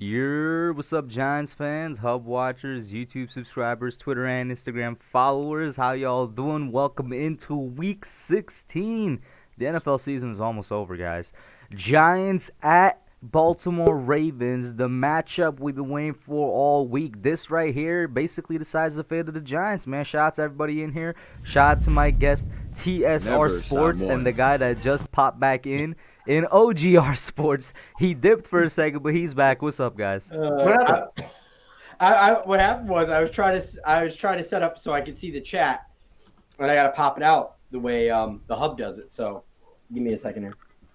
What's up, Giants fans, Hub watchers, YouTube subscribers, Twitter and Instagram followers? How y'all doing? Welcome into Week 16. The NFL season is almost over, guys. Giants at Baltimore Ravens, the matchup we've been waiting for all week. This right here basically decides the fate of the Giants, man. Shout out to everybody in here. Shout out to my guest, TSR Sports, and the guy that just popped back in OGR Sports. He dipped for a second, but he's back. What's up, guys? What happened? What happened was I was trying to set up so I could see the chat, and I got to pop it out the way the hub does it. So give me a second here.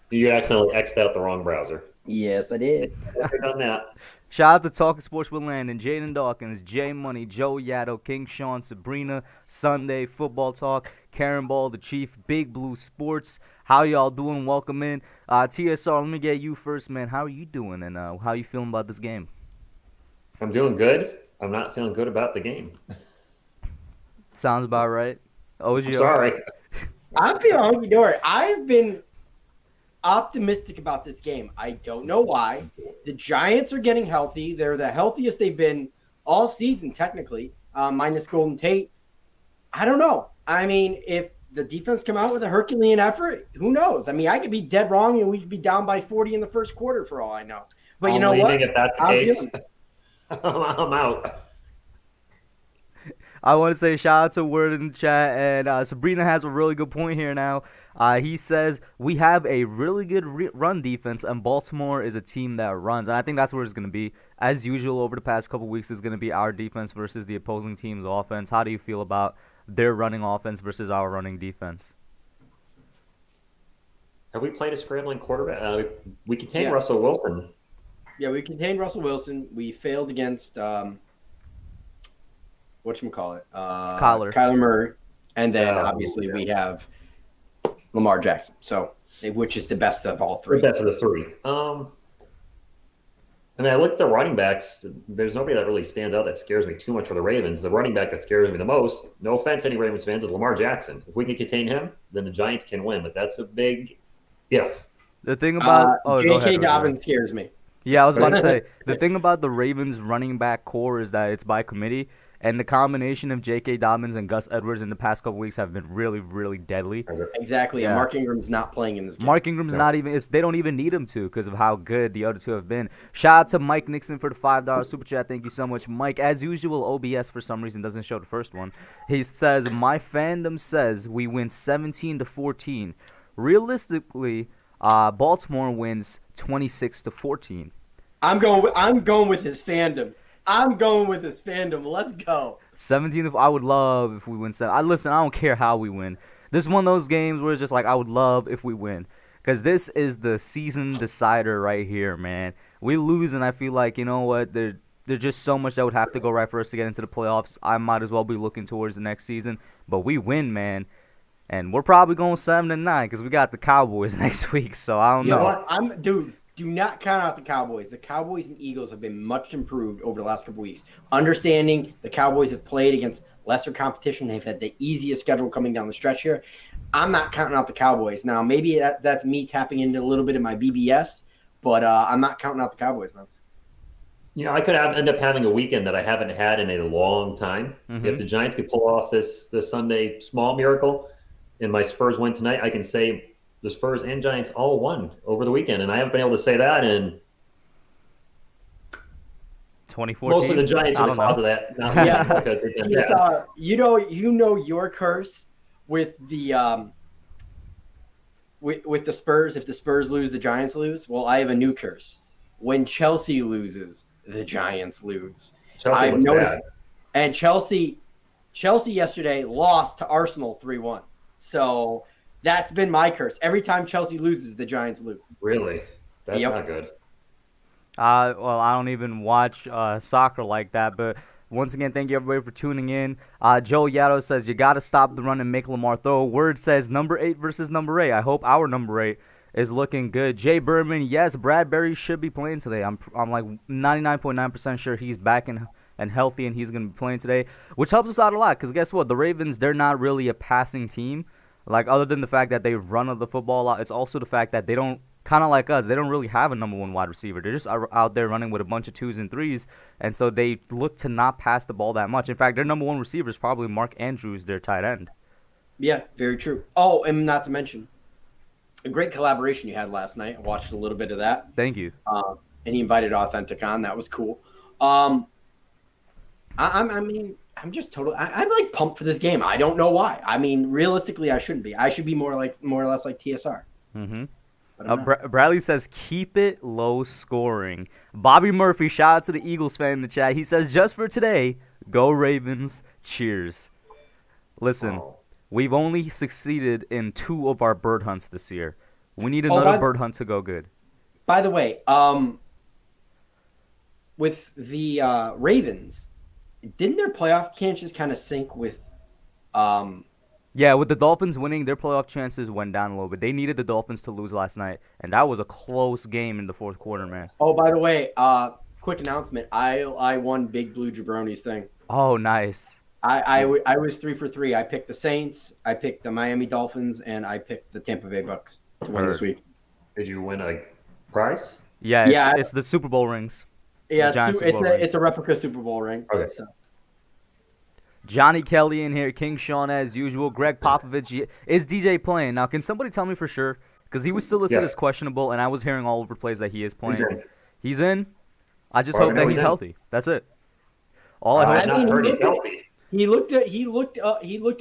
You accidentally X'd out the wrong browser. Yes, I did. I've done that. Shout out to Talking Sports with Landon, Jaden Dawkins, Jay Money, Joe Yato, King Sean, Sabrina, Sunday, Football Talk, Karen Ball, the Chief, Big Blue Sports. How y'all doing? Welcome in. TSR, let me get you first, man. How are you doing, and how you feeling about this game? I'm doing good. I'm not feeling good about the game. Sounds about right. OGR. I'm sorry. I'm feeling hunky-dory. I've been optimistic about this game. I don't know why. The Giants are getting healthy. They're the healthiest they've been all season, technically, minus Golden Tate. I don't know. I mean, if the defense come out with a Herculean effort, who knows? I mean, I could be dead wrong, and we could be down by 40 in the first quarter for all I know. But you know what? If that's the case, I'm out. I want to say shout out to Word in the chat, and Sabrina has a really good point here now. He says, we have a really good run defense, and Baltimore is a team that runs. And I think that's where it's going to be. As usual, over the past couple weeks, it's going to be our defense versus the opposing team's offense. How do you feel about their running offense versus our running defense? Have we played a scrambling quarterback? We contained Russell Wilson. Yeah, we contained Russell Wilson. We failed against whatchamacallit? Kyler Murray. And then, obviously, we have Lamar Jackson, so which is the best of all three. The best of the three. I mean, I look at the running backs. There's nobody that really stands out that scares me too much for the Ravens. The running back that scares me the most, no offense to any Ravens fans, is Lamar Jackson. If we can contain him, then the Giants can win, but that's a big if. The thing about J.K. Dobbins scares me. Yeah, I was about to say, the thing about the Ravens running back core is that it's by committee. And the combination of J.K. Dobbins and Gus Edwards in the past couple weeks have been really, really deadly. Exactly, yeah. And Mark Ingram's not playing in this game. Mark Ingram's not even – they don't even need him to because of how good the other two have been. Shout out to Mike Nixon for the $5 super chat. Thank you so much, Mike. As usual, OBS for some reason doesn't show the first one. He says, my fandom says we win 17-14. Realistically, Baltimore wins 26-14. I'm going with his fandom. Let's go. 17. I would love if we win 7. Listen, I don't care how we win. This is one of those games where it's just like I would love if we win. Because this is the season decider right here, man. We lose, and I feel like, you know what, there's just so much that would have to go right for us to get into the playoffs. I might as well be looking towards the next season. But we win, man. And we're probably going 7-9 because we got the Cowboys next week. So I don't know. What? Do not count out the Cowboys. The Cowboys and Eagles have been much improved over the last couple weeks. Understanding the Cowboys have played against lesser competition. They've had the easiest schedule coming down the stretch here. I'm not counting out the Cowboys. Now, maybe that's me tapping into a little bit of my BBS, but I'm not counting out the Cowboys, man. You know, I could end up having a weekend that I haven't had in a long time. Mm-hmm. If the Giants could pull off this Sunday small miracle and my Spurs win tonight, I can say – the Spurs and Giants all won over the weekend, and I haven't been able to say that in 2014. Most of the Giants are the cause of that. Yeah. You know your curse with the with the Spurs. If the Spurs lose, the Giants lose. Well, I have a new curse. When Chelsea loses, the Giants lose. I've noticed, bad. And Chelsea yesterday lost to Arsenal 3-1. So. That's been my curse. Every time Chelsea loses, the Giants lose. Really? That's not good. Well, I don't even watch soccer like that. But once again, thank you, everybody, for tuning in. Joe Yato says, you got to stop the run and make Lamar throw. Word says number 8 versus number 8. I hope our number 8 is looking good. Jay Berman, yes, Bradbury should be playing today. I'm like 99.9% sure he's back and healthy and he's going to be playing today, which helps us out a lot because guess what? The Ravens, they're not really a passing team. Like, other than the fact that they run the football a lot, it's also the fact that they don't kind of like us. They don't really have a number one wide receiver. They're just out there running with a bunch of 2s and 3s, and so they look to not pass the ball that much. In fact, their number one receiver is probably Mark Andrews, their tight end. Yeah, very true. Oh, and not to mention, a great collaboration you had last night. I watched a little bit of that. Thank you. And he invited Authentic on. That was cool. I'm just totally. I'm like pumped for this game. I don't know why. I mean, realistically, I shouldn't be. I should be more or less like TSR. Bradley says keep it low scoring. Bobby Murphy, shout out to the Eagles fan in the chat. He says just for today, go Ravens. Cheers. Listen, we've only succeeded in 2 of our bird hunts this year. We need another bird hunt to go good. By the way, with the Ravens, didn't their playoff chances kind of sink with? Yeah, with the Dolphins winning, their playoff chances went down a little bit. They needed the Dolphins to lose last night, and that was a close game in the fourth quarter, man. Oh, by the way, quick announcement: I won Big Blue Jabroni's thing. Oh, nice. I was 3 for 3. I picked the Saints, I picked the Miami Dolphins, and I picked the Tampa Bay Bucks to win this week. Did you win a prize? Yeah, it's the Super Bowl rings. Yeah, it's a replica Super Bowl ring. Okay. So. Johnny Kelly in here, King Sean as usual. Greg Popovich, is DJ playing? Now, can somebody tell me for sure? Because he was still listed as questionable, and I was hearing all over the place that he is playing. He's in. I just hope that he's healthy. That's it. All I hope. I've not heard he's healthy. He looked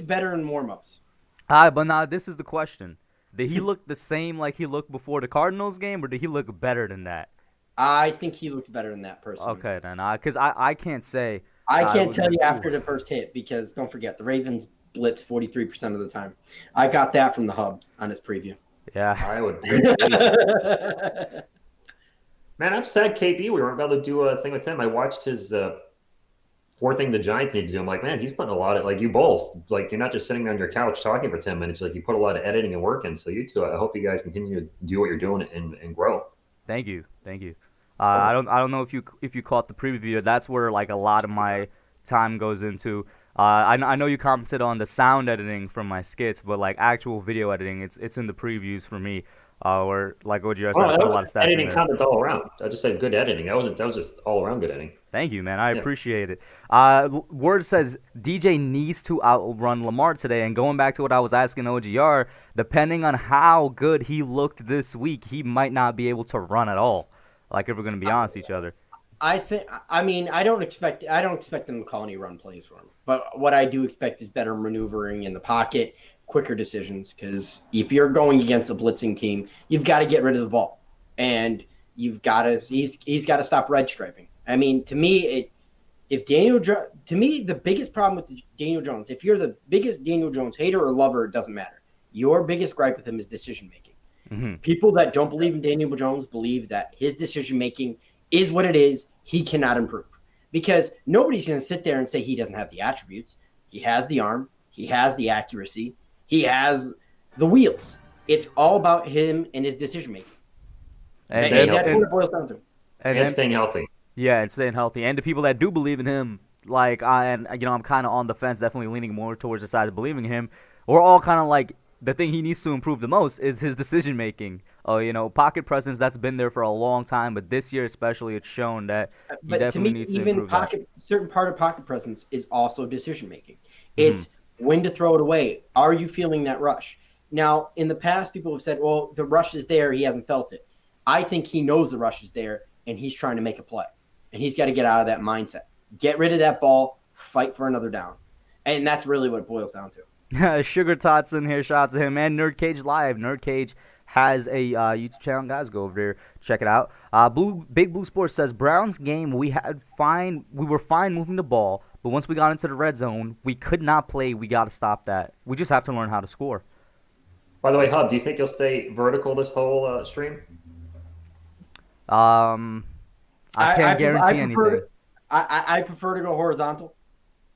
better in warmups. But now this is the question: did he look the same like he looked before the Cardinals game, or did he look better than that? I think he looked better than that personally. Okay, then, because I can't say. I can't tell you after the first hit because don't forget the Ravens blitz 43% of the time. I got that from the hub on his preview. Yeah, I would. Man, I'm sad KB we weren't able to do a thing with him. I watched his 4 thing the Giants need to do. I'm like, man, he's putting a lot of, like, you both, like, you're not just sitting on your couch talking for 10 minutes. Like, you put a lot of editing and work in. So you two, I hope you guys continue to do what you're doing and grow. Thank you. I don't know if you caught the preview. That's where like a lot of my time goes into. I know you commented on the sound editing from my skits, but like actual video editing, it's in the previews for me. Or like OGR said, I put a lot of stats editing in there. comments all around. I just said good editing. That was just all around good editing. Thank you, man. I appreciate it. Word says DJ needs to outrun Lamar today. And going back to what I was asking OGR, depending on how good he looked this week, he might not be able to run at all. Like if we're going to be honest with each other. I don't expect them to call any run plays for him. But what I do expect is better maneuvering in the pocket, quicker decisions. Because if you're going against a blitzing team, you've got to get rid of the ball, and he's got to stop red striping. I mean, to me, the biggest problem with Daniel Jones, if you're the biggest Daniel Jones hater or lover, it doesn't matter. Your biggest gripe with him is decision making. Mm-hmm. People that don't believe in Daniel Jones believe that his decision making is what it is. He cannot improve because nobody's going to sit there and say he doesn't have the attributes. He has the arm. He has the accuracy. He has the wheels. It's all about him and his decision making. And that's what it boils down to. And staying healthy. Yeah, and staying healthy. And the people that do believe in him, like I'm kind of on the fence, definitely leaning more towards the side of believing in him. We're all kind of like, the thing he needs to improve the most is his decision making. Pocket presence, that's been there for a long time, but this year especially, it's shown that he definitely needs to improve that. Certain part of pocket presence is also decision making. It's when to throw it away. Are you feeling that rush? Now, in the past, people have said, well, the rush is there, he hasn't felt it. I think he knows the rush is there, and he's trying to make a play. And he's got to get out of that mindset. Get rid of that ball, fight for another down. And that's really what it boils down to. Sugar Tots in here, shout out to him, and Nerd Cage Live. Nerd Cage has a YouTube channel, guys. Go over there, check it out. Big Blue Sports says Browns game we were fine moving the ball, but once we got into the red zone, we could not play. We got to stop that. We just have to learn how to score. By the way, Hub, do you think you'll stay vertical this whole stream? I can't guarantee anything. I prefer to go horizontal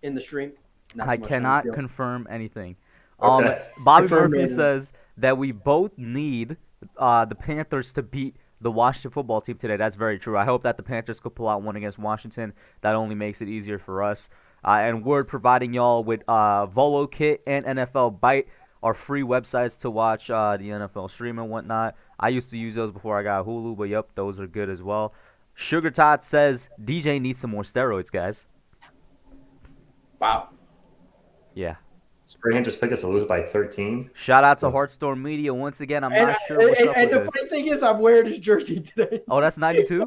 in the stream. I cannot confirm anything. Okay. Bobby Murphy says that we both need the Panthers to beat the Washington football team today. That's very true. I hope that the Panthers could pull out one against Washington. That only makes it easier for us. And we're providing y'all with Volo Kit and NFL Byte, our free websites to watch the NFL stream and whatnot. I used to use those before I got Hulu, but yep, those are good as well. Sugar Tot says DJ needs some more steroids, guys. Wow. Yeah. Strahan just picked us to lose by 13. Shout out to Heartstorm Media once again. I'm not sure what's up with the this. funny thing is, I'm wearing his jersey today. Oh, that's 92?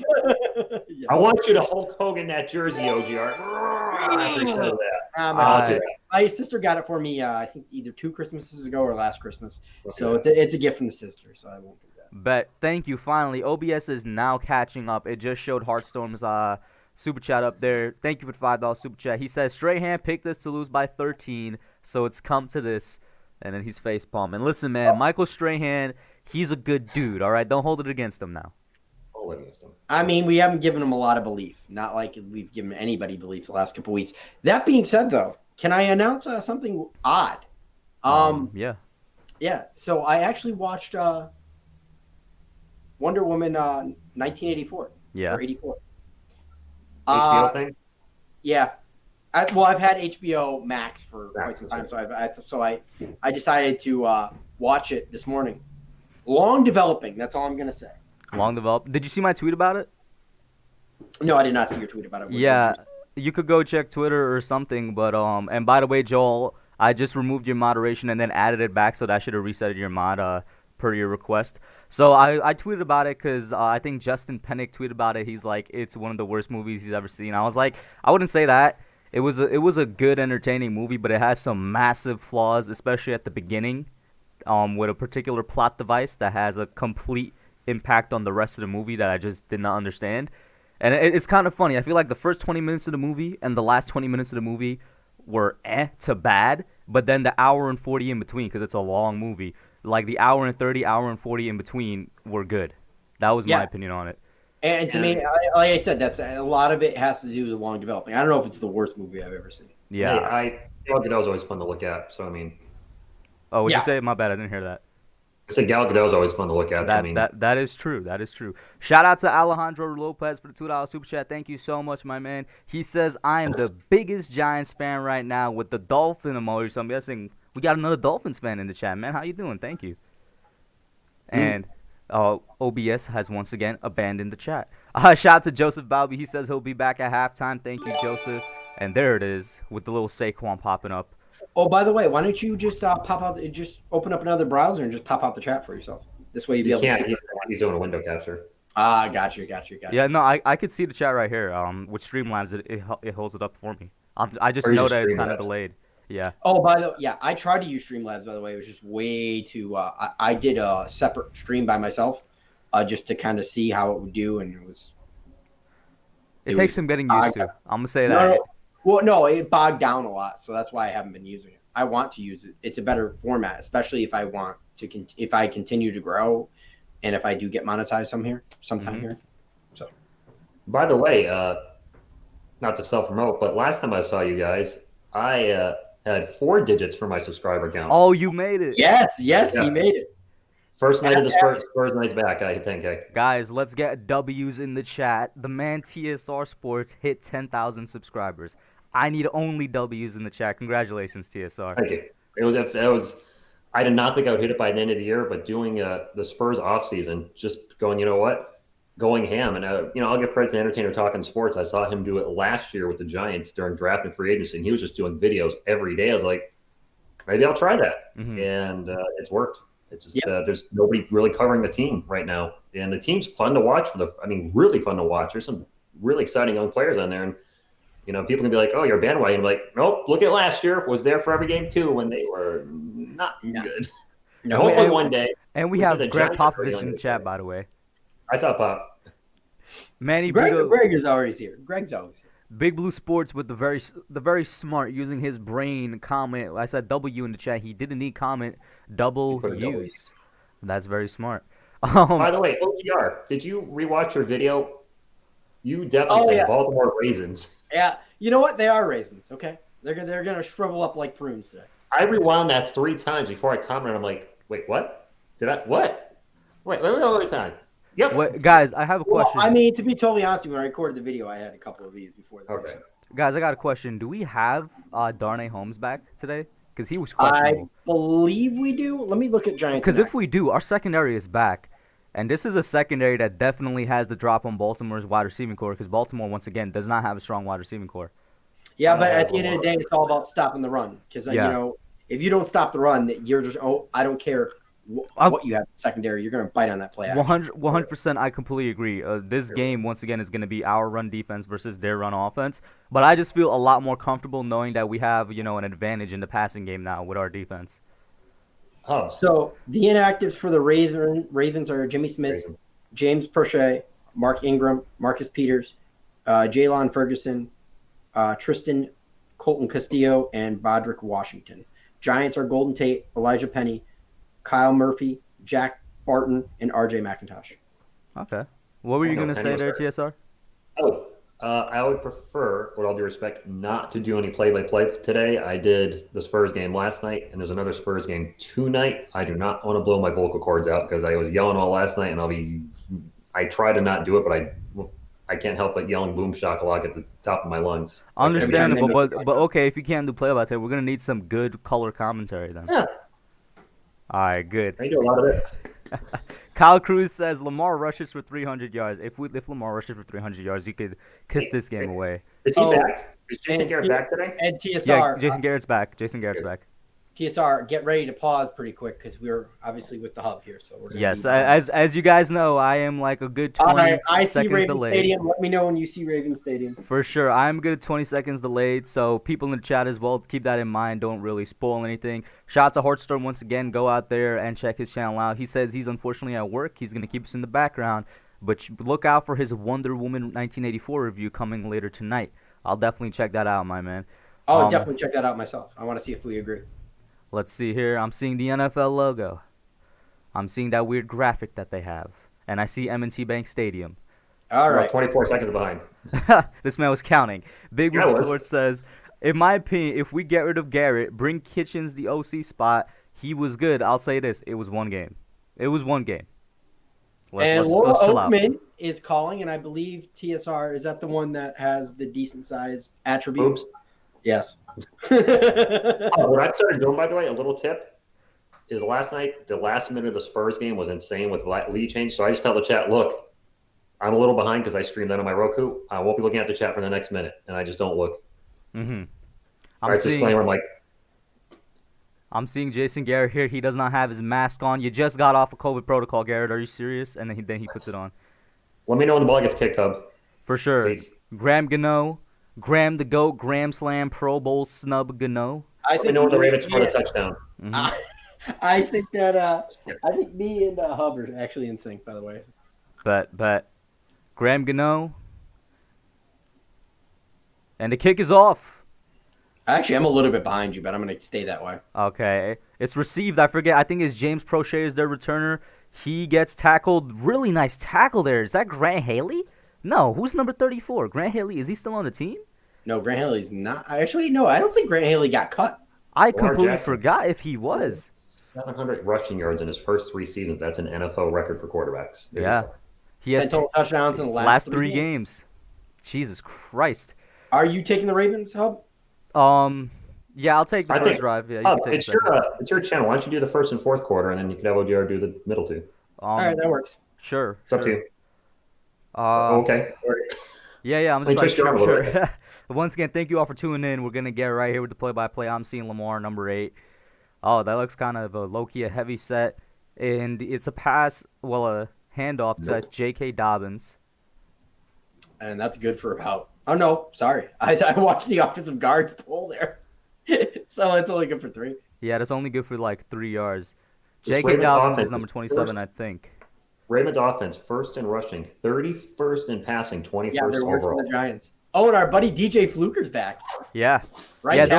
Yeah. I want you to Hulk Hogan that jersey, OGR. I appreciate that. My sister got it for me, I think either 2 Christmases ago or last Christmas. Okay. So it's a gift from the sister, so I won't do that. Bet. Thank you. Finally, OBS is now catching up. It just showed Heartstorm's super chat up there. Thank you for the $5 super chat. He says, Strahan picked us to lose by 13, so it's come to this. And then he's face palming. Listen, man, Michael Strahan, he's a good dude, all right? Don't hold it against him now. I mean, we haven't given him a lot of belief. Not like we've given anybody belief the last couple weeks. That being said, though, can I announce something odd? Yeah. Yeah. So I actually watched Wonder Woman 1984. Yeah. Or 84. HBO thing? Yeah. I've had HBO Max for quite some time, so I decided to watch it this morning. Long developing. That's all I'm gonna say. Long developed. Did you see my tweet about it? No, I did not see your tweet about it. Yeah, you could go check Twitter or something. But and by the way, Joel, I just removed your moderation and then added it back, so that should have resetted your mod per your request. So I tweeted about it because I think Justin Pennick tweeted about it. He's like, it's one of the worst movies he's ever seen. I was like, I wouldn't say that. It was a good, entertaining movie, but it has some massive flaws, especially at the beginning, with a particular plot device that has a complete impact on the rest of the movie that I just did not understand. And it's kind of funny. I feel like the first 20 minutes of the movie and the last 20 minutes of the movie were to bad, but then the hour and 40 in between, because it's a long movie, like the hour and 30, hour and 40 in between were good. That was my opinion on it. And to me, like I said, that's a lot of it has to do with long developing. I don't know if it's the worst movie I've ever seen. Yeah. Gal Gadot's always fun to look at, so I mean. Oh, what'd you say? My bad, I didn't hear that. I said Gal Gadot's always fun to look at. That is true. That is true. Shout out to Alejandro Lopez for the $2 super chat. Thank you so much, my man. He says, I am the biggest Giants fan right now with the Dolphin emoji. So I'm guessing we got another Dolphins fan in the chat, man. How you doing? Thank you. And OBS has once again abandoned the chat. Shout out to Joseph Balby. He says he'll be back at halftime. Thank you, Joseph. And there it is with the little Saquon popping up. Oh, by the way, why don't you just pop out, just open up another browser and just pop out the chat for yourself? This way you'd be able to. He's doing a window capture. Got you. Yeah, no, I could see the chat right here. With Streamlabs, it holds it up for me. I just know that it's kind of delayed. Yeah. Oh, I tried to use Streamlabs, by the way. It was just way too. I did a separate stream by myself, just to kind of see how it would do, and it was. It takes some getting used to. I'm gonna say that. No, it bogged down a lot, so that's why I haven't been using it. I want to use it. It's a better format, especially if I want to. If I continue to grow, and if I do get monetized sometime here. So. By the way, not to self-promote, but last time I saw you guys, I had 4 digits for my subscriber count. Oh, you made it. Yes, he made it. First night of the Spurs night's back. I hit 10K. Guys, let's get W's in the chat. The man TSR Sports hit 10,000 subscribers. I need only W's in the chat. Congratulations, TSR. Thank you. It was. I did not think I would hit it by the end of the year, but doing the Spurs off season, just going, you know what, going ham, and I'll give credit to Entertainer Talking Sports. I saw him do it last year with the Giants during draft and free agency, and he was just doing videos every day. I was like, maybe I'll try that, and it's worked. It's just there's nobody really covering the team right now, and the team's fun to watch. Really fun to watch. There's some really exciting young players on there, and people can be like, "Oh, you're a bandwagon." I'm like, nope. Look at last year. Was there for every game too when they were not good. No, hopefully one day. And we have Greg Popovich in the chat, by the way. I saw Pop. Manny Greg is always here. Greg's always here. Big Blue Sports with the very smart using his brain comment. I said W in the chat. He didn't need comment. Double use. That's very smart. By the way, OGR, did you rewatch your video? You definitely said Baltimore raisins. Yeah, you know what? They are raisins. Okay, they're gonna shrivel up like prunes today. I rewound that 3 times before I commented. I'm like, wait, what? What? Wait, one more time. Yep. Wait, guys, I have a question. Well, to be totally honest with you, when I recorded the video, I had a couple of these before. Okay. Guys, I got a question. Do we have Darnay Holmes back today? Because he was questionable. I believe we do. Let me look at Giants. Because if we do, our secondary is back. And this is a secondary that definitely has the drop on Baltimore's wide receiving core because Baltimore, once again, does not have a strong wide receiving core. Yeah, but at the end of the day, it's all about stopping the run. Because, if you don't stop the run, you're just, I don't care what you have in secondary. You're going to bite on that play action. 100%, I completely agree. This game, once again, is going to be our run defense versus their run offense. But I just feel a lot more comfortable knowing that we have, an advantage in the passing game now with our defense. Oh. So the inactives for the Ravens are Jimmy Smith, James Prochet, Mark Ingram, Marcus Peters, Jalen Ferguson, Tristan Colton Castillo, and Bodrick Washington. Giants are Golden Tate, Elijah Penny, Kyle Murphy, Jack Barton, and RJ McIntosh. Okay. What were you going to say there, TSR? I would prefer, with all due respect, not to do any play-by-play today. I did the Spurs game last night, and there's another Spurs game tonight. I do not want to blow my vocal cords out because I was yelling all last night, and I try to not do it, but I can't help but yelling boom shakalaka at the top of my lungs. Understandable, but okay, if you can't do play-by-play, we're going to need some good color commentary then. Yeah. All right, good. I do a lot of this. Kyle Cruz says Lamar rushes for 300 yards. If Lamar rushes for 300 yards, you could kiss this game away. Is he back? Is Jason Garrett back today? And TSR. Yeah, Jason Garrett's back. Back. TSR, get ready to pause pretty quick because we're obviously with the hub here. So we're yes, as you guys know, I am like a good 20 All right, I see seconds Raven delayed. Stadium. Let me know when you see Raven Stadium. For sure, I'm good at 20 seconds delayed. So people in the chat as well, keep that in mind. Don't really spoil anything. Shout out to Heartstorm once again. Go out there and check his channel out. He says he's unfortunately at work. He's gonna keep us in the background, but look out for his Wonder Woman 1984 review coming later tonight. I'll definitely check that out, my man. I'll definitely check that out myself. I want to see if we agree. Let's see here. I'm seeing the NFL logo. I'm seeing that weird graphic that they have. And I see M&T Bank Stadium. All right. 24 seconds behind. This man was counting. Big Blue Sports says, in my opinion, if we get rid of Garrett, bring Kitchens the OC spot, he was good. I'll say this. It was one game. Let's Laura chill out. Oakman is calling, and I believe TSR, is that the one that has the decent size attributes? Oops. Yes. What I started doing, by the way, a little tip, is last night, the last minute of the Spurs game was insane with lead change. So I just tell the chat, look, I'm a little behind because I streamed that on my Roku. I won't be looking at the chat for the next minute, and I just don't look. Mm-hmm. I'm seeing Jason Garrett here. He does not have his mask on. You just got off a COVID protocol, Garrett. Are you serious? And then he puts it on. Let me know when the ball gets kicked, Hub. For sure. Please. Graham Gano. Graham the GOAT, Graham Slam, Pro Bowl snub Gano. I think know when the Ravens scored a touchdown. Mm-hmm. I think that I think me and Hub are actually in sync, by the way. But Graham Gano. And the kick is off. Actually, I'm a little bit behind you, but I'm going to stay that way. Okay. It's received. I forget. I think it's James Prochet is their returner. He gets tackled. Really nice tackle there. Is that Grant Haley? No, who's number 34? Grant Haley, is he still on the team? No, Grant Haley's not. Actually, no, I don't think Grant Haley got cut. I completely forgot if he was. 700 rushing yards in his first 3 seasons. That's an NFL record for quarterbacks. Yeah. He has 10 total touchdowns in the last 3 games. Jesus Christ. Are you taking the Ravens, Hub? Yeah, I'll take the first drive. Yeah, you can take it's your channel. Why don't you do the first and fourth quarter, and then you can have OGR do the middle 2. All right, that works. Sure. It's up to you. Okay. Yeah, I'm just like, sure. Once again, thank you all for tuning in. We're going to get right here with the play-by-play. I'm seeing Lamar, number 8. Oh, that looks kind of a low-key, a heavy set. And it's a pass, a handoff to J.K. Dobbins. And that's good for about... Oh, no, sorry. I watched the offensive guards pull there. So it's only good for 3. Yeah, that's only good for like 3 yards. J.K. Dobbins is number 27, I think. Ravens offense, first in rushing, 31st in passing, 21st overall. The Giants. Oh, and our buddy DJ Fluker's back. Yeah. Right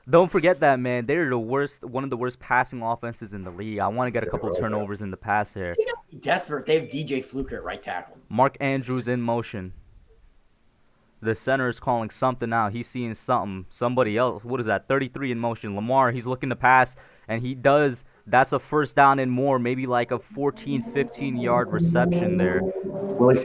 Don't forget that, man. They're the worst, one of the worst passing offenses in the league. I want to get a couple turnovers in the pass here. Desperate. They have DJ Fluker at right tackle. Mark Andrews in motion. The center is calling something out. He's seeing something. Somebody else. What is that? 33 in motion. Lamar, he's looking to pass, and he does. That's a first down and more. Maybe like a 14, 15-yard reception there. Willie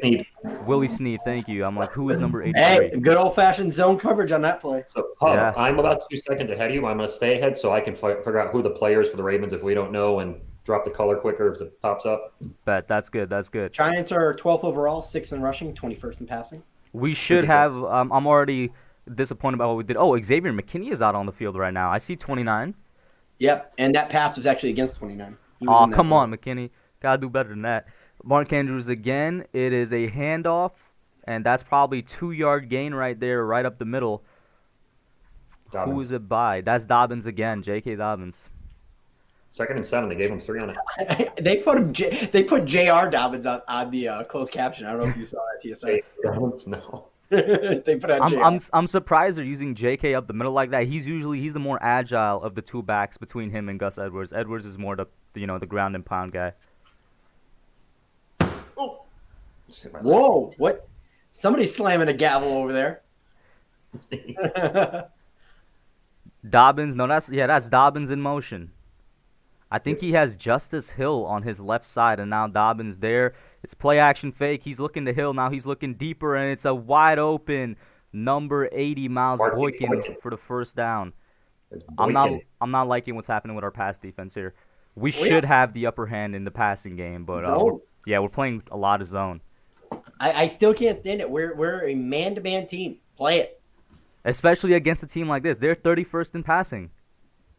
Snead, thank you. I'm like, who is number 83? Hey, good old-fashioned zone coverage on that play. So, I'm about 2 seconds ahead of you. I'm going to stay ahead so I can figure out who the players for the Ravens if we don't know and drop the color quicker if it pops up. Bet that's good. That's good. Giants are 12th overall, 6th in rushing, 21st in passing. We should Ridiculous. have. I'm already disappointed about what we did. Oh, Xavier McKinney is out on the field right now. I see 29. Yep, and that pass was actually against 29. Oh, come on, McKinney. Gotta do better than that. Mark Andrews again. It is a handoff, and that's probably 2-yard gain right there, right up the middle. Dobbins. Who is it by? That's Dobbins again, J.K. Dobbins. 2nd and 7. They gave him 3 on it. They put J.R. Dobbins on the closed caption. I don't know if you saw that, TSR. Dobbins? No. They put on J.R. I'm surprised they're using J.K. up the middle like that. He's the more agile of the two backs between him and Gus Edwards. Edwards is more the ground and pound guy. Oh. Whoa! What? Somebody's slamming a gavel over there. Dobbins, no, that's Dobbins in motion. I think he has Justice Hill on his left side, and now Dobbins there. It's play action fake. He's looking to Hill. Now he's looking deeper, and it's a wide open number 80 Miles Boykin for the first down. I'm not liking what's happening with our pass defense here. We should have the upper hand in the passing game, but we're playing a lot of zone. I still can't stand it. We're a man-to-man team. Play it. Especially against a team like this. They're 31st in passing.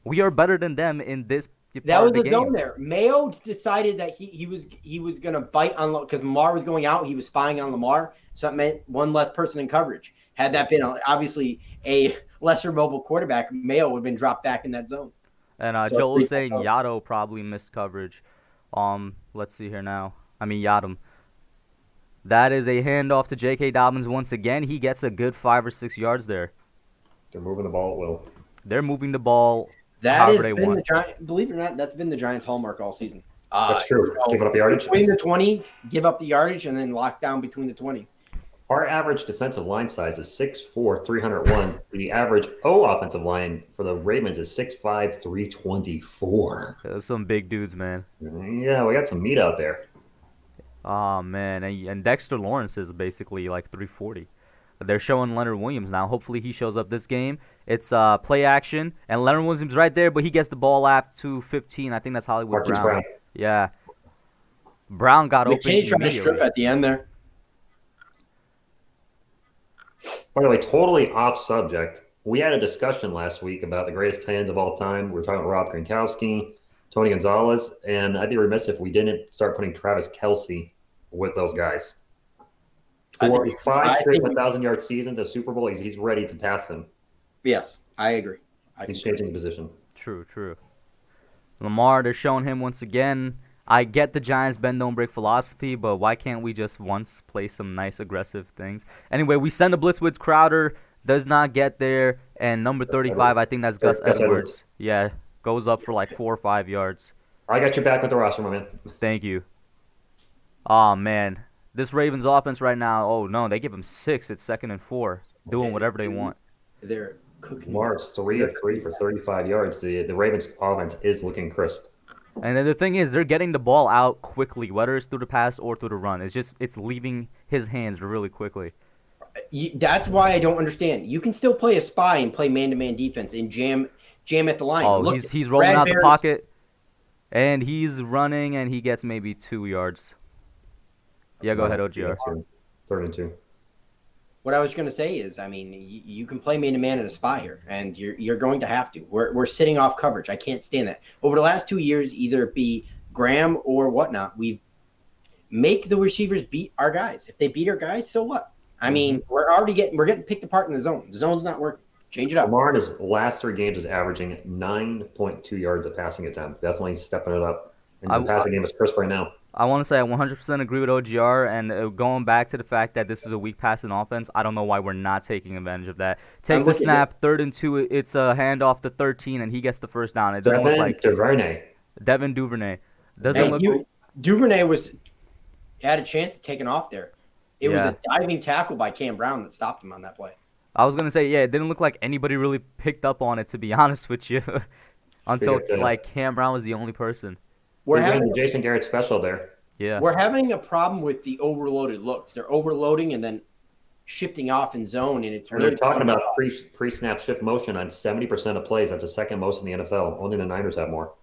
We are better than them in this That was the the zone there. Mayo decided that he was going to bite on because Lamar was going out. He was spying on Lamar. So that meant one less person in coverage. Had that been obviously a lesser mobile quarterback, Mayo would have been dropped back in that zone. And Joel was saying Yaddo probably missed coverage. Let's see here now. Yadam. That is a handoff to J.K. Dobbins once again. He gets a good 5 or 6 yards there. They're moving the ball at will. They're moving the ball That has however they been want. the Giant. Believe it or not, that's been the Giants' hallmark all season. That's true. Give up the yardage. Between the 20s, give up the yardage, and then lock down between the 20s. Our average defensive line size is 6'4", 301. The average offensive line for the Ravens is 6'5", 324. Those some big dudes, man. Yeah, we got some meat out there. Oh, man. And Dexter Lawrence is basically like 340. They're showing Leonard Williams now. Hopefully he shows up this game. It's play action, and Leonard Williams right there, but he gets the ball after 15. I think that's Hollywood Brown. Yeah. Brown got open McKinney tried to strip at the end there. By the way, totally off subject. We had a discussion last week about the greatest tight ends of all time. We were talking about Rob Gronkowski, Tony Gonzalez, and I'd be remiss if we didn't start putting Travis Kelce with those guys. For 5 straight 1,000-yard seasons, a Super Bowl, he's ready to pass them. Yes, I agree. He's changing the position. True. Lamar, they're showing him once again. I get the Giants bend don't break philosophy, but why can't we just once play some nice aggressive things? Anyway, we send a blitz with Crowder, does not get there, and number 35, I think that's Gus Edwards. Yeah, goes up for like 4 or 5 yards. I got your back with the roster, my man. Thank you. Oh, man. This Ravens offense right now, oh, no, they give him 6. It's 2nd and 4, doing whatever they want. They're cooking. Lamar's 3 of 3 for 35 yards. The Ravens offense is looking crisp. And then the thing is, they're getting the ball out quickly, whether it's through the pass or through the run. It's leaving his hands really quickly. That's why I don't understand. You can still play a spy and play man-to-man defense and jam at the line. Oh, Look, he's rolling out the pocket, and he's running, and he gets maybe 2 yards. Yeah, go ahead, OGR. 3rd and 2. What I was going to say is, you can play man-to-man and a spy here, and you're going to have to. We're sitting off coverage. I can't stand that. Over the last 2 years, either it be Graham or whatnot, we make the receivers beat our guys. If they beat our guys, so what? We're getting picked apart in the zone. The zone's not working. Change it up. Lamar in his last 3 games is averaging 9.2 yards a passing attempt. Definitely stepping it up. And the passing game is crisp right now. I want to say I 100% agree with OGR, and going back to the fact that this is a weak passing offense, I don't know why we're not taking advantage of that. Takes a snap, 3rd and 2, it's a handoff to 13, and he gets the first down. It doesn't look like Devin Duvernay. Duvernay had a chance of taking off there. It was a diving tackle by Cam Brown that stopped him on that play. I was going to say, it didn't look like anybody really picked up on it, to be honest with you, until Cam Brown was the only person. We're having the Jason Garrett special there. Yeah. We're having a problem with the overloaded looks. They're overloading and then shifting off in zone, and they're talking about pre-snap shift motion on 70% of plays. That's the second most in the NFL. Only the Niners have more.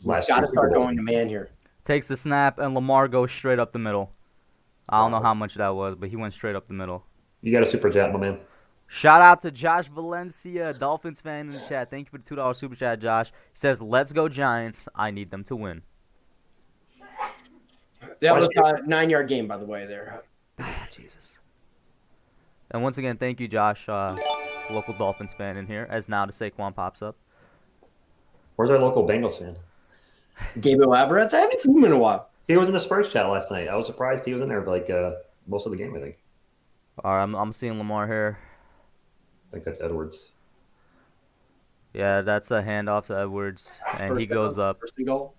last Got year to Super start Bowl. going to man here. Takes the snap, and Lamar goes straight up the middle. I don't know how much that was, but he went straight up the middle. You got a super chat, my man. Shout out to Josh Valencia, Dolphins fan in the chat. Thank you for the $2 super chat, Josh. He says, "Let's go Giants. I need them to win." That was a 9-yard game, by the way, there. Jesus. And once again, thank you, Josh, local Dolphins fan in here, as now the Saquon pops up. Where's our local Bengals fan? Gabriel Alvarez? I haven't seen him in a while. He was in the Spurs chat last night. I was surprised he was in there like most of the game, I think. All right, I'm seeing Lamar here. I think that's Edwards. Yeah, that's a handoff to Edwards, and he goes up. First and goal.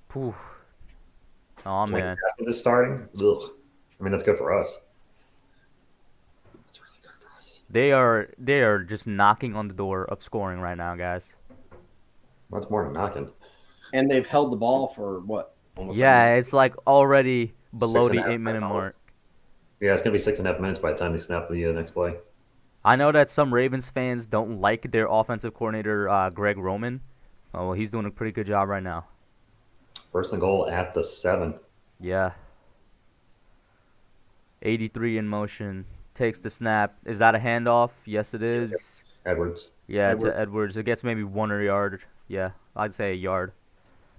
Poof. Oh, man. After this starting, ugh. I mean, that's good for us. That's really good for us. They are just knocking on the door of scoring right now, guys. That's more than knocking. And they've held the ball for what? Almost Yeah, it's like already below the 6.5 8-minute mark. Yeah, it's going to be 6.5 minutes by the time they snap the next play. I know that some Ravens fans don't like their offensive coordinator, Greg Roman. Oh, well, he's doing a pretty good job right now. First and goal at the 7. Yeah. 83 in motion. Takes the snap. Is that a handoff? Yes, it is. Edwards. Yeah, to Edwards. It gets maybe 1 or a yard. Yeah, I'd say a yard.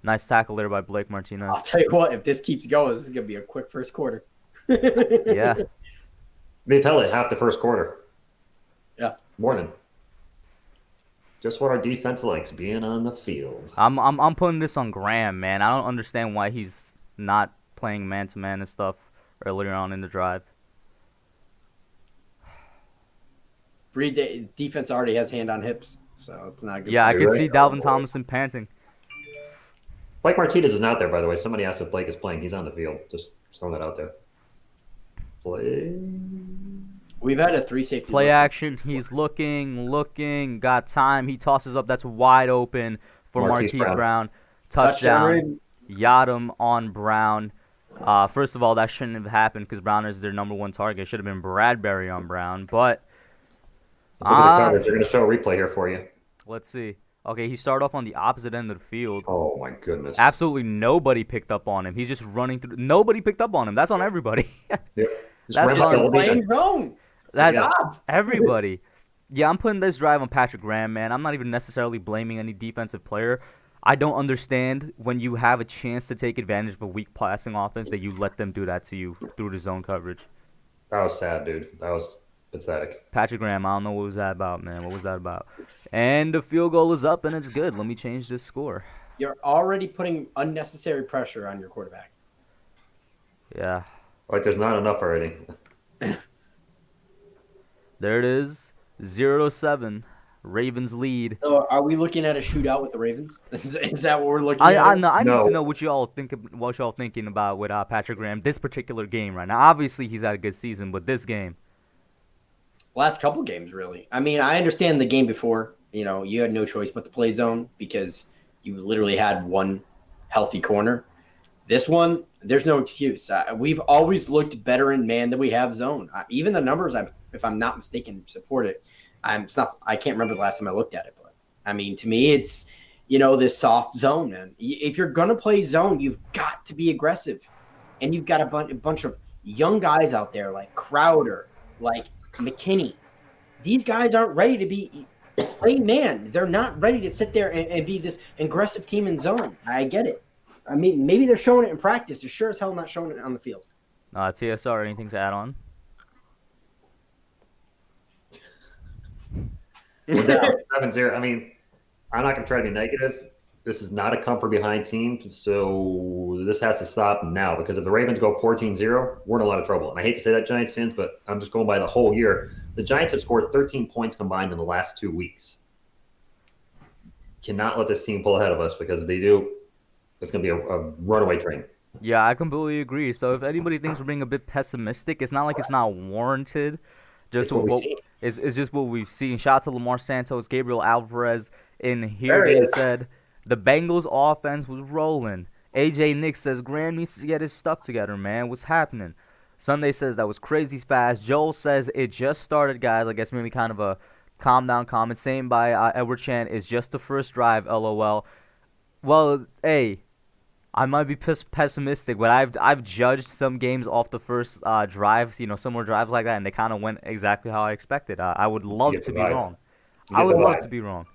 Nice tackle there by Blake Martinez. I'll tell you what, if this keeps going, this is going to be a quick first quarter. Yeah. They've held it half the first quarter. Yeah. More than. Just what our defense likes, being on the field. I'm putting this on Graham, man. I don't understand why he's not playing man-to-man and stuff earlier on in the drive. Breed defense already has hand on hips, so it's not a good. Yeah, I sign. can see Dalvin Tomlinson panting. Blake Martinez is not there, by the way. Somebody asked if Blake is playing. He's on the field. Just throwing that out there. Play. We've had a 3 safety. Play action. He's looking, got time. He tosses up. That's wide open for Marquise Brown. Touchdown. Yadam on Brown. First of all, that shouldn't have happened because Brown is their number 1 target. It should have been Bradbury on Brown. But let's look at the coverage. They're going to show a replay here for you. Let's see. Okay, he started off on the opposite end of the field. Oh, my goodness. Absolutely nobody picked up on him. He's just running through. Nobody picked up on him. That's on everybody. Yep. That's on playing zone. That's everybody. Yeah, I'm putting this drive on Patrick Graham, man. I'm not even necessarily blaming any defensive player. I don't understand when you have a chance to take advantage of a weak passing offense that you let them do that to you through the zone coverage. That was sad, dude. That was pathetic. Patrick Graham, I don't know what was that about, man. What was that about? And the field goal is up, and it's good. Let me change this score. You're already putting unnecessary pressure on your quarterback. Yeah. Like there's not enough already. There it is. 0-7. Ravens lead. So are we looking at a shootout with the Ravens? Is that what we're looking at? I need to know what y'all thinking about with Patrick Graham this particular game right now. Obviously, he's had a good season, but this game. Last couple games, really. I mean, I understand the game before. You know, you had no choice but to play zone because you literally had one healthy corner. This one, there's no excuse. We've always looked better in man than we have zone. Even the numbers, if I'm not mistaken, support it. I can't remember the last time I looked at it, but I mean, to me, it's, this soft zone, man. If you're going to play zone, you've got to be aggressive. And you've got a bunch of young guys out there like Crowder, like McKinney. These guys aren't ready to play man. They're not ready to sit there and be this aggressive team in zone. I get it. I mean, maybe they're showing it in practice. They're sure as hell not showing it on the field. TSR, anything to add on? We're down 7-0. I mean, I'm not going to try to be negative. This is not a come-from-behind team, so this has to stop now because if the Ravens go 14-0, we're in a lot of trouble. And I hate to say that, Giants fans, but I'm just going by the whole year. The Giants have scored 13 points combined in the last 2 weeks. Cannot let this team pull ahead of us because if they do, it's going to be a runaway train. Yeah, I completely agree. So if anybody thinks we're being a bit pessimistic, it's not like it's not warranted. It's just what we've seen. Shout out to Lamar Santos, Gabriel Alvarez in here. They said the Bengals offense was rolling. AJ Nick says Graham needs to get his stuff together, man. What's happening? Sunday says that was crazy fast. Joel says it just started, guys. I guess maybe kind of a calm down comment. Same by Edward Chan is just the first drive, LOL. Well, hey, I might be pessimistic, but I've judged some games off the first drives, similar drives like that, and they kind of went exactly how I expected. I would You love get to the be vibe. wrong. You I get the would love vibe. to be wrong.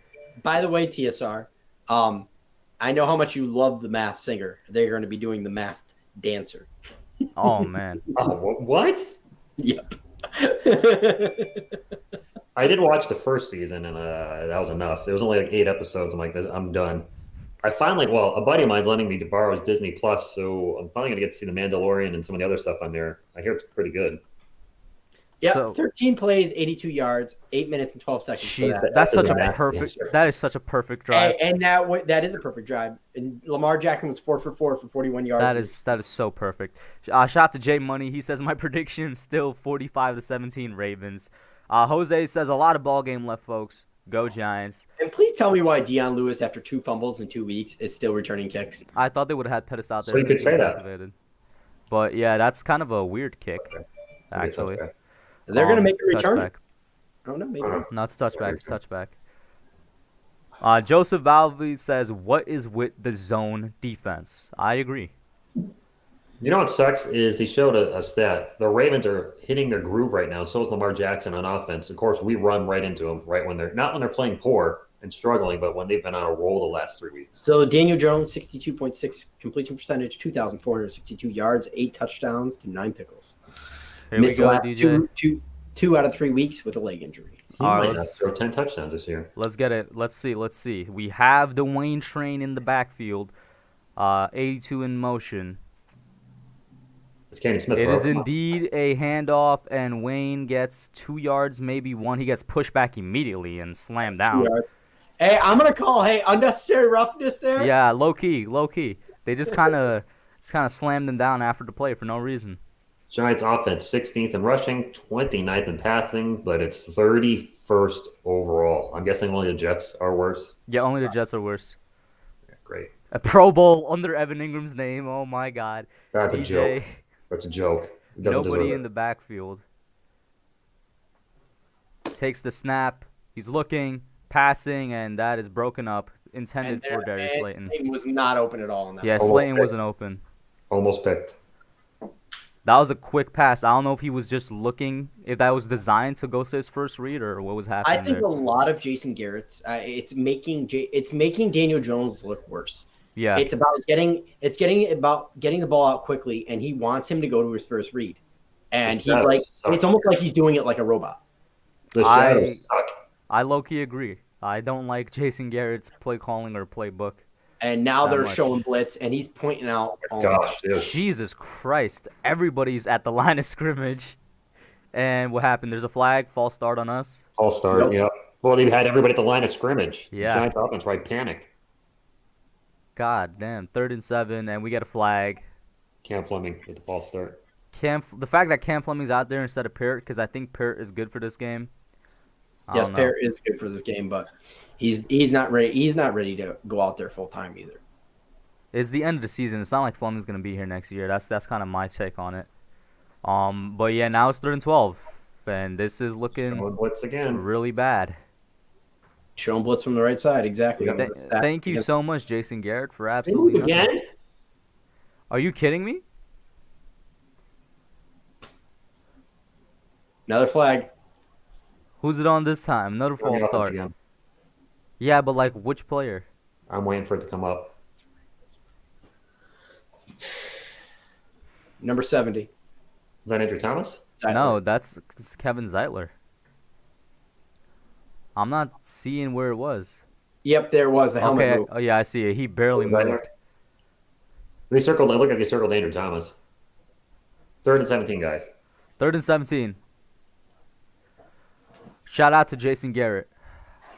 By the way, TSR, I know how much you love the Masked Singer. They're going to be doing the Masked Dancer. Oh man. Oh, what? Yep. I did watch the first season, and that was enough. There was only like 8 episodes. I'm like, I'm done. I finally, well, a buddy of mine's letting me to borrow his Disney Plus, so I'm finally gonna get to see The Mandalorian and some of the other stuff on there. I hear it's pretty good. Yep, So- 13 plays, 82 yards, 8 minutes and 12 seconds. for Jeez, that. that's such is a a massive perfect. answer. That is such a perfect drive. And that is a perfect drive. And Lamar Jackson was 4 for 4 for 41 yards. That is so perfect. Shout out to Jay Money. He says my prediction still 45-17 Ravens. Jose says a lot of ball game left, folks. Go Giants. And please tell me why Deion Lewis, after 2 fumbles in 2 weeks, is still returning kicks. I thought they would have had Pettis out there. So you since could say he was that. activated. But yeah, that's kind of a weird kick, Okay. actually. Okay. They're going to make a return. Touchback. I don't know, maybe. No, it's touchback. It's touchback. Joseph Valvey says, "What is with the zone defense?" I agree. You know what sucks is they showed a stat. The Ravens are hitting their groove right now. So is Lamar Jackson on offense. Of course, we run right into them right when they're not when they're playing poor and struggling, but when they've been on a roll the last 3 weeks. So Daniel Jones, 62.6 completion percentage, 2,462 yards, 8 touchdowns to 9 pickles. Here we Missed the go, last DJ. two out of 3 weeks with a leg injury. He All right, might not let's- throw 10 touchdowns this year. Let's get it. Let's see. We have the Wayne train in the backfield. 82 in motion. It's Kenny Smith. It bro. is indeed a handoff, and Wayne gets 2 yards, maybe 1. He gets pushed back immediately and slammed down. Hey, I'm going to call, unnecessary roughness there. Yeah, low key. They just kind of slammed him down after the play for no reason. Giants offense 16th in rushing, 29th in passing, but it's 31st overall. I'm guessing only the Jets are worse. Yeah, only the Jets are worse. Yeah, great. A Pro Bowl under Evan Ingram's name. Oh my God. That's a DJ, joke. That's a joke. He doesn't nobody deserve in it. the backfield. Takes the snap. He's looking, passing, and that is broken up. Intended for Darius Slayton. Slayton was not open at all in that. Yeah, Almost Slayton picked. wasn't open. Almost picked. That was a quick pass. I don't know if he was just looking, if that was designed to go to his first read or what was happening I think there. a lot of Jason Garrett's. It's making Daniel Jones look worse. Yeah, It's about getting the ball out quickly, and he wants him to go to his first read, and he's Shadows like, suck. it's almost like he's doing it like a robot. The shadows suck. I low-key agree. I don't like Jason Garrett's play calling or playbook. And now That they're much. showing blitz, and he's pointing out. Gosh, dude. Jesus Christ. Everybody's at the line of scrimmage. And what happened? There's a flag, false start on us. All star, Nope. yeah. Well, they had everybody at the line of scrimmage. Yeah. Giants offense probably panicked. God damn, 3rd and 7, and we get a flag. Cam Fleming with the false start. The fact that Cam Fleming's out there instead of Parrott, because I think Parrott is good for this game. I Yes, don't know. Parrott is good for this game, but he's not ready. He's not ready to go out there full time either. It's the end of the season. It's not like Fleming's gonna be here next year. That's kind of my take on it. But yeah, now it's 3rd and 12, and this is looking Going blitz again. really bad. Showing blitz from the right side, exactly. Yeah. Thank you so much, Jason Garrett, for absolutely nothing. Again? Are you kidding me? Another flag. Who's it on this time? Another Going false offense start. again. Yeah, but like which player? I'm waiting for it to come up. Number 70. Is that Andrew Thomas? No, that's Kevin Zeitler. I'm not seeing where it was. Yep, there was a helmet Okay, move. oh yeah, I see it. He barely Zeitler? moved. They circled. It looked like they circled Andrew Thomas. 3rd and 17, guys. 3rd and 17. Shout out to Jason Garrett.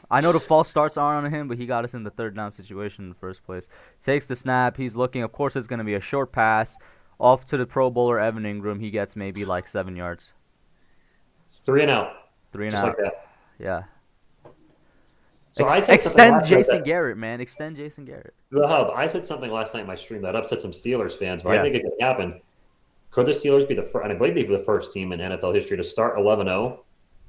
I know the false starts aren't on him, but he got us in the 3rd down situation in the first place. Takes the snap. He's looking. Of course, it's going to be a short pass off to the Pro Bowler Evan Ingram. He gets maybe like 7 yards. 3 and out. 3 and Just out. like that. Yeah. So I said something Extend last night Jason that- Garrett, man. Extend Jason Garrett. The Hub. I said something last night in my stream that upset some Steelers fans, but Yeah. I think it could happen. Could the Steelers be the first, and I believe they'd be the first team in NFL history to start 11-0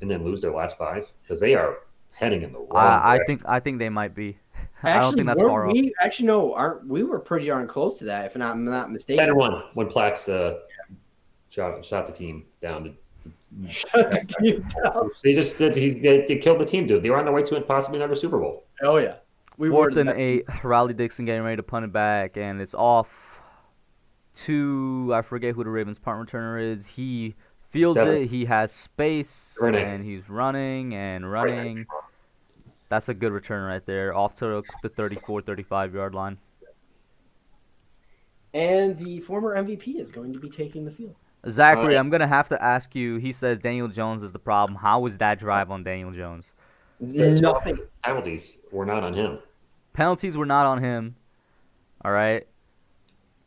and then lose their last 5? Because they are heading in the wrong I direction. think they might be. I don't think that's far off. We actually no, we were pretty darn close to that, if I'm not mistaken. 10-1 when Plax shot the team down. Shut the team down. They killed the team, dude. They were on their way to possibly another Super Bowl. Oh yeah. Fourth and 8, Riley Dixon getting ready to punt it back, and it's off to, I forget who the Ravens punt returner is. He fields it. He has space, and he's running and running. That's a good return right there, off to the 34, 35-yard line. And the former MVP is going to be taking the field. Zachary, I'm going to have to ask you, he says Daniel Jones is the problem. How was that drive on Daniel Jones? Nothing. Penalties were not on him. Penalties were not on him. All right.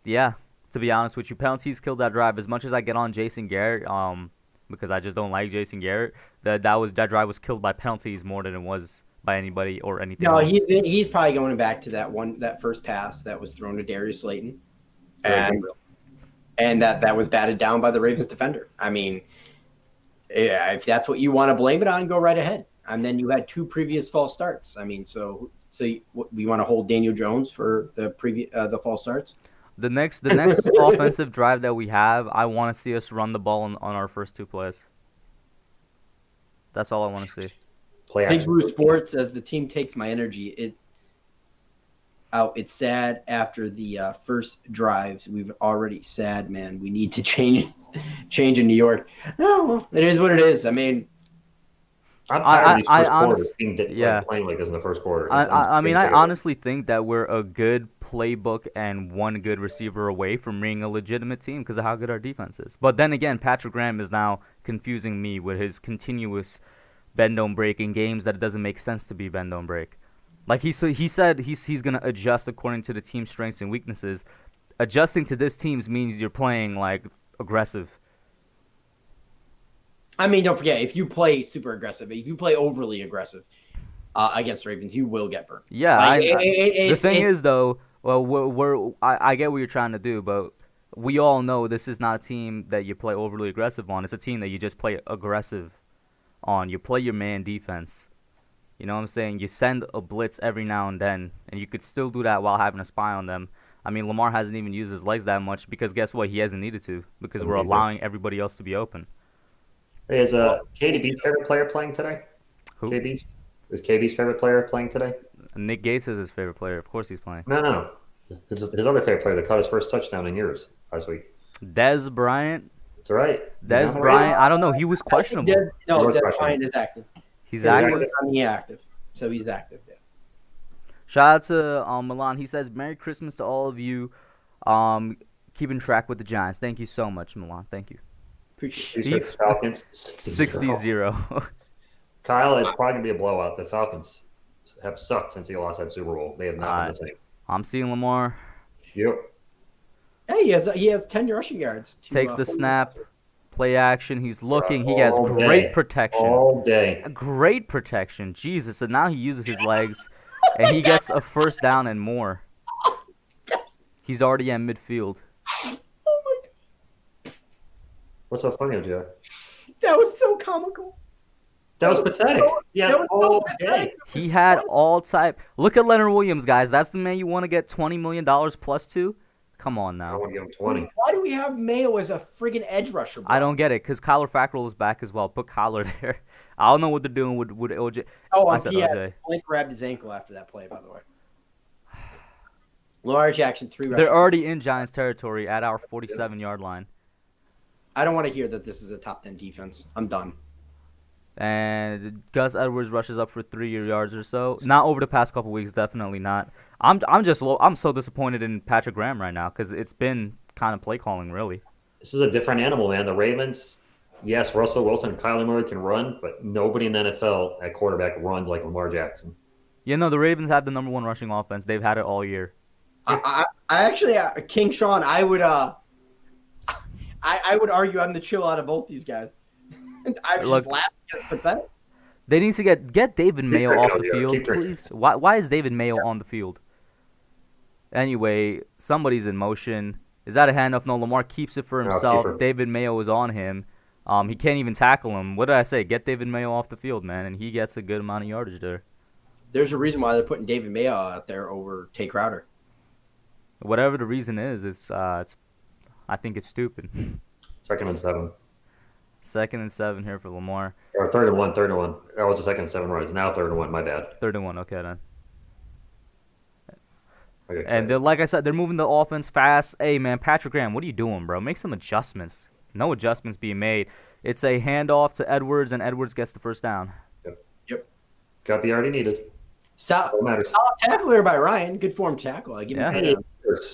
Yeah, to be honest with you, penalties killed that drive. As much as I get on Jason Garrett, because I just don't like Jason Garrett, that drive was killed by penalties more than it was by anybody or anything. No, else. he's probably going back to that first pass that was thrown to Darius Slayton, and that was batted down by the Ravens defender. I mean, if that's what you want to blame it on, go right ahead. And then you had 2 previous false starts. I mean, so we want to hold Daniel Jones for the false starts. The next offensive drive that we have, I want to see us run the ball on our first 2 plays. That's all I want to see. Big Blue Sports says the team takes my energy. It's sad after the first drives. We've already sad, man. We need to change in New York. Oh, well, it is what it is. I mean, I'm tired of these first quarters playing like this in the first quarter. I honestly think that we're a good playbook and one good receiver away from being a legitimate team because of how good our defense is. But then again, Patrick Graham is now confusing me with his continuous bend don't break in games that it doesn't make sense to be bend don't break. Like he said he's gonna adjust according to the team's strengths and weaknesses. Adjusting to this team's means you're playing like aggressive. I mean, don't forget, if you play super aggressive, if you play overly aggressive against Ravens, you will get burned. Yeah, the thing is, though, well, I get what you're trying to do, but we all know this is not a team that you play overly aggressive on. It's a team that you just play aggressive on. You play your man defense. You know what I'm saying? You send a blitz every now and then, and you could still do that while having a spy on them. I mean, Lamar hasn't even used his legs that much because guess what? He hasn't needed to because we're allowing everybody else to be open. Hey, is KDB's favorite player playing today? Who? Is KB's favorite player playing today? Nick Gates is his favorite player. Of course he's playing. No. His other favorite player that caught his first touchdown in years last week. Dez Bryant. That's right. Dez Bryant. I don't know. He was questionable. Dez Bryant is active. He's active? He's active. So he's active, yeah. Shout out to Milan. He says, Merry Christmas to all of you keeping track with the Giants. Thank you so much, Milan. Thank you. Appreciate it. Falcons 60-0. Kyle, it's probably going to be a blowout. The Falcons have sucked since he lost that Super Bowl. They have not been the same. I'm seeing Lamar. Yep. Hey, he has 10 rushing yards. Takes the snap. Play action. He's looking. He has great protection. All day. Great protection. Jesus. And now he uses his legs. And he gets a first down and more. He's already at midfield. What's so funny, Joe? That was so comical. That was pathetic. He had all type. Look at Leonard Williams, guys. That's the man you want to get $20 million plus to? Come on now. I want to give him 20. Why do we have Mayo as a friggin' edge rusher, bro? I don't get it, because Kyler Fackrell is back as well. Put Kyler there. I don't know what they're doing with OJ. Oh, and P.S. Blake grabbed his ankle after that play, by the way. Large action, 3 rushing. They're already in Giants territory at our 47-yard line. I don't want to hear that this is a top 10 defense. I'm done. And Gus Edwards rushes up for 3 yards or so. Not over the past couple weeks, definitely not. I'm so disappointed in Patrick Graham right now because it's been kind of play calling, really. This is a different animal, man. The Ravens, yes, Russell Wilson and Kyler Murray can run, but nobody in the NFL at quarterback runs like Lamar Jackson. Yeah, no, the Ravens have the #1 rushing offense. They've had it all year. I actually, King Sean, I would argue I'm the chill out of both these guys. I was just laughing. It's pathetic. They need to get David Mayo off the field, please. Why is David Mayo on the field? Anyway, somebody's in motion. Is that a handoff? No, Lamar keeps it for himself. David Mayo is on him. He can't even tackle him. What did I say? Get David Mayo off the field, man, and he gets a good amount of yardage there. There's a reason why they're putting David Mayo out there over Tay Crowder. Whatever the reason is, I think it's stupid. 2nd and 7. 2nd and 7 here for Lamar. Or 3rd and 1, 3rd and 1. That was the 2nd and 7 right. It's now 3rd and 1. My bad. 3rd and 1. Okay then. Okay, And like I said, they're moving the offense fast. Hey man, Patrick Graham, what are you doing, bro? Make some adjustments. No adjustments being made. It's a handoff to Edwards, and Edwards gets the first down. Yep. Got the yard he needed. Solid matters. tackle there by Ryan. Good form tackle. I give him Hey,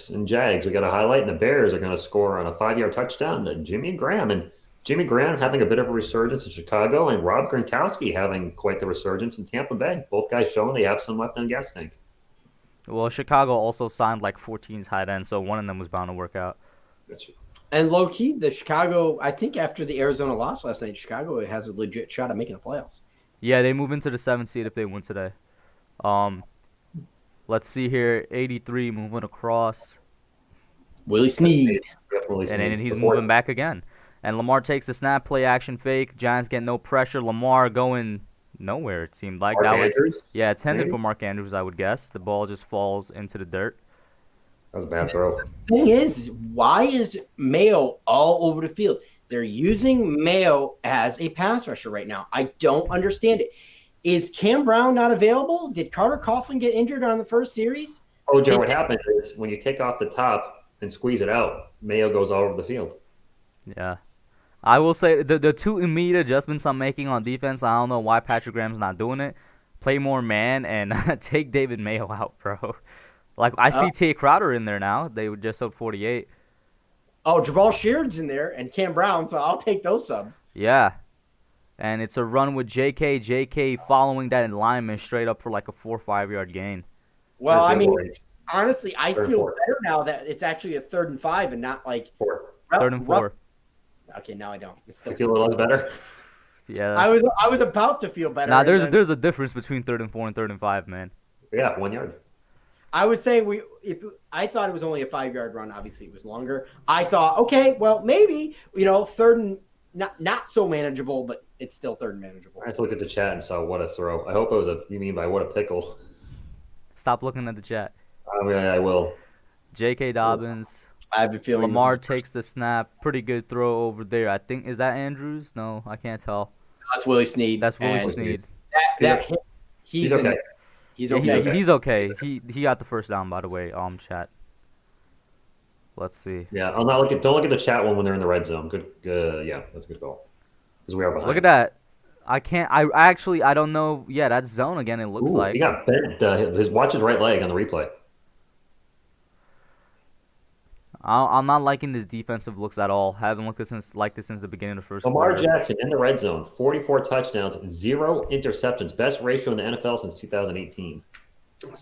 and Jags, we got a highlight, and the Bears are going to score on a 5-yard touchdown to Jimmy Graham. And Jimmy Graham having a bit of a resurgence in Chicago, and Rob Gronkowski having quite the resurgence in Tampa Bay. Both guys showing they have some left in the gas tank. Well, Chicago also signed like 14 tight ends, so one of them was bound to work out. That's true. And low key, the Chicago, I think after the Arizona loss last night, Chicago has a legit shot at making the playoffs. Yeah, they move into the 7th seed if they win today. Let's see here. 83 moving across. Willie Snead. Definitely And then he's moving back again. And Lamar takes the snap, play action fake. Giants get no pressure. Lamar going nowhere, it seemed like. Mark Andrews? Yeah, it's intended Maybe? for Mark Andrews, I would guess. The ball just falls into the dirt. That was a bad throw. Thing is, why is Mayo all over the field? They're using Mayo as a pass rusher right now. I don't understand it. Is Cam Brown not available? Did Carter Coughlin get injured on the first series? Oh, Joe, what happens is when you take off the top and squeeze it out, Mayo goes all over the field. Yeah. I will say the two immediate adjustments I'm making on defense, I don't know why Patrick Graham's not doing it. Play more man and take David Mayo out, bro. Like, I see Tay Crowder in there now. They would just up 48. Oh, Jabal Sheard's in there and Cam Brown, so I'll take those subs. Yeah. And it's a run with JK. JK following that lineman straight up for like a 4 or 5 yard gain. Well, I mean, Range. honestly, I Third and feel 4. better now that it's actually a 3rd and 5 and not like 4. 3rd and 4. Okay, now I don't. It's still You feel a little less better? Yeah. I was about to feel better. Nah, and then there's a difference between 3rd and 4 and 3rd and 5, man. Yeah, 1 yard. I would say I thought it was only a 5-yard run. Obviously, it was longer. I thought, okay, well, maybe 3rd and not so manageable, but it's still 3rd and manageable. I just looked at the chat and saw what a throw. I hope it was you mean by what a pickle. Stop looking at the chat. I mean, I will. J.K. Dobbins. I have a feeling Lamar takes the snap. Pretty good throw over there. I think, is that Andrews? No, I can't tell. That's Willie Snead. That's Willie and Snead. That hit, He's okay. He's Yeah, okay. he's okay. He got the first down, by the way. Chat. Let's see. Yeah, don't look at the chat one when they're in the red zone. Good. Yeah, that's a good call. Because we are behind. Look at that. I can't. I don't know. Yeah, that's zone again. It looks like. He got bent. Watch his right leg on the replay. I'm not liking this defensive looks at all. Haven't looked this since the beginning of the first Lamar quarter. Jackson in the red zone, 44 touchdowns, 0 interceptions, best ratio in the NFL since 2018.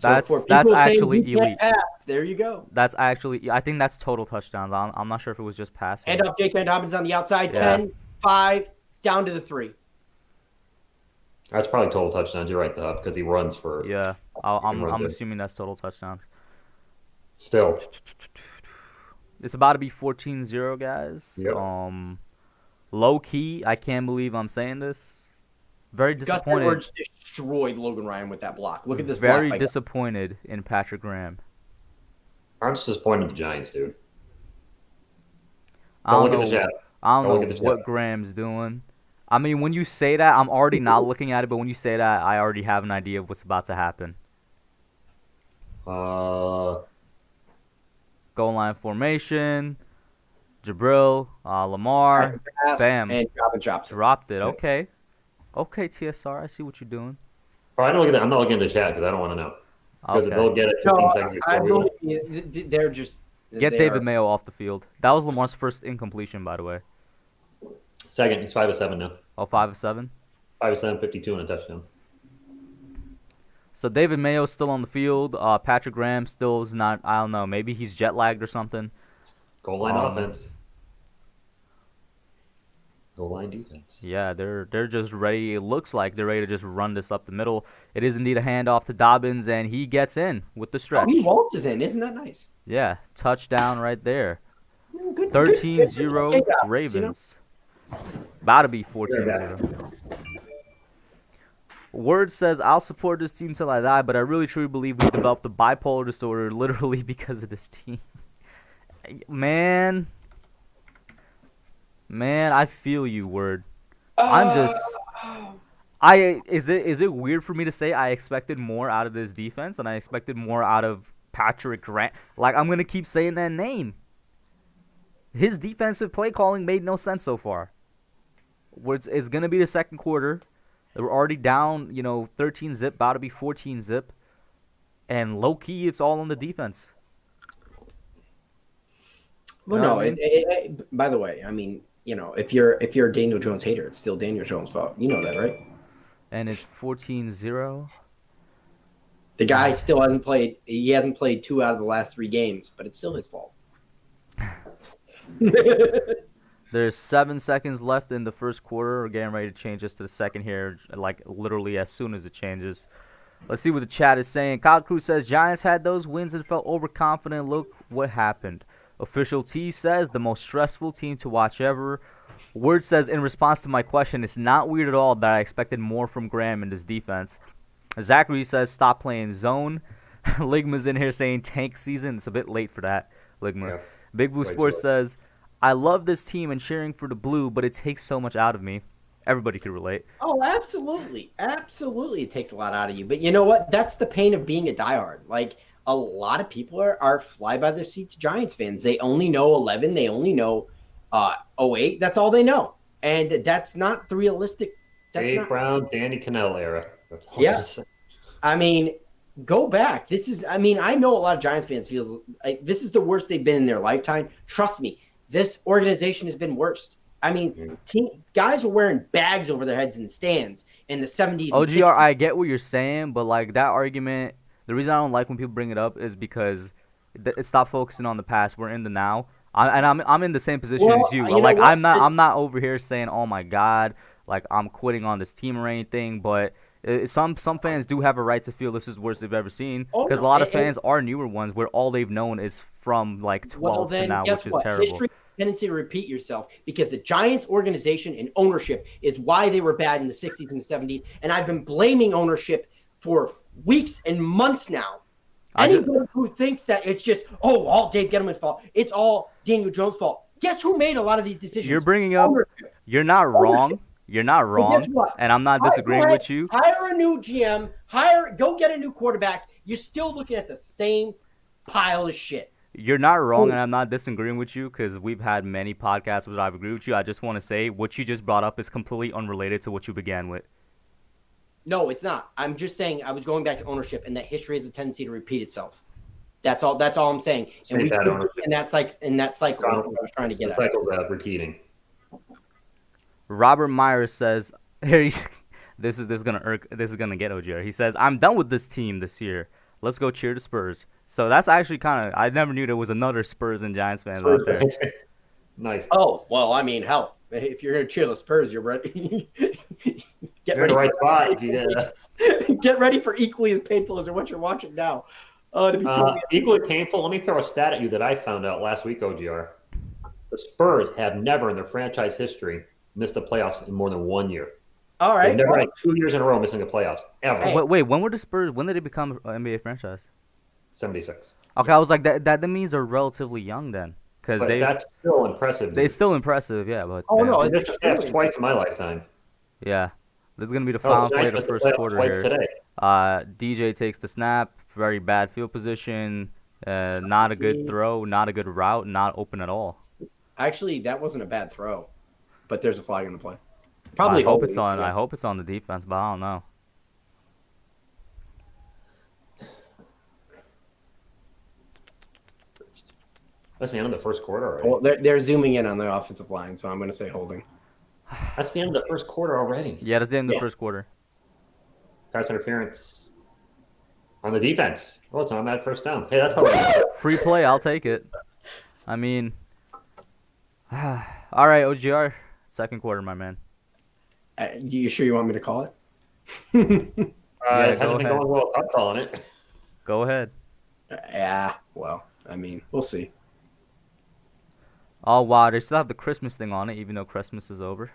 That's for people saying actually we can't elite. pass, there you go. That's actually. I think that's total touchdowns. I'm not sure if it was just passing. End up J.K. Dobbins on the outside, Yeah. 10, 5, down to the 3. That's probably total touchdowns. You're right, the hub, because he runs for. Yeah, can I'm run too. assuming that's total touchdowns. Still. It's about to be 14-0, guys. Yep. Low key, I can't believe I'm saying this. Very Gus disappointed. Edwards destroyed Logan Ryan with that block. Look at this Very block. disappointed in Patrick Graham. I'm just disappointed in the Giants, dude. I Don't don't look know, at the chat. I don't Don't look know at the what chat. Graham's doing. I mean, when you say that, I'm already not looking at it, but when you say that, I already have an idea of what's about to happen. Goal line formation. Jabril, Lamar, Pass, bam. And Dobbins drops it. Dropped it. Okay. Okay, TSR, I see what you're doing. I'm not looking at the chat because I don't want to know. Because Okay. they'll get it 15 No, seconds I before we believe they're just Get they David are- Mayo off the field. That was Lamar's first incompletion, by the way. Second, he's 5 of 7 now. Oh, 5 of 7. 5 of 7, 52 and a touchdown. So David Mayo's still on the field. Patrick Graham still is not. I don't know. Maybe he's jet lagged or something. Goal line Um, offense. Goal line defense. Yeah, they're just ready. It looks like they're ready to just run this up the middle. It is indeed a handoff to Dobbins, and he gets in with the Oh, stretch. he waltzes in. Isn't that nice? Yeah, touchdown right there. Good, 13-0 good Ravens. About to be 14-0. Word says, I'll support this team till I die, but I really truly believe we developed a bipolar disorder literally because of this team. Man, I feel you, Word. I'm just, is it weird for me to say I expected more out of this defense and I expected more out of Patrick Grant? Like, I'm gonna keep saying that name. His defensive play calling made no sense so far. It's gonna be the second quarter. We're already down, 13 zip, about to be 14 zip, and low key, it's all on the defense. Well, no. By the way, I mean, if you're a Daniel Jones hater, it's still Daniel Jones' fault. You know that, right? And it's 14-0. The guy still hasn't played. He hasn't played 2 out of the last 3 games, but it's still his fault. There's 7 seconds left in the first quarter. We're getting ready to change this to the second here, like literally as soon as it changes. Let's see what the chat is saying. Kyle Cruz says, Giants had those wins and felt overconfident. Look what happened. Official T says, the most stressful team to watch ever. Word says, in response to my question, it's not weird at all that I expected more from Graham in this defense. Zachary says, stop playing zone. Ligma's in here saying tank season. It's a bit late for that, Ligma. Yeah. Big Blue Sports says, I love this team and cheering for the blue, but it takes so much out of me. Everybody can relate. Oh, absolutely. Absolutely. It takes a lot out of you. But you know what? That's the pain of being a diehard. Like, a lot of people are fly by their seats Giants fans. They only know 11. They only know 08. That's all they know. And that's not the realistic. Dave Brown, Danny Cannell era. That's all yeah. I mean, go back. I know a lot of Giants fans feel like this is the worst they've been in their lifetime. Trust me, this organization has been worse. I mean, guys were wearing bags over their heads in stands in the 70s and OGR, 60s. I get what you're saying, but like that argument, the reason I don't like when people bring it up is because stop focusing on the past. We're in the now. I'm in the same position as you. Like I'm not over here saying, oh my God, like I'm quitting on this team or anything, but some fans do have a right to feel this is the worst they've ever seen, because a lot of fans are newer ones where all they've known is from like 12 to now, which is terrible. History tendency to repeat yourself, because the Giants organization and ownership is why they were bad in the 60s and the 70s, and I've been blaming ownership for weeks and months now. Anybody who thinks that it's just all Dave Gettleman's fault, it's all Daniel Jones' fault. Guess who made a lot of these decisions? You're bringing up. You're not wrong. You're not wrong, and I'm not disagreeing with you. Hire a new GM. Go get a new quarterback. You're still looking at the same pile of shit. You're not wrong, and I'm not disagreeing with you, because we've had many podcasts where I've agreed with you. I just want to say what you just brought up is completely unrelated to what you began with. No, it's not. I'm just saying I was going back to ownership, and that history has a tendency to repeat itself. That's all I'm saying. And we in that cycle. I was trying to get at. Cycle repeating. Robert Myers says, this is gonna get OGR. He says, I'm done with this team this year. Let's go cheer the Spurs. So that's actually kind of, I never knew there was another Spurs and Giants fans out there. Nice. Oh, well, I mean, hell, if you're gonna cheer the Spurs, you're ready. Get ready. Right spot. Get ready for equally as painful as what you're watching now. To be equally painful. Let me throw a stat at you that I found out last week, OGR. The Spurs have never in their franchise history missed the playoffs in more than 1 year. All right. They've never had 2 years in a row missing the playoffs, ever. Hey. Wait, when were the Spurs, when did they become an NBA franchise? 76. Okay, I was like, that means they're relatively young then. Because that's still impressive. It's still impressive, yeah. But no, it's twice in my lifetime. Yeah. This is going to be the final play of the first quarter here. Today. DJ takes the snap, very bad field position, not a good throw, not a good route, not open at all. Actually, that wasn't a bad throw, but there's a flag in the play. Probably. I hope it's on the defense, but I don't know. That's the end of the first quarter already. Well, they're zooming in on the offensive line, so I'm going to say holding. That's the end of the first quarter already. Yeah, that's the end of the first quarter. Pass interference on the defense. Oh, it's on that first down. Hey, that's how free play. I'll take it. I mean, all right, OGR, second quarter, my man. You sure you want me to call it? It hasn't been going well. I'm calling it. Go ahead. Yeah, well, I mean, we'll see. Oh, wow, they still have the Christmas thing on it, even though Christmas is over.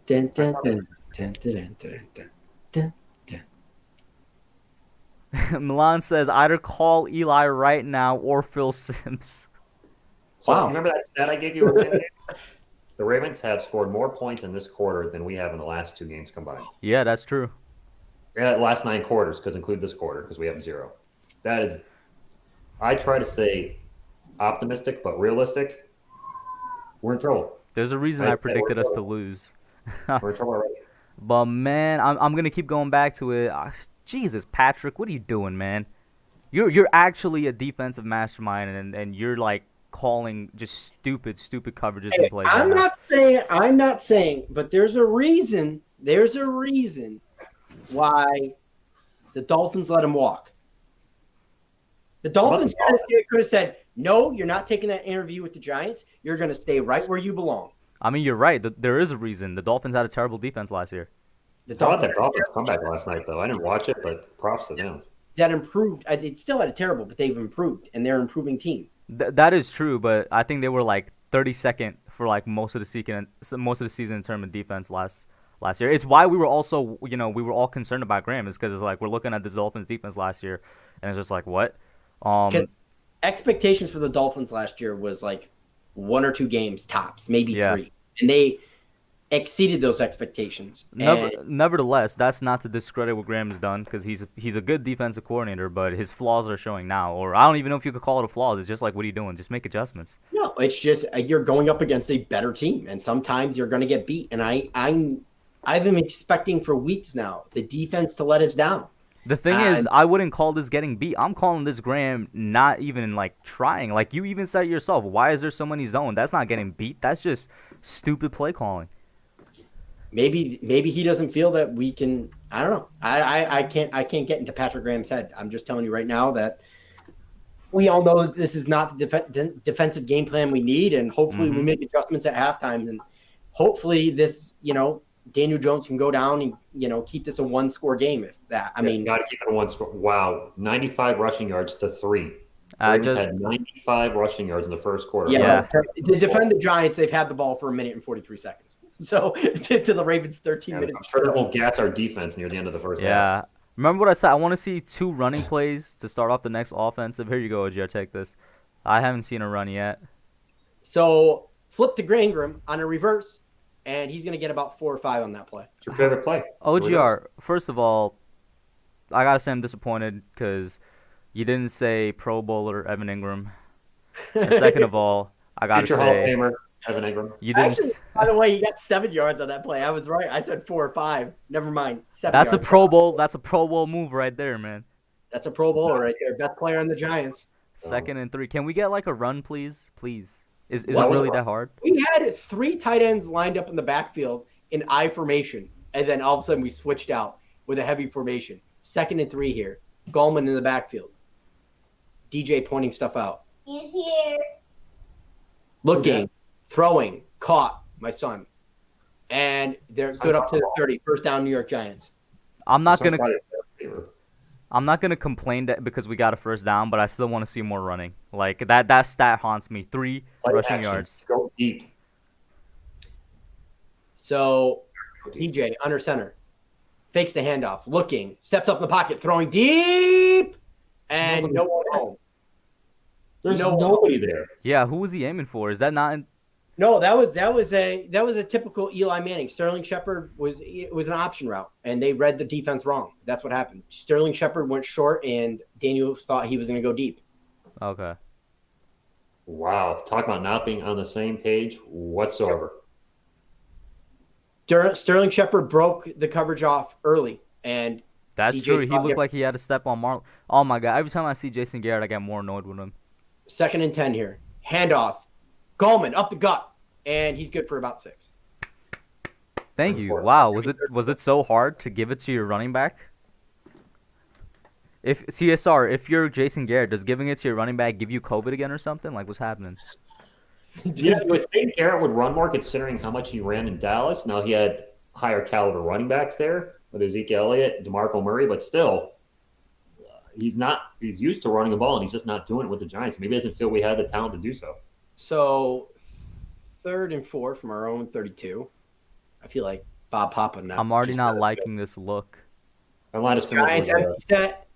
Dun, dun, dun, dun, dun, dun, dun, dun, dun. Milan says either call Eli right now or Phil Simms. So Wow. remember that stat I gave you earlier? The Ravens have scored more points in this quarter than we have in the last 2 games combined. Yeah, that's true. Yeah, last 9 quarters, because include this quarter, because we have 0. That is, I try to stay optimistic but realistic. We're in trouble. There's a reason I predicted us to lose. We're in trouble already. But man, I'm gonna keep going back to it. Jesus, Patrick, what are you doing, man? You're actually a defensive mastermind, and you're like calling just stupid coverages and plays. I'm not saying, but there's a reason. There's a reason why the Dolphins let him walk. The Dolphins could have said, "No, you're not taking that interview with the Giants. You're going to stay right where you belong." I mean, you're right. There is a reason. The Dolphins had a terrible defense last year. How about that Dolphins comeback last night, though? I didn't watch it, but props to them. That improved. It still had a terrible, but they've improved, and they're an improving team. That is true, but I think they were like 32nd for like most of the season in terms of defense last year. It's why we were also, we were all concerned about Graham, is because it's like we're looking at the Dolphins defense last year, and it's just like what? Expectations for the Dolphins last year was like 1 or 2 games tops, maybe 3, and they exceeded those expectations. Nevertheless, that's not to discredit what Graham has done, because he's a good defensive coordinator, but his flaws are showing now. Or I don't even know if you could call it a flaws. It's just like, what are you doing? Just make adjustments. No, it's just you're going up against a better team, and sometimes you're going to get beat. And I've been expecting for weeks now the defense to let us down. The thing is, I wouldn't call this getting beat. I'm calling this Graham not even like trying. Like you even said it yourself, why is there so many zones? That's not getting beat. That's just stupid play calling. Maybe he doesn't feel that we can. I don't know. I can't get into Patrick Graham's head. I'm just telling you right now that we all know that this is not the defensive game plan we need, and hopefully we make adjustments at halftime, and hopefully this Daniel Jones can go down and keep this a 1-score game. If that, I mean, got to keep it a 1-score. Wow, 95 rushing yards to 3. Ravens had 95 rushing yards in the first quarter. Yeah, to defend the Giants, they've had the ball for 1 minute and 43 seconds. So to the Ravens, 13 minutes. I'm sure that will gas our defense near the end of the first half. Yeah. Remember what I said? I want to see 2 running plays to start off the next offensive. Here you go, OGR. Take this. I haven't seen a run yet. So flip to Ingram on a reverse, and he's going to get about 4 or 5 on that play. What's your favorite play? OGR, first of all, I got to say I'm disappointed because you didn't say Pro Bowler Evan Ingram. And second of all, I got to say Hall of Famer Evan Ingram. You didn't. Actually, by the way, he got 7 yards on that play. I was right. I said 4 or 5. Never mind. 7 That's yards. a Pro Bowl. That's a Pro Bowl move right there, man. That's a Pro Bowler right there. Best player on the Giants. 2nd and 3. Can we get like a run, please? Please. Is it Well, really that hard? We had 3 tight ends lined up in the backfield in I formation, and then all of a sudden we switched out with a heavy formation. 2nd and 3 here. Gallman in the backfield. DJ pointing stuff out. He's here. Looking, throwing, caught, my son. And they're good up to the 30. First down, New York Giants. I'm not gonna complain that because we got a first down, but I still want to see more running. Like that stat haunts me. 3 rushing yards. Go deep. So DJ under center. Fakes the handoff. Looking. Steps up in the pocket. Throwing deep. And no one home. There's nobody there. Yeah, who was he aiming for? Is that not? No, that was a typical Eli Manning. Sterling Shepard was an option route, and they read the defense wrong. That's what happened. Sterling Shepard went short, and Daniel thought he was going to go deep. Okay. Wow, talk about not being on the same page whatsoever. Sterling Shepard broke the coverage off early, and that's DJ's true. He looked like he had to step on Marlon. Oh my God! Every time I see Jason Garrett, I get more annoyed with him. 2nd and 10 here. Handoff. Gallman up the gut, and he's good for about 6. Thank you. Wow, was it so hard to give it to your running back? If TSR, if you're Jason Garrett, does giving it to your running back give you COVID again or something? Like what's happening? Yeah, you would think Garrett would run more considering how much he ran in Dallas. Now he had higher caliber running backs there with Ezekiel Elliott, DeMarco Murray, but still, he's used to running the ball, and he's just not doing it with the Giants. Maybe he doesn't feel we had the talent to do so. So 3rd and 4 from our own 32. I feel like Bob Papa now. I'm already not liking this look. Our line is Giants empty set.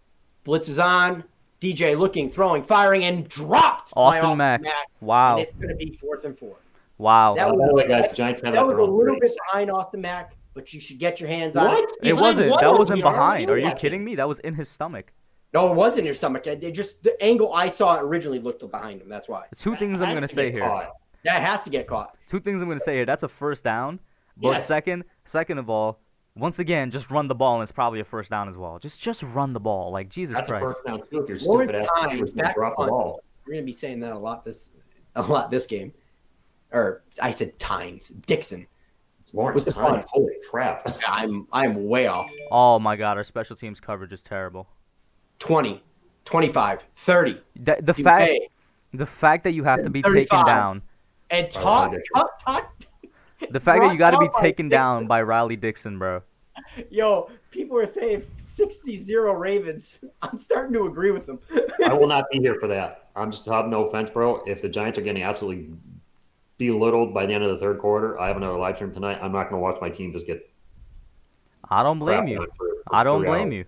Blitz is on. DJ looking, throwing, firing, and dropped by Austin Mack. Wow. And it's going to be 4th and 4. Wow. That By the way, guys, the Giants have that it was their a own little 30 bit seconds. behind Austin Mack, but you should get your hands on it. It Behind wasn't. what, That wasn't OGR? behind. What Are you watching? kidding me? That was in his stomach. No, it was in your stomach. The angle I saw originally looked behind him. That's why. Two things I'm Has gonna to say get here. caught. That has to get caught. Two things I'm gonna say here. That's a first down. But Yes. second of all, once again, just run the ball, and it's probably a first down as well. Just run the ball. Like Jesus That's Christ. a first down too if you're Lawrence stupid ass Tynes, receivers back don't drop the punt. ball. We're gonna be saying that a lot this game. Or I said Tynes. Dixon. Lawrence With the Tynes, punt. holy crap. I'm way off. Oh my God, our special teams coverage is terrible. 20, 25, 30. The DK, fact that you have to be 35. taken down. and Riley talk. The fact that you got to be Talk about taken Dixon. down by Riley Dixon, bro. Yo, people are saying 60-0 Ravens. I'm starting to agree with them. I will not be here for that. I'm just have no offense, bro. If the Giants are getting absolutely belittled by the end of the third quarter, I have another live stream tonight. I'm not going to watch my team just get. I don't blame crapped you. on for I don't 3 blame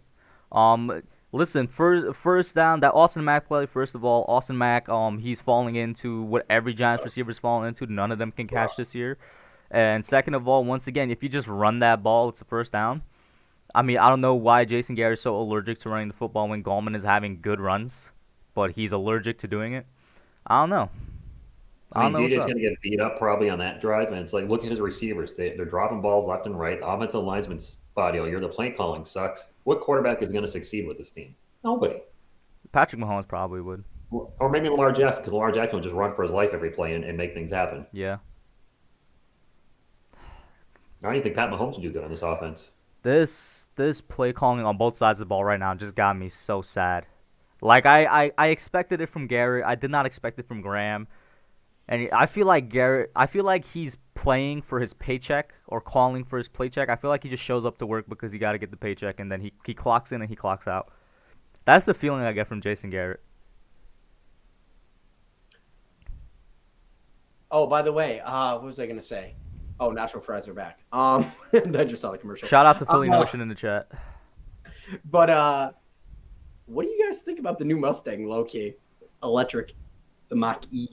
hours. you. Listen, first down, that Austin Mack play, first of all, Austin Mack, he's falling into what every Giants receiver's falling into. None of them can catch this year. And second of all, once again, if you just run that ball, it's a first down. I mean, I don't know why Jason Garrett is so allergic to running the football when Gallman is having good runs, but he's allergic to doing it. I don't know. I mean, what's DJ's up. going to get beat up probably on that drive, and it's like, look at his receivers. They're dropping balls left and right. The offensive lineman's body, you're the play calling sucks. What quarterback is going to succeed with this team? Nobody. Patrick Mahomes probably would. Or maybe Lamar Jackson, because Lamar Jackson will just run for his life every play and make things happen. Yeah. I don't even think Pat Mahomes would do good on this offense. This play calling on both sides of the ball right now just got me so sad. Like I expected it from Garrett. I did not expect it from Graham. And I feel like he's playing for his paycheck or calling for his paycheck. I feel like he just shows up to work because he got to get the paycheck, and then he clocks in and he clocks out. That's the feeling I get from Jason Garrett. Oh, by the way, what was I gonna say? Oh, natural fries are back. I just saw the commercial. Shout out to Philly Notion in the chat. But what do you guys think about the new Mustang, low key, electric, the Mach E?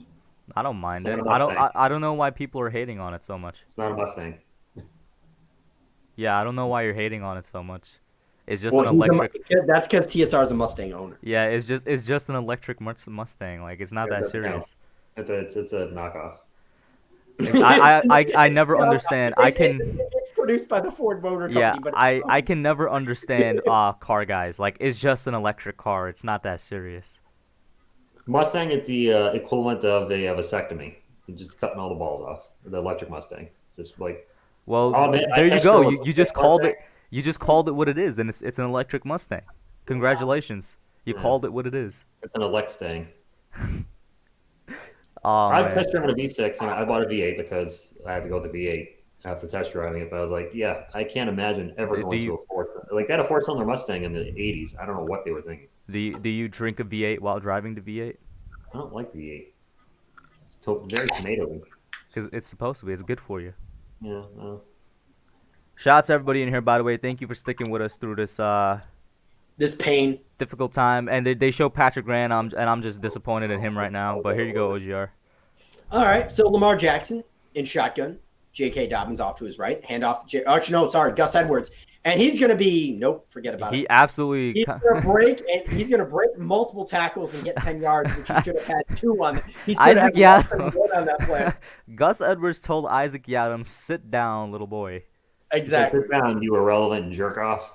I don't mind It's it. not a Mustang. I don't know why people are hating on it so much. It's not a Mustang. Yeah, I don't know why you're hating on it so much. It's just Well, an electric. that's because TSR is a Mustang owner. Yeah, it's just an electric Mustang. Like it's not Yeah, that it doesn't serious. It's a knockoff. I never understand. It's produced by the Ford Motor Company. Yeah, but I can never understand car guys. Like it's just an electric car. It's not that serious. Mustang is the equivalent of a vasectomy. You're just cutting all the balls off. The electric Mustang. It's just like, Well, Oh, man, I there you test go. drove You a just called Mustang. it. You just called it what it is, and it's an electric Mustang. Congratulations. You Yeah. called it what it is. it's an Electstang. Oh, I man. test driven a V6 and I bought a V8 because I had to go with the V8 after test driving it. But I was like, yeah, I can't imagine ever Do going you- to a fourth. Like they had a four-cylinder Mustang in the '80s. I don't know what they were thinking. Do you drink a V8 while driving the V8? I don't like V8. It's very tomatoey. Because it's supposed to be. It's good for you. Yeah. Shout out to everybody in here, by the way. Thank you for sticking with us through this this pain. difficult time. And they show Patrick Grant, and I'm just disappointed in him right now. But here you go, OGR. All right, so Lamar Jackson in shotgun. J.K. Dobbins off to his right. Hand off to Gus Edwards. And he's going to be, nope, forget about He it. absolutely. He's going to break, and he's going to break multiple tackles and get 10 yards, which he should have had 2 on. He's going to Isaac have Yadim. 1 on that play. Gus Edwards told Isaac Yadim, "Sit down, little boy." Exactly. Sit down, you irrelevant jerk off.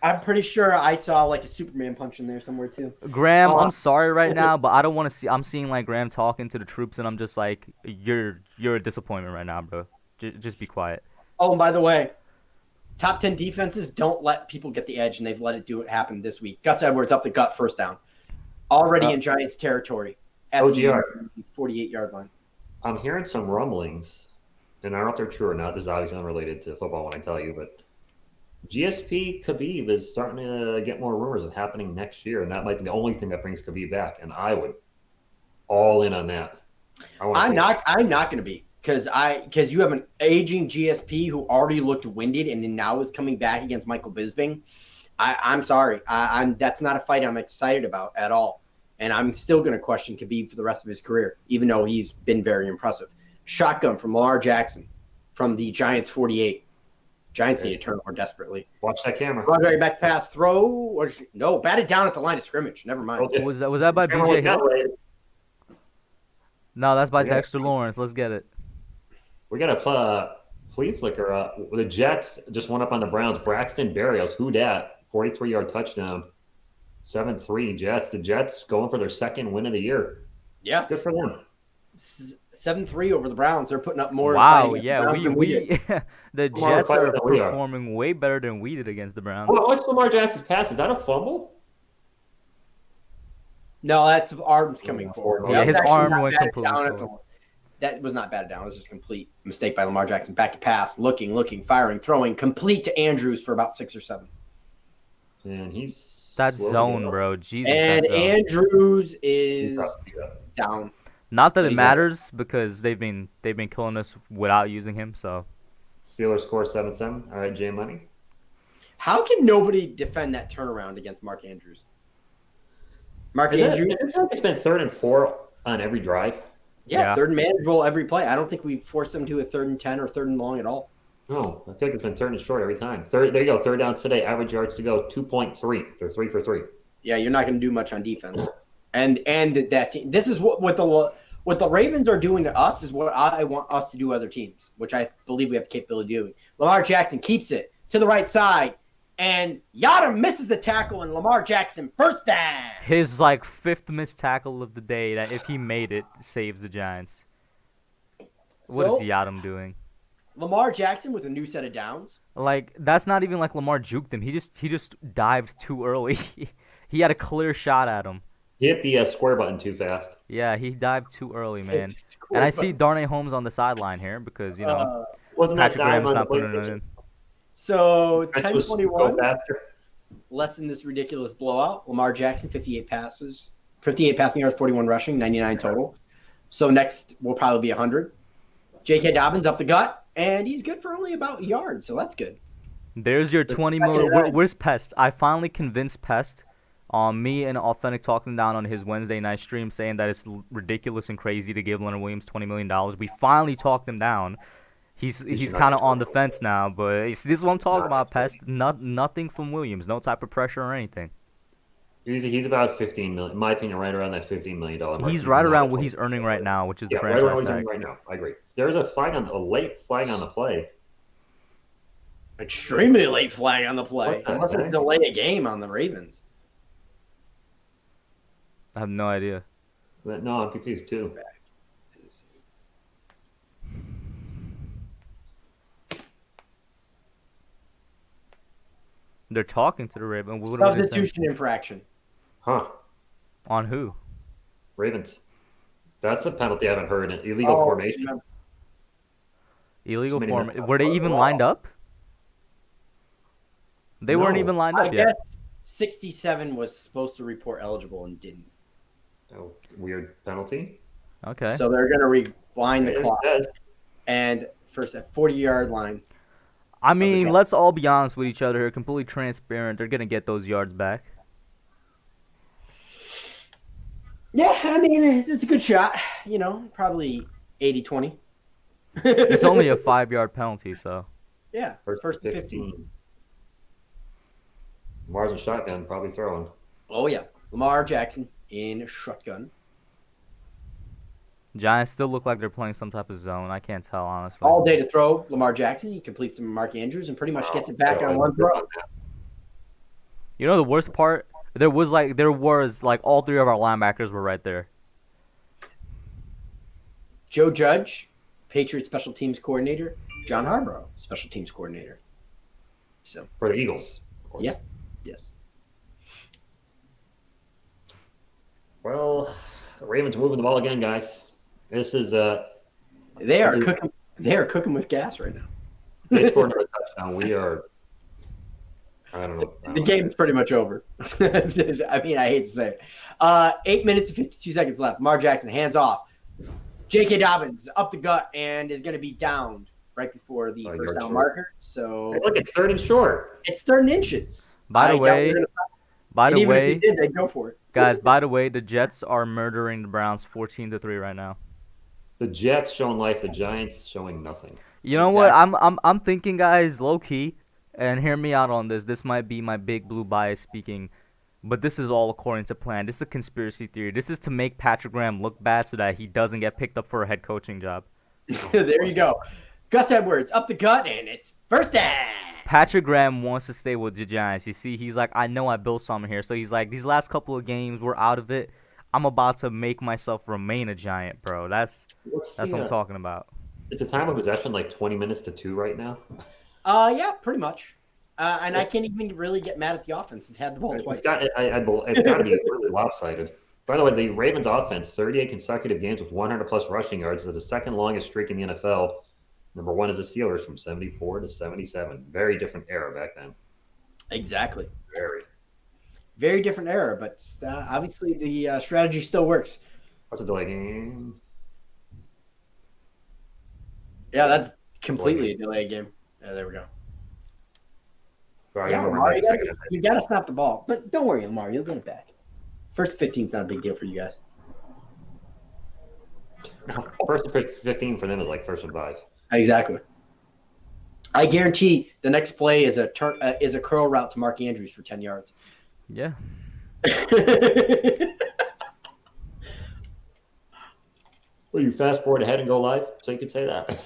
I'm pretty sure I saw like a Superman punch in there somewhere too. Graham, Oh. I'm sorry right now, but I don't want to see. I'm seeing like Graham talking to the troops, and I'm just like, you're a disappointment right now, bro. Just be quiet. Oh, and by the way, top 10 defenses don't let people get the edge, and they've let it happen this week. Gus Edwards up the gut, first down. Already in Giants territory at OGR. the 48-yard line. I'm hearing some rumblings, and I don't know if they're true or not. This is obviously unrelated to football when I tell you, but GSP Khabib is starting to get more rumors of happening next year, and that might be the only thing that brings Khabib back. And I would all in on that. I'm not going to be because you have an aging GSP who already looked winded and now is coming back against Michael Bisping. I'm sorry. That's not a fight I'm excited about at all. And I'm still going to question Khabib for the rest of his career, even though he's been very impressive. Shotgun from Lamar Jackson from the Giants 48. Giants need to turn over desperately. Watch that camera. Back pass, throw. No, batted down at the line of scrimmage. Never mind. Okay. Was that by Camera BJ went that Hill? way. No, that's by Yeah. Dexter Lawrence. Let's get it. We got a flea flicker. The Jets just went up on the Browns. Braxton Berrios, who dat? 43-yard touchdown. 7-3 Jets. The Jets going for their second win of the year. Yeah. Good for them. 7-3 over the Browns. They're putting up more. Wow, fighting yeah, against the Browns than did. the More Jets fighter are than we are. performing way better than we did against the Browns. What's Lamar Jackson's pass? Is that a fumble? No, that's arms coming forward. Yeah, That his was actually arm not went batted completely down at forward. That was not batted down. It was just a complete mistake by Lamar Jackson. Back to pass, looking, firing, throwing, complete to Andrews for about 6 or 7. And he's That's slowly zone, getting up. bro. Jesus, And that's zone. Andrews He's is up. down. Not that but it he's matters because they've been killing us without using him. So Steelers score 7-7. All right, Jay Money. How can nobody defend that turnaround against Mark Andrews? Mark Andrews, It's been 3rd and 4 on every drive. Yeah. third and manageable every play. I don't think we forced them to a 3rd and 10 or 3rd and long at all. No, I feel like it's been 3rd and short every time. There you go. 3rd down today. Average yards to go 2.3. They're 3 for 3. Yeah, you're not going to do much on defense. And that team. This is what the Ravens are doing to us is what I want us to do to other teams, which I believe we have the capability of doing. Lamar Jackson keeps it to the right side, and Yada misses the tackle, and Lamar Jackson first down. his 5th missed tackle of the day. That if he made it, saves the Giants. What is So, Yadam doing? Lamar Jackson with a new set of downs. That's not even like Lamar juked him. He just dived too early. He had a clear shot at him. He hit the square button too fast. Yeah, he dived too early, man. And I see Darnay Holmes on the sideline here because Wasn't that Patrick dive Graham's on the not putting it PlayStation? in. So That was 10-21. go faster. Less than this ridiculous blowout. Lamar Jackson, 58 passing yards, 41 rushing, 99 total. So next will probably be 100. J.K. Dobbins up the gut, and he's good for only about a yard, so that's good. There's your 20 million. Where's Pest? I finally convinced Pest. Me and Authentic talked him down on his Wednesday night stream, saying that it's ridiculous and crazy to give Leonard Williams $20 million. We finally talked him down. He's kind of on the fence now, but this is what I'm talking about, Pest. Nothing from Williams, no type of pressure or anything. He's about 15 million. In my opinion, right around that $15 million mark. He's right around what he's earning right now, which is the right around franchise what he's tag. earning right now. I agree. There's a late flag on the play. Extremely late flag on the play. What the It must heck? delay a game on the Ravens. I have no idea. But no, I'm confused too. They're talking to the Ravens. What are they saying? Substitution infraction. Huh? On who? Ravens. That's a penalty I haven't heard. Illegal formation. remember- Illegal Somebody form. meant- Were they even lined up? They weren't No. even lined I up yet. guess 67 was supposed to report eligible and didn't. Oh, weird penalty. Okay. So they're going to rewind the It clock. says. And first at 40-yard line. I mean, Giants. let's all be honest with each other here. Completely transparent. They're gonna get those yards back. Yeah, I mean, it's a good shot. Probably 80-20. It's only a 5-yard penalty, so Yeah, first and 15. Mars and shotgun, probably throwing. Oh, yeah. Lamar Jackson in shotgun. Giants still look like they're playing some type of zone. I can't tell honestly. All day to throw. Lamar Jackson. He completes some Mark Andrews and pretty much gets it back on one throw. You know the worst part? There was all 3 of our linebackers were right there. Joe Judge, Patriots special teams coordinator. John Harborough, special teams coordinator. So, For the Eagles. yeah. Yes. Well, the Ravens moving the ball again, guys. This is They are cooking. They are cooking with gas right now. they scored another touchdown. We are. I don't know. The game is pretty much over. I mean, I hate to say it. 8 minutes and 52 seconds left. Lamar Jackson, hands off. J.K. Dobbins up the gut and is going to be downed right before the first yard down short. marker. So Hey, look, it's 3rd and short. it's 3rd and inches. By the I doubt we're way, gonna- by and the even way, if he did, they'd go for it. guys, by the way, the Jets are murdering the Browns 14-3 right now. The Jets showing life, the Giants showing nothing. You know what? I'm thinking, guys, low key, and hear me out on this. This might be my big blue bias speaking, but this is all according to plan. This is a conspiracy theory. This is to make Patrick Graham look bad so that he doesn't get picked up for a head coaching job. There you go. Gus Edwards up the gut, and it's first down. Patrick Graham wants to stay with the Giants. You see, he's like, I know I built something here. So he's like, these last couple of games, we're out of it. I'm about to make myself remain a Giant, bro. That's what I'm talking about. Is the time of possession like 20 minutes to 2 right now? Yeah, pretty much. And I can't even really get mad at the offense. It had the ball twice. It's got to be really lopsided. By the way, the Ravens offense, 38 consecutive games with 100-plus rushing yards. That's the second longest streak in the NFL. Number 1 is the Steelers from 74 to 77. Very different era back then. Exactly. Very different era, but obviously the strategy still works. What's a delay game? Yeah, that's completely a delay game. Yeah, there we go. Sorry, Yeah, Lamar, you got to snap the ball. But don't worry, Lamar, you'll get it back. First 15 is not a big deal for you guys. No, first and 15 for them is like first and 5. Exactly. I guarantee the next play is a curl route to Mark Andrews for 10 yards. Yeah. Well, you fast forward ahead and go live, so you could say that.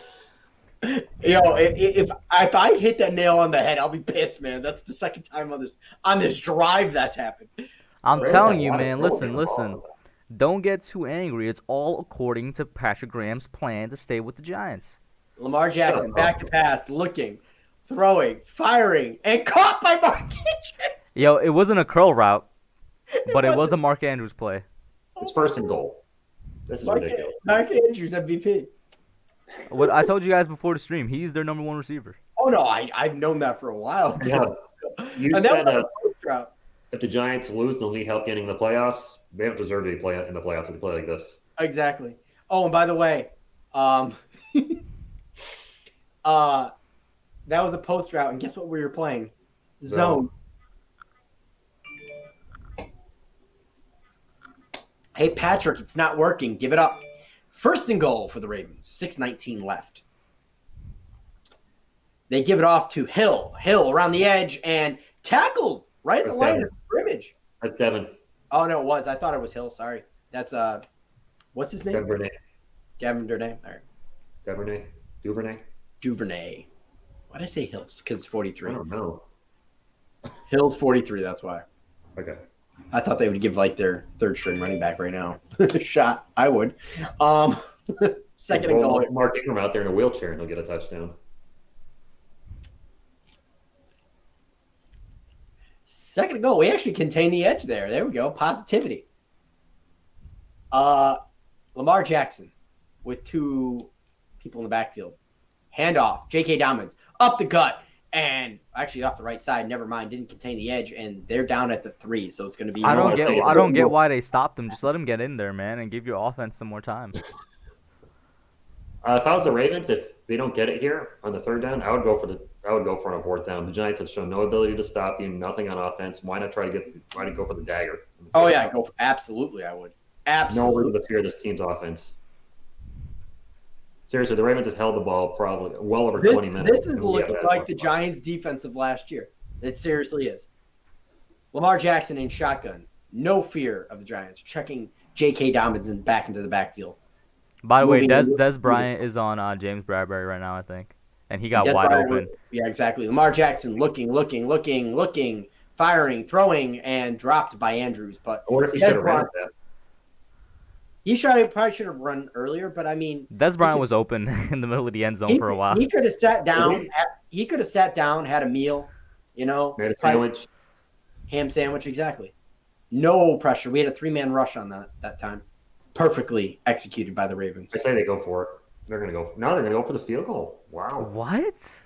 If I hit that nail on the head, I'll be pissed, man. That's the second time on this drive that's happened. I'm telling you, man. Listen. Don't get too angry. It's all according to Patrick Graham's plan to stay with the Giants. Lamar Jackson, back to pass, looking, throwing, firing, and caught by Mark Andrews. Yo, it wasn't a curl route, but it was a Mark Andrews play. It's first and goal. This is ridiculous. Mark Andrews, MVP. What I told you guys before the stream, he's their number 1 receiver. Oh, no, I've known that for a while. Yeah. You and said that if the Giants lose, they'll need help getting in the playoffs. They don't deserve to be in the playoffs if they play like this. Exactly. Oh, and by the way, that was a post route, and guess what we were playing? Zone. Hey, Patrick, it's not working. Give it up. First and goal for the Ravens. 6:19 left. They give it off to Hill. Hill around the edge and tackled right at the line of scrimmage. That's Devin. Oh, no, it was. I thought it was Hill. Sorry. That's, what's his name? Duvernay. Gavin Duvernay. All right. Duvernay. Why did I say Hills? Because it's 43. I don't know. Hills 43, that's why. Okay. I thought they would give like their third string running back right now. Shot. I would. Second and goal. Mark Ingram out there in a wheelchair and he'll get a touchdown. Second and goal. We actually contain the edge there. There we go. Positivity. Lamar Jackson with 2 people in the backfield. Handoff. J.K. Dobbins up the gut. And actually off the right side, never mind, didn't contain the edge, and they're down at the 3, so it's going to be. I don't get why they stopped them. Just let them get in there, man, and give your offense some more time. If I was the Ravens, if they don't get it here on the third down, I would go for it on fourth down. The Giants have shown no ability to stop you, nothing on offense. Why not try to go for the dagger? Oh yeah, absolutely, I would. Absolutely. No reason to fear this team's offense. Seriously, the Ravens have held the ball probably well over 20 minutes. This is looking like the Giants' defense of last year. It seriously is. Lamar Jackson in shotgun. No fear of the Giants. Checking J.K. Dobbins back into the backfield. By the way, Des Bryant is on James Bradbury right now, I think. And he got wide open. Yeah, exactly. Lamar Jackson looking, firing, throwing, and dropped by Andrews. But I wonder if he should have ran that. He probably should have run earlier, but I mean, Des Bryant was open in the middle of the end zone for a while. He could have sat down. Had a meal, Made a sandwich. Ham sandwich, exactly. No pressure. We had a 3-man rush on that time. Perfectly executed by the Ravens. I say they go for it. They're going to go. No, they're going to go for the field goal. Wow. What?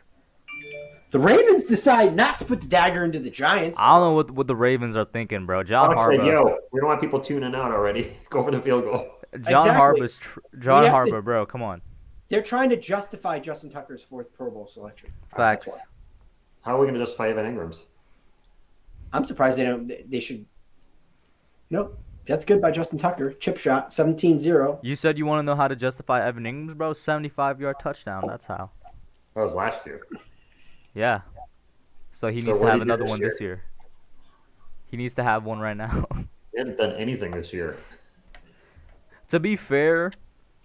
The Ravens decide not to put the dagger into the Giants. I don't know what the Ravens are thinking, bro. John Harbaugh. Said, yo, we don't want people tuning out already. Go for the field goal. John Harbaugh, bro. Come on. They're trying to justify Justin Tucker's 4th Pro Bowl selection. Facts. How are we going to justify Evan Ingram's? I'm surprised they don't. They should. Nope. That's good by Justin Tucker. Chip shot, 17-0. You said you want to know how to justify Evan Ingram's, bro. 75-yard touchdown. That's how. That was last year. Yeah. So he So needs to what have did he do another this one this year. He needs to have one right now. He hasn't done anything this year. To be fair,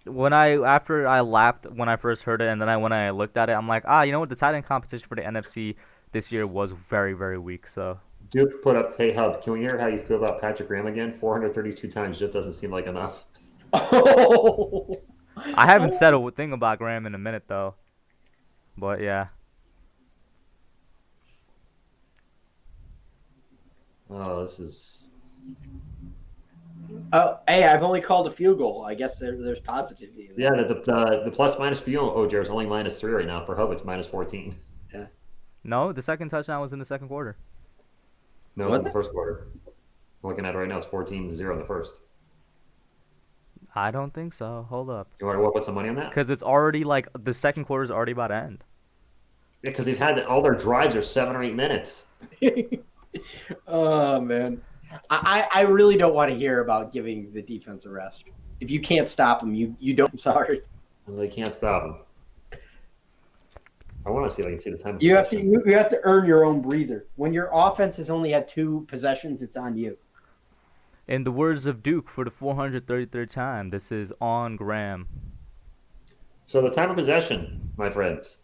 after I laughed when I first heard it, and then when I looked at it, I'm like, you know what? The tight end competition for the NFC this year was very, very weak. So Duke put up, hey, Hub, can we hear how you feel about Patrick Graham again? 432 times just doesn't seem like enough. Oh. I haven't said a thing about Graham in a minute though. But yeah. Oh, this is. Oh, hey, I've only called a field goal. I guess there's positivity. Yeah, the plus minus for you, OGR, is only -3 right now. For Hub, it's -14. Yeah. No, the second touchdown was in the second quarter. No, it's in the first quarter. I'm looking at it right now. It's 14-0 in the first. I don't think so. Hold up. You want to put some money on that? Because it's already like the second quarter is already about to end. Yeah, because they've had all their drives are 7 or 8 minutes. Oh man, I really don't want to hear about giving the defense a rest. If you can't stop them, you don't. I'm sorry. And they can't stop them. I want to see if I can see the time. You have to earn your own breather. When your offense has only had 2 possessions, it's on you. In the words of Duke for the 433rd time, this is on Graham. So the time of possession, my friends.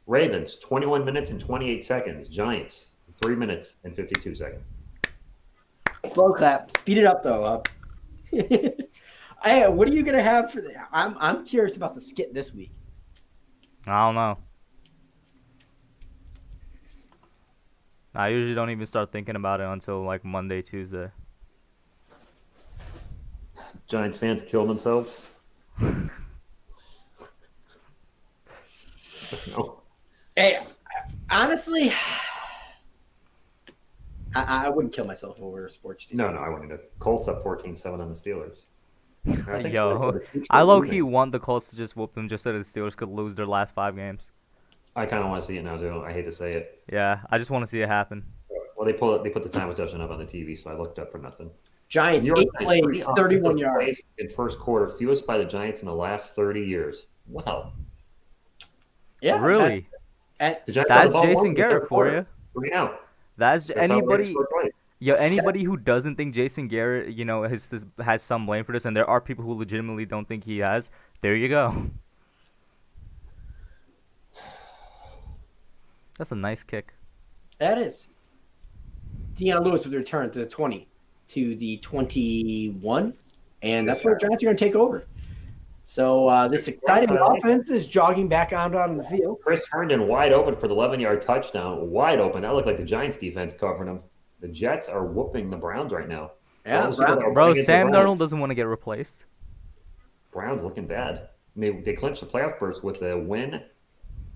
Ravens, 21 minutes and 28 seconds. Giants, 3 minutes and 52 seconds. Slow clap. Speed it up though. Hey, what are you gonna have for? I'm curious about the skit this week. I don't know. I usually don't even start thinking about it until like Monday, Tuesday. Giants fans killed themselves. No. Hey, honestly, I wouldn't kill myself over a sports team. No, I wouldn't. The Colts up 14-7 on the Steelers. Yo, I low-key want the Colts to just whoop them just so the Steelers could lose their last 5 games. I kind of want to see it now, too. I hate to say it. Yeah, I just want to see it happen. Well, they put the time possession up on the TV, so I looked up for nothing. Giants, 8 plays, 31 yards. In first quarter, fewest by the Giants in the last 30 years. Wow. Yeah, really? The Giants That's Jason Garrett for you. 3 out. That's anybody. Yeah, anybody who doesn't think Jason Garrett, has some blame for this, and there are people who legitimately don't think he has. There you go. That's a nice kick. That is. Deion Lewis with the return to the 20, to the 21, and that's where the Giants are going to take over. So this exciting offense is jogging back on the field. Chris Herndon wide open for the 11-yard touchdown. Wide open. That looked like the Giants defense covering him. The Jets are whooping the Browns right now. Yeah, bro, Sam Darnold doesn't want to get replaced. Browns looking bad. They clinched the playoff berth with a win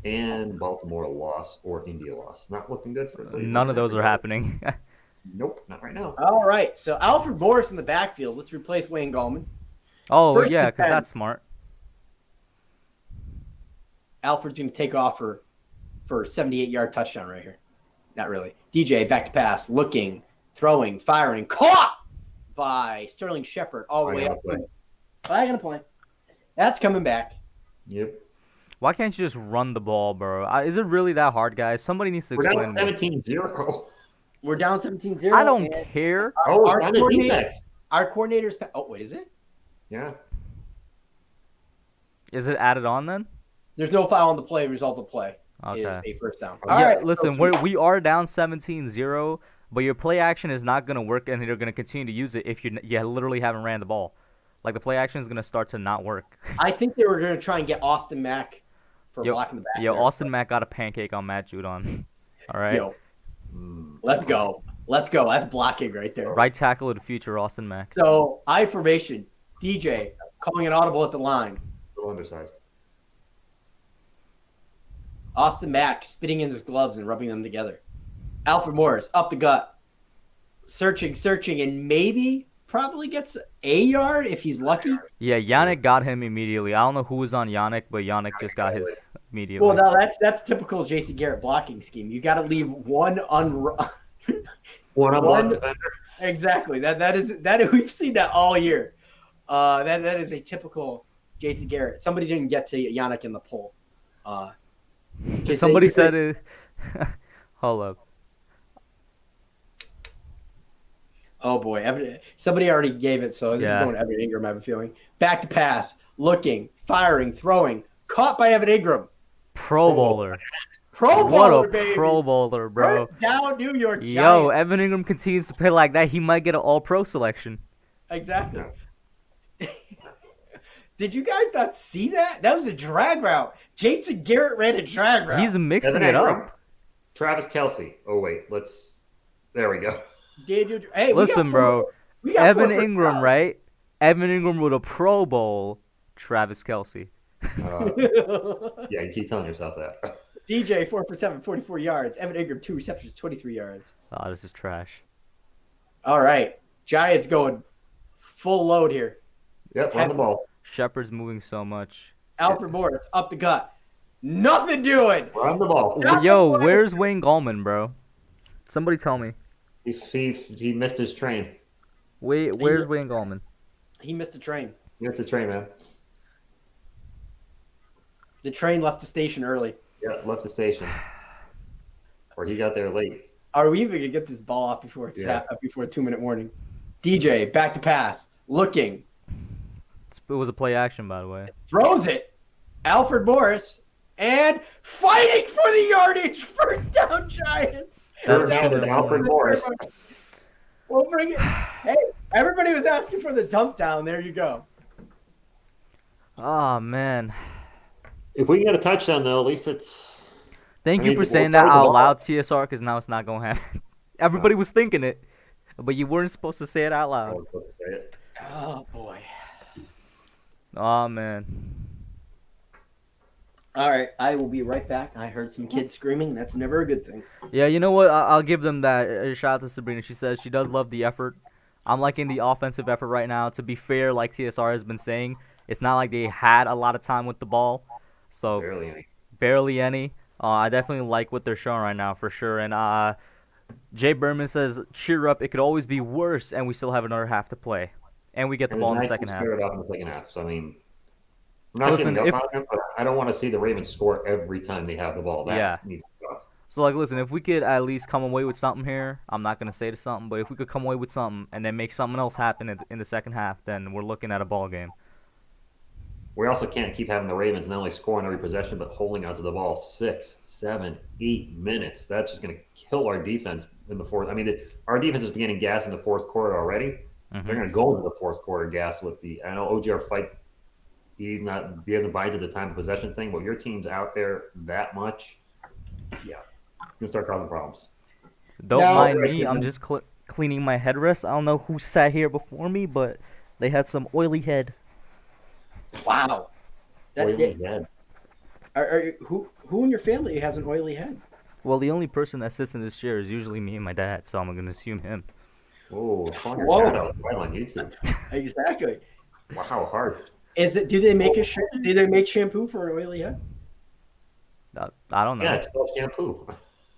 and Baltimore a loss or India loss. Not looking good for them. None of those are happening. Nope, not right now. All right, so Alfred Morris in the backfield. Let's replace Wayne Gallman. Oh, First yeah, and because 10. that's smart. Alfred's going to take off for a 78-yard touchdown right here. Not really. DJ back to pass, looking, throwing, firing, caught by Sterling Shepard all the way up. Flag and a play. That's coming back. Yep. Why can't you just run the ball, bro? Is it really that hard, guys? Somebody needs to explain. We're down 17-0. We're down 17-0. I don't care. Our coordinator's – oh, wait, is it? Yeah. Is it added on then? There's no foul on the play. Result of the play is Okay. a first down. Yeah, All right. listen, we are down 17-0, but your play action is not going to work, and you're going to continue to use it if you literally haven't ran the ball. Like, the play action is going to start to not work. I think they were going to try and get Austin Mack for blocking the back. Austin Mack got a pancake on Matt Judon. All right? Yo, let's go. Let's go. That's blocking right there. Right tackle of the future, Austin Mack. So, I formation. DJ calling an audible at the line. A little undersized. Austin Mack spitting in his gloves and rubbing them together. Alfred Morris up the gut. Searching, and maybe probably gets a yard if he's lucky. Yeah, Yannick got him immediately. I don't know who was on Yannick, but Yannick just got his immediately. Well, now that's typical Jason Garrett blocking scheme. You got to leave one One-on-one defender. Exactly. That is we've seen that all year. That is a typical Jason Garrett. Somebody didn't get to Yannick in the poll. Somebody said it. Hold up. Oh boy, somebody already gave it, so this is going to Evan Ingram. I have a feeling. Back to pass, looking, firing, throwing, caught by Evan Ingram. Pro Bowler. What a Pro Bowler, bro. First down, New York Giants. Yo, Evan Ingram continues to play like that. He might get an All-Pro selection. Exactly. Did you guys not see that? That was a drag route. Jason Garrett ran a drag route. He's mixing it up. Travis Kelce. Oh, wait. There we go. Hey, listen, bro. Evan Ingram, right? Evan Ingram with a Pro Bowl. Travis Kelce. Yeah, you keep telling yourself that. DJ, 4 for 7, 44 yards. Evan Ingram, 2 receptions, 23 yards. Oh, this is trash. All right. Giants going full load here. Yep, run the ball. Shepard's moving so much. Alfred Morris, up the gut. Nothing doing. Run the ball. Yo, where's Wayne Gallman, bro? Somebody tell me. He missed his train. Wait, where's Wayne Gallman? He missed the train. He missed the train, man. The train left the station early. Yeah, left the station. Or he got there late. Are we even going to get this ball off before a 2-minute warning? DJ, back to pass. Looking. It was a play action, by the way. Throws it. Alfred Morris. And fighting for the yardage. First down, Giants. That's Alfred Morris. We'll bring it. Hey, everybody was asking for the dump down. There you go. Oh, man. If we can get a touchdown, though, at least it's... Thank you for saying that out loud, TSR, because now it's not going to happen. Everybody was thinking it, but you weren't supposed to say it out loud. I was supposed to say it. Oh, boy. Oh, man. All right, I will be right back. I heard some kids screaming. That's never a good thing. Yeah, you know what? I'll give them that. Shout out to Sabrina. She says she does love the effort. I'm liking the offensive effort right now. To be fair, like TSR has been saying, it's not like they had a lot of time with the ball. So barely any. I definitely like what they're showing right now for sure. And Jay Berman says, cheer up. It could always be worse, and we still have another half to play. And we get the ball in the second half. It off in the second half. So, I mean, I'm not getting up on them, but I don't want to see the Ravens score every time they have the ball. That needs to stop. So, like, listen, if we could at least come away with something here, I'm not going to say to something, but if we could come away with something and then make something else happen in the second half, then we're looking at a ball game. We also can't keep having the Ravens not only scoring every possession, but holding onto the ball 6, 7, 8 minutes. That's just going to kill our defense in the fourth. I mean, our defense is beginning gas in the fourth quarter already. Mm-hmm. They're going to go into the fourth quarter gas with I know OGR fights. He doesn't buy into the time of possession thing, but your team's out there that much. Yeah. You'll start causing problems. Don't mind me. I'm just cleaning my headrest. I don't know who sat here before me, but they had some oily head. Wow. Oily head. Who in your family has an oily head? Well, the only person that sits in this chair is usually me and my dad, so I'm going to assume him. Oh, calling your dad out right on YouTube. Exactly. Wow, how hard. Do they make shampoo for an oily head? I don't know. Yeah, it's called shampoo.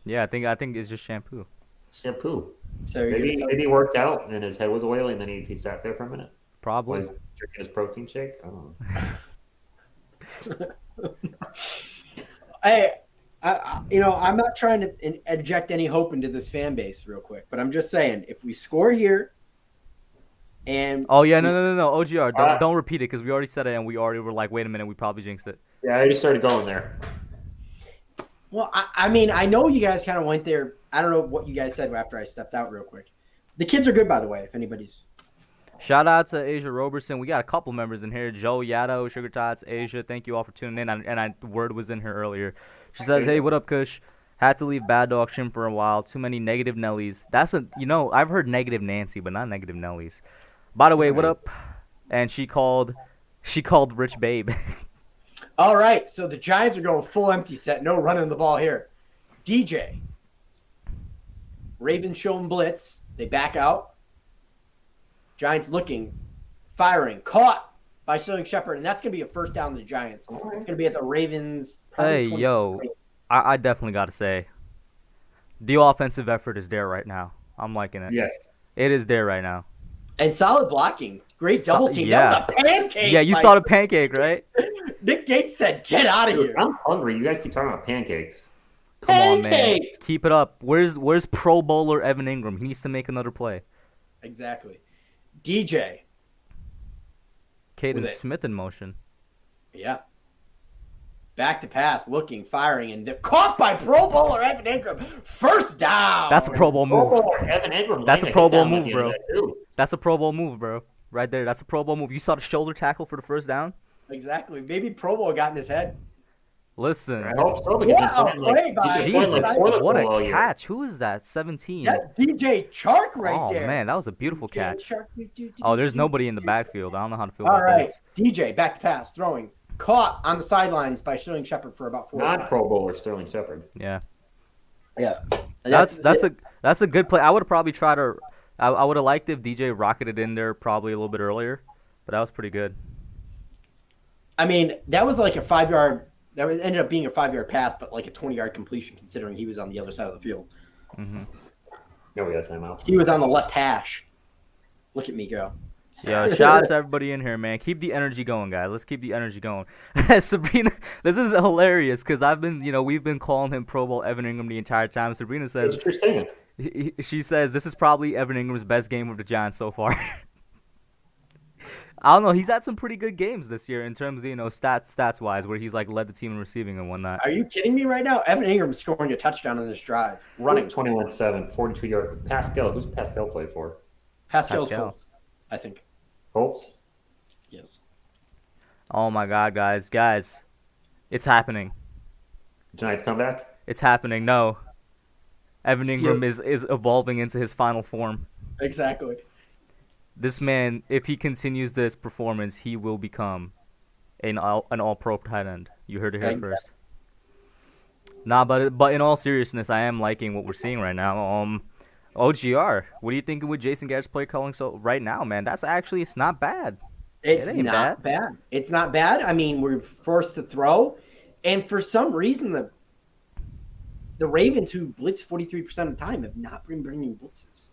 Yeah, I think it's just shampoo. Shampoo. So maybe he worked out and his head was oily and then he sat there for a minute. Probably. Was drinking his protein shake? I don't know. Hey, I'm not trying to inject any hope into this fan base real quick, but I'm just saying, if we score here and... Oh, yeah, no. OGR, don't repeat it because we already said it and we already were like, wait a minute, we probably jinxed it. Yeah, I just started going there. Well, I mean, I know you guys kind of went there. I don't know what you guys said after I stepped out real quick. The kids are good, by the way, if anybody's... Shout out to Asia Roberson. We got a couple members in here. Joe Yato, Sugar Tots, Asia. Thank you all for tuning in. And word was in here earlier. She says, hey, what up, Kush? Had to leave Bad Dog Shim for a while. Too many negative Nellies. I've heard negative Nancy, but not negative Nellies. By the way, what up? And she called Rich Babe. All right, so the Giants are going full empty set. No running the ball here. DJ. Ravens show them blitz. They back out. Giants looking, firing, caught by Sterling Shepard, and that's going to be a first down to the Giants. It's going to be at the Ravens. Hey, yo, I definitely got to say, the offensive effort is there right now. I'm liking it. Yes. It is there right now. And solid blocking. Great double team. Yeah. That was a pancake. Yeah, you saw the pancake, right? Nick Gates said, "Get out of here." I'm hungry. You guys keep talking about pancakes. Come on, man. Keep it up. Where's Pro Bowler Evan Ingram? He needs to make another play. Exactly. DJ. Caden Smith in motion. Yeah. Back to pass, looking, firing, and caught by Pro Bowler Evan Ingram. First down. That's a Pro Bowl move. Pro Bowler Evan Ingram. That's a Pro Bowl move, bro. That's a Pro Bowl move, bro. Right there. That's a Pro Bowl move. You saw the shoulder tackle for the first down? Exactly. Maybe Pro Bowl got in his head. Listen. I hope so. Because What a catch. Who is that? 17. That's DJ Chark right there. Oh, man. That was a beautiful catch. Oh, there's nobody in the backfield. I don't know how to feel about this. All right. DJ, back to pass, throwing. Caught on the sidelines by Sterling Shepard for about 4 yards. Not Pro Bowler Sterling Shepard. Yeah. Yeah. That's a good play. I would have probably tried to I would have liked if DJ rocketed in there probably a little bit earlier, but that was pretty good. I mean, that was like a 5-yard that ended up being a 5-yard pass, but like a 20-yard completion considering he was on the other side of the field. Mhm. No, we got timeout. He was on the left hash. Look at me go. Yeah, shout out to everybody in here, man. Keep the energy going, guys. Let's keep the energy going. Sabrina, this is hilarious because we've been calling him Pro Bowl Evan Ingram the entire time. Sabrina says, she says this is probably Evan Ingram's best game with the Giants so far. I don't know. He's had some pretty good games this year in terms of stats wise, where he's like led the team in receiving and whatnot. Are you kidding me right now? Evan Ingram scoring a touchdown on this drive, running 21-7, 42-yard. Pascal, who's Pascal played for? Pascal. Colts, I think. Colts? Yes. Oh my God, guys, it's happening. Giants come back? It's happening. No, Evan Ingram is evolving into his final form. Exactly. This man, if he continues this performance, he will become an all-pro tight end. You heard it here first. Nah, but in all seriousness, I am liking what we're seeing right now. OGR, what are you thinking with Jason Garrett's play calling right now, man? It's not bad. It's not bad. It's not bad. I mean, we're forced to throw, and for some reason, the Ravens, who blitz 43% of the time, have not been bringing blitzes.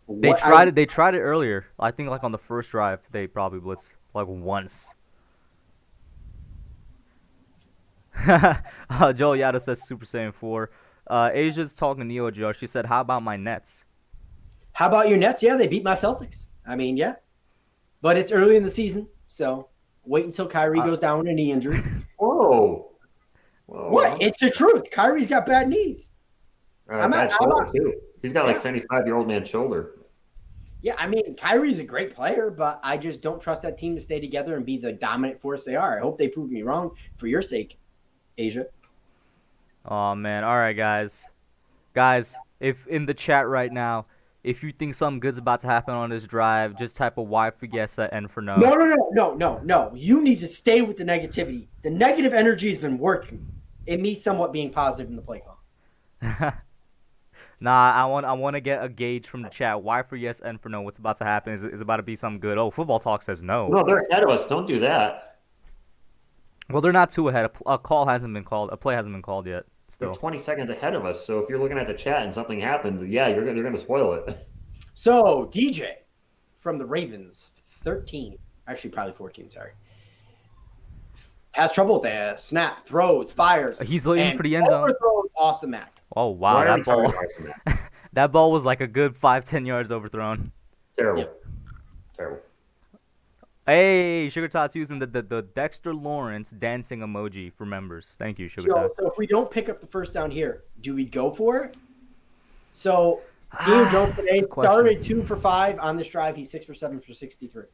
They tried it earlier. I think like on the first drive, they probably blitzed like once. Joel Yada says Super Saiyan 4. Asia's talking to Neo Joe. She said, "How about my Nets?" How about your Nets? Yeah, they beat my Celtics. I mean, yeah. But it's early in the season, so wait until Kyrie goes down with a knee injury. Whoa. What? It's the truth. Kyrie's got bad knees. Bad shoulder, too. He's got like 75-year-old man's shoulder. Yeah, I mean, Kyrie's a great player, but I just don't trust that team to stay together and be the dominant force they are. I hope they prove me wrong for your sake, Asia. Oh, man. All right, guys. Guys, if in the chat right now, if you think something good's about to happen on this drive, just type a Y for yes, N for no. No. You need to stay with the negativity. The negative energy has been working. It means somewhat being positive in the play call. Nah, I want to get a gauge from the chat. Y for yes, N for no. What's about to happen? Is about to be something good? Oh, Football Talk says no. No, they're ahead of us. Don't do that. Well, they're not too ahead. A call hasn't been called. A play hasn't been called yet. Still. They're 20 seconds ahead of us. So if you're looking at the chat and something happens, yeah, they're going to spoil it. So DJ from the Ravens, 13, actually probably 14. Sorry. Has trouble with that. Snap, throws, fires. He's looking for the end zone. Overthrows Austin Mack. Oh, wow. That ball was like a good 5-10 yards overthrown. Terrible. Yep. Terrible. Hey, Sugar Tot's using the Dexter Lawrence dancing emoji for members. Thank you, Sugar Tot. So if we don't pick up the first down here, do we go for it? So Daniel Jones today started 2 for 5 on this drive. He's 6 for 7 for 63.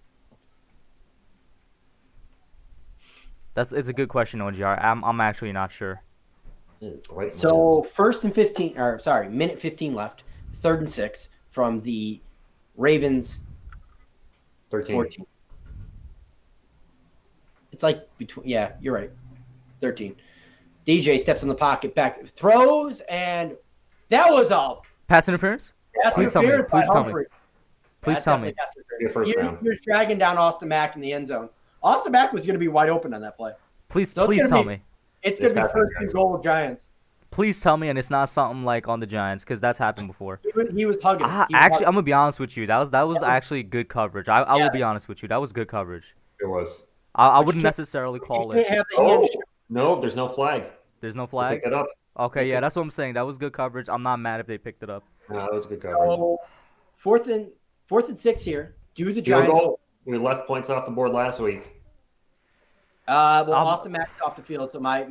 It's a good question, OGR. I'm actually not sure. So minute 15 left, 3rd and 6 from the Ravens 14. It's like you're right. 13. DJ steps in the pocket, back throws, and that was all. Pass interference? Please tell me. Please tell me. He was dragging down Austin Mack in the end zone. Austin Mack was going to be wide open on that play. Please tell me. It's going to be first and goal Giants. Please tell me, and it's not something like on the Giants, because that's happened before. He was hugging him. He was Actually, hugging I'm gonna be honest with you. That was actually good coverage. I Yeah. will be honest with you. That was good coverage. It was. I But you wouldn't can't- necessarily you call can't it. have the hand shake. No, there's no flag. There's no They flag. pick it up. Okay, yeah, that's what I'm saying. That was good coverage. I'm not mad if they picked it up. No, that was a good coverage. So fourth and 6 here. Do the Field Giants? goal. We left points off the board last week. Austin Mack off the field. So my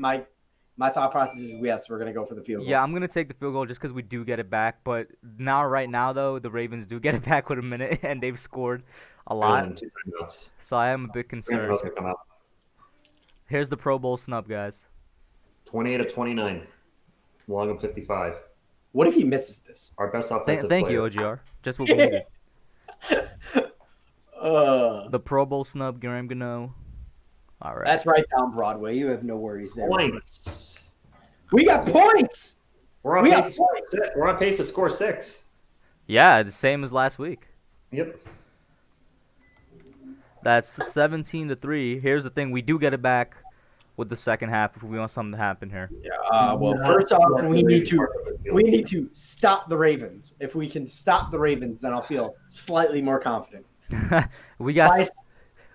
thought process is yes, we're gonna go for the field goal. Yeah, I'm gonna take the field goal just because we do get it back. But right now though, the Ravens do get it back with a minute, and they've scored a lot. Two timeouts. So I am a bit concerned. Timeouts gonna come out. Here's the Pro Bowl snub, guys. 28-29. Long of 55. What if he misses this? Our best offensive Thank you, player. OGR. Just what we needed. Uh, The Pro Bowl snub, Graham Gano. All right. that's right down Broadway. You have no worries there. Points. We got points. We're on We pace got to score points. six. We're on pace to score 6. Yeah, the same as last week. Yep. That's 17-3. Here's the thing: we do get it back with the second half if we want something to happen here. Well, first off, we need to stop the Ravens. If we can stop the Ravens, then I'll feel slightly more confident. we got By-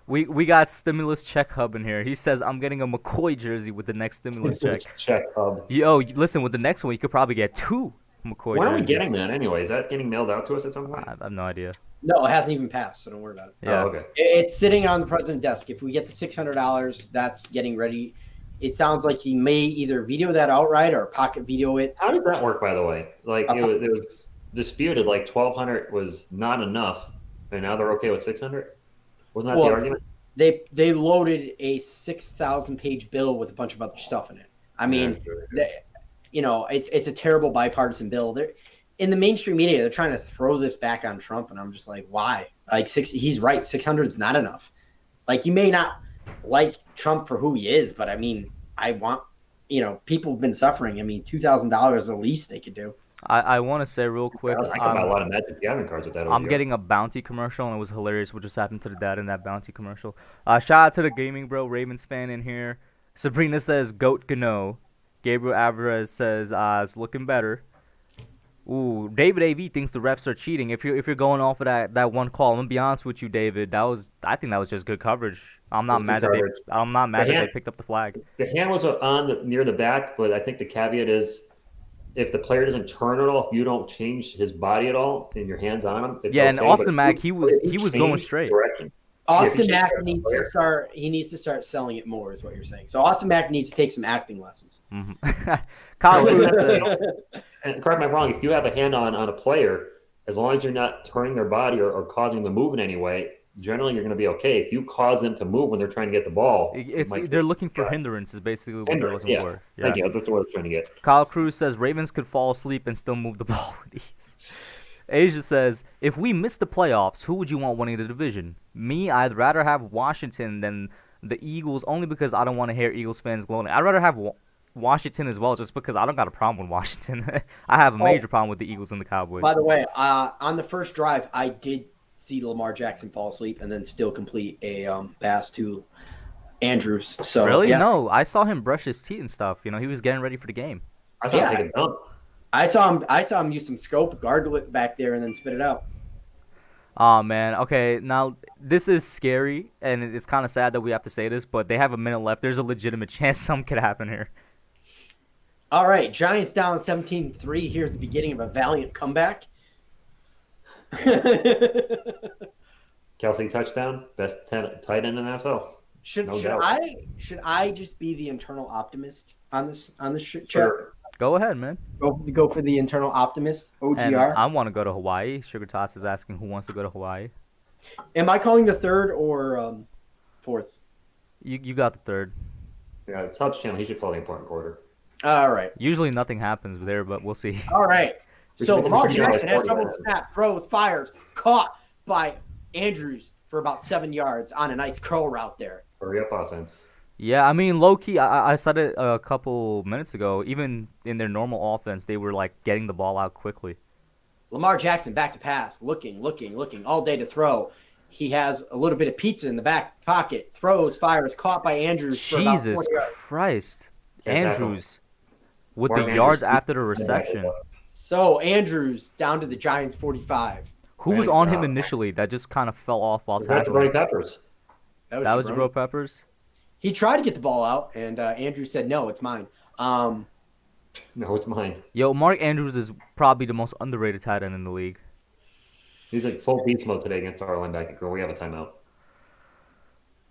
we got stimulus check hub in here. He says I'm getting a McCoy jersey with the next stimulus check. Check hub. Listen, with the next one, you could probably get 2 McCoy When are we jerseys. getting that anyway? Is that getting mailed out to us at some point? I have no idea. No, it hasn't even passed, so don't worry about it. Yeah. Oh, okay. It's sitting on the president's desk. If we get the $600, that's getting ready. It sounds like he may either veto that outright or pocket veto it. How does that work, by the way? Like it was disputed. Like 1,200 was not enough, and now they're okay with 600. Wasn't that Well, the argument? They loaded a 6,000-page bill with a bunch of other stuff in it. I mean, it's a terrible bipartisan bill. In the mainstream media, they're trying to throw this back on Trump, and I'm just like, why? Like he's right. 600 is not enough. Like you may not like Trump for who he is, but I mean, I want people have been suffering. I mean, $2,000 is the least they could do. I want to say real quick. I can buy a lot of Magic Gathering cards with that. I'm getting a bounty commercial, and it was hilarious what just happened to the dad in that bounty commercial. Shout out to the Gaming Bro Ravens fan in here. Sabrina says, Goat Gano. Gabriel Alvarez says, it's looking better. Ooh, David AV thinks the refs are cheating. If you're going off of that one call, I'm gonna be honest with you, David. I think that was just good coverage. I'm not mad that they picked up the flag. The hand was near the back, but I think the caveat is if the player doesn't turn at all, if you don't change his body at all, and your hands on him, it's and okay, Austin Mack, he was going straight. Direction. Austin Mack needs to start. He needs to start selling it more, is what you're saying. So Austin Mack needs to take some acting lessons. Mm-hmm. Kyle Lewis says, and correct me if I'm wrong, if you have a hand on a player, as long as you're not turning their body or causing them to move in any way, generally you're going to be okay. If you cause them to move when they're trying to get the ball, they're looking for hindrance is basically what they're looking for. Yeah. Thank you. That's what I was trying to get. Kyle Cruz says Ravens could fall asleep and still move the ball with ease. Asia says, if we miss the playoffs, who would you want winning the division? Me, I'd rather have Washington than the Eagles, only because I don't want to hear Eagles fans gloating. I'd rather have Washington as well, just because I don't got a problem with Washington. I have a major problem with the Eagles and the Cowboys. By the way, on the first drive, I did see Lamar Jackson fall asleep and then still complete a pass to Andrews. So really? yeah. No, I saw him brush his teeth and stuff. He was getting ready for the game. I saw him take a dump. I saw him use some scope, gargle it back there, and then spit it out. Oh, man. Okay, now, this is scary, and it's kind of sad that we have to say this, but they have a minute left. There's a legitimate chance something could happen here. All right, Giants down 17-3. Here's the beginning of a valiant comeback. Kelsey touchdown, best tight end in the NFL. Should I just be the internal optimist on this chat? Sure. Go ahead, man. Go for the internal optimist, OGR. And I want to go to Hawaii. Sugar Tots is asking who wants to go to Hawaii. Am I calling the third or fourth? You got the third. Yeah, it's Hub's channel. He should call the important quarter. All right. Usually nothing happens there, but we'll see. All right. So We Lamar should be Jackson like has trouble 40 with snap, throws, fires, caught by Andrews for about 7 yards on a nice curl route there. Hurry up offense. Yeah, I mean, low-key, I said it a couple minutes ago, even in their normal offense, they were, getting the ball out quickly. Lamar Jackson back to pass, looking, all day to throw. He has a little bit of pizza in the back pocket, throws, fires, caught by Andrews for about Jesus 20 yards. Christ. Can't tackle. Andrews. with Mark the Andrews yards beat after the the reception. So Andrews down to the Giants 45. Who was on him initially that just kind of fell off while That's tackling? Jabroni Peppers. That was Jabroni Peppers? He tried to get the ball out, and Andrews said, no, it's mine. No, it's mine. Yo, Mark Andrews is probably the most underrated tight end in the league. He's like full beast mode today against our linebacker girl. We have a timeout.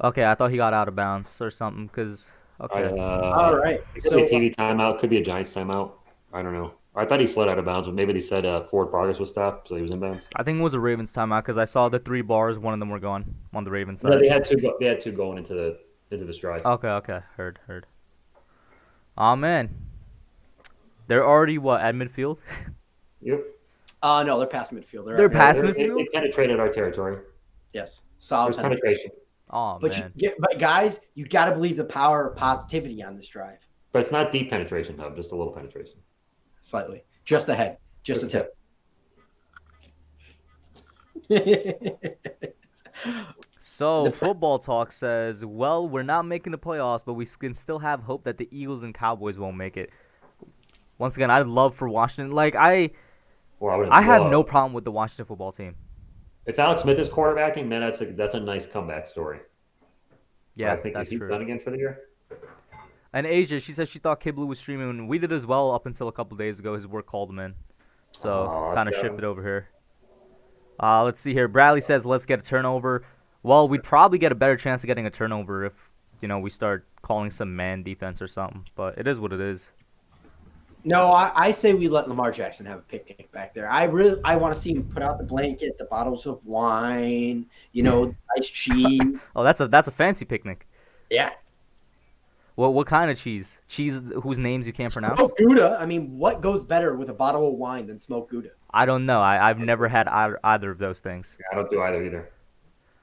Okay, I thought he got out of bounds or something because. Okay. All right. It could be a TV timeout. Could be a Giants timeout. I don't know. I thought he slid out of bounds, but maybe they said forward progress was stopped, so he was in bounds. I think it was a Ravens timeout because I saw the 3 bars. One of them were gone on the Ravens side. Yeah, they had two. They had two going into the drive. Okay. Heard. Oh man, they're already at midfield? Yep. No, they're past midfield. They're past midfield? They penetrated our territory. Yes, solid There's penetration. Oh but man. But guys, you got to believe the power of positivity on this drive. But it's not deep penetration, Hub. Just a little penetration. Slightly, just ahead, just a tip. So, Football Talk says, well, we're not making the playoffs, but we can still have hope that the Eagles and Cowboys won't make it. Once again, I'd love for Washington. Like, I have no problem with the Washington football team. If Alex Smith is quarterbacking, man, that's a nice comeback story. Yeah, I think that's he's true. done again for the year. And Asia, she said she thought Kid Blue was streaming, and we did as well up until a couple days ago. His work called him in. So, kind of shifted over here. Let's see here. Bradley says, let's get a turnover. Well, we'd probably get a better chance of getting a turnover if, we start calling some man defense or something. But it is what it is. No, I say we let Lamar Jackson have a picnic back there. I want to see him put out the blanket, the bottles of wine, nice cheese. Oh, that's a fancy picnic. Yeah. Well, what kind of cheese? Cheese whose names you can't pronounce? Smoked Gouda. I mean, what goes better with a bottle of wine than smoked Gouda? I don't know. I've never had either of those things. Yeah, I don't do either.